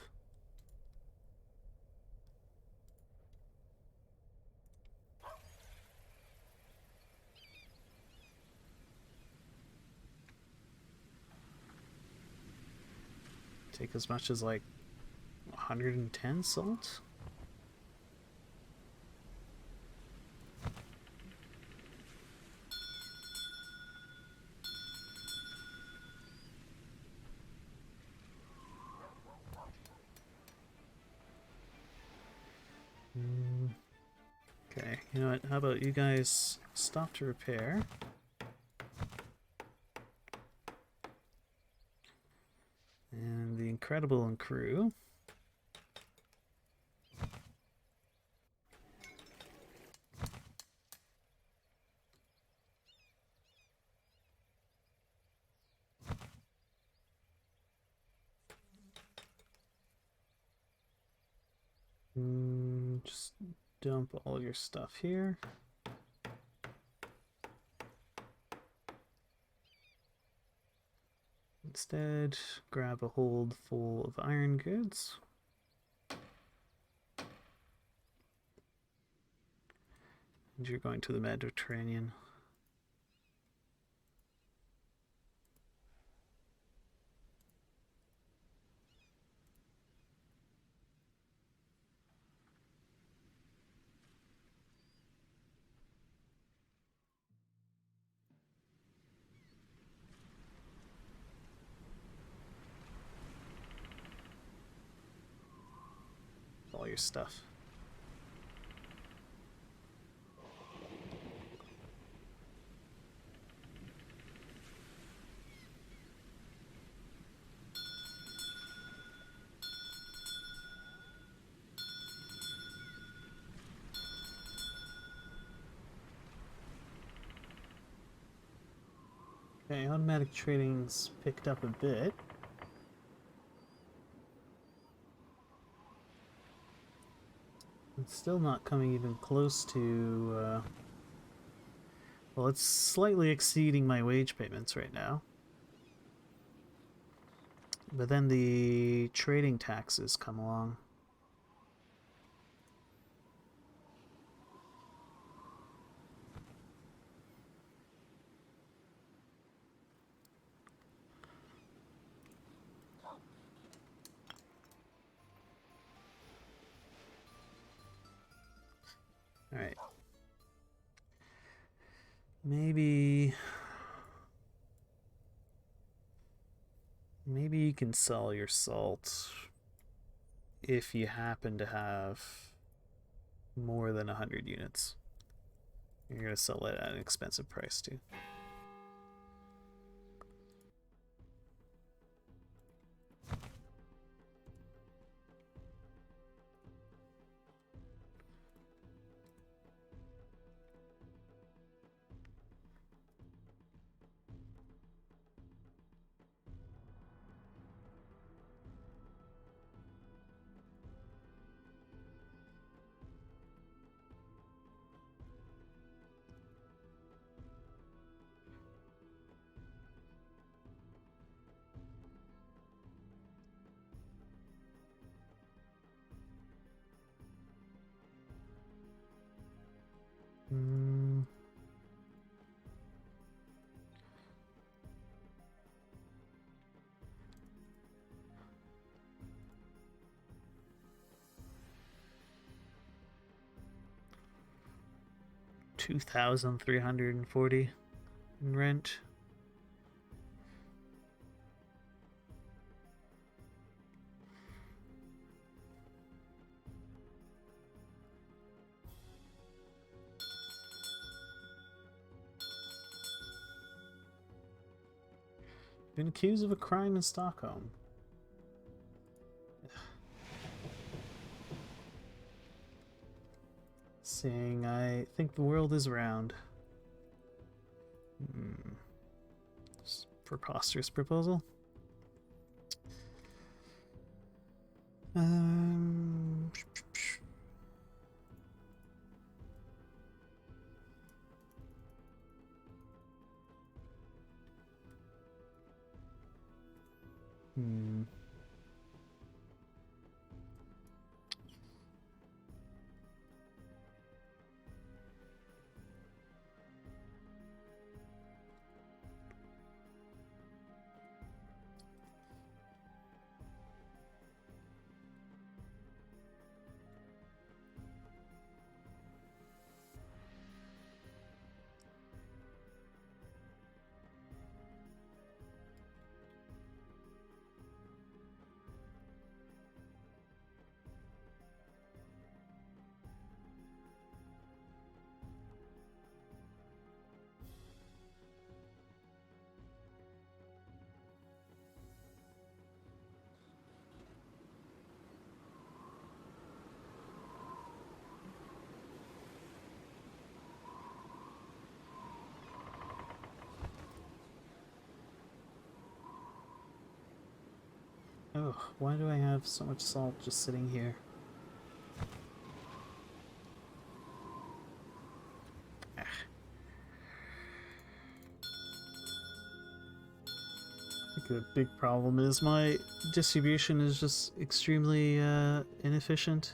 Take as much as like 110 salt. Okay, you know what? How about you guys stop to repair? And the Incredible and crew. Just dump all your stuff here. Instead, grab a hold full of iron goods. And you're going to the Mediterranean. All your stuff. Okay, automatic trading's picked up a bit. It's still not coming even close to, well, it's slightly exceeding my wage payments right now. But then the trading taxes come along. Alright. Maybe you can sell your salt if you happen to have more than 100 units. You're going to sell it at an expensive price too. Hmm. 2,340 in rent. Been accused of a crime in Stockholm. Saying I think the world is round. Preposterous proposal. Um, Hmm. Oh, why do I have so much salt just sitting here? Ah. I think the big problem is my distribution is just extremely inefficient.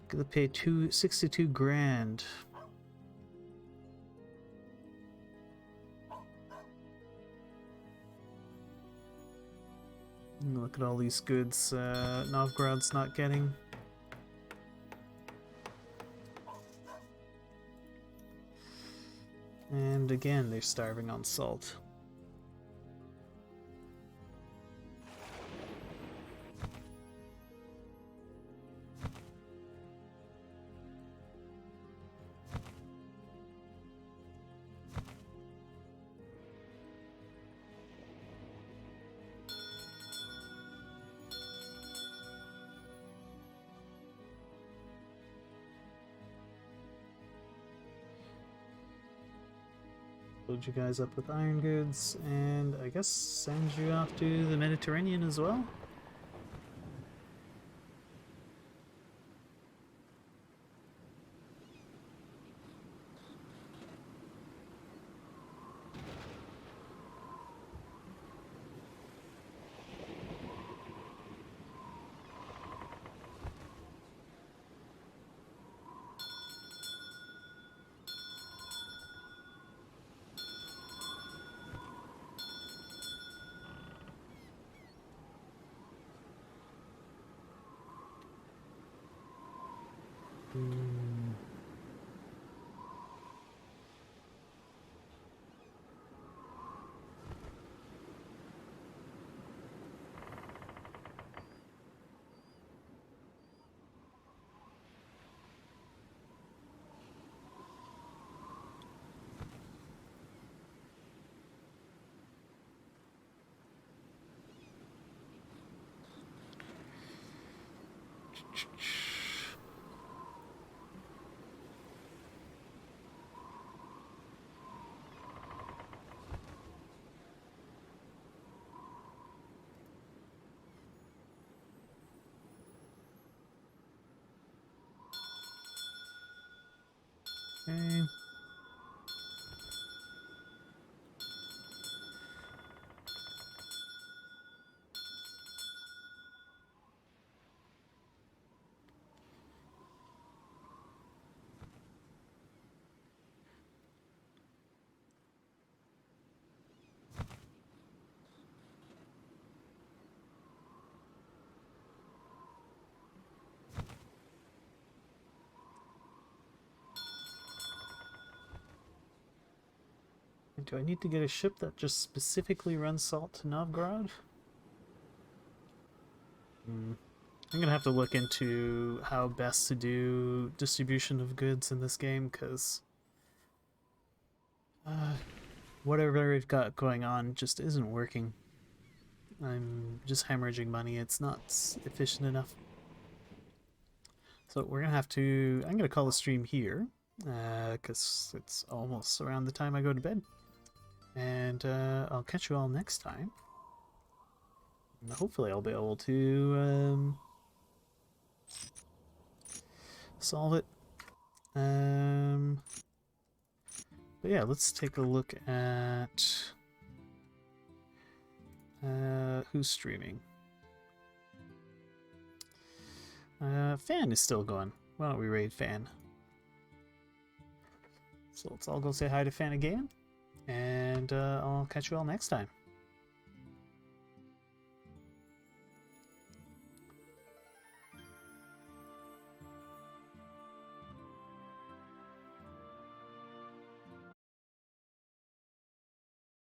Gonna pay 62 grand. Look at all these goods Novgorod's not getting. And again, they're starving on salt. Load you guys up with iron goods, and I guess send you off to the Mediterranean as well? Hmm. Okay. Do I need to get a ship that just specifically runs salt to Novgorod? Hmm. I'm gonna have to look into how best to do distribution of goods in this game, because whatever we've got going on just isn't working. I'm just hemorrhaging money. It's not efficient enough. So we're gonna have to. I'm gonna call the stream here, because it's almost around the time I go to bed. And I'll catch you all next time. And hopefully, I'll be able to solve it. But yeah, let's take a look at Who's streaming? Fan is still going. Why don't we raid Fan? So let's all go say hi to Fan again, and I'll catch you all next time.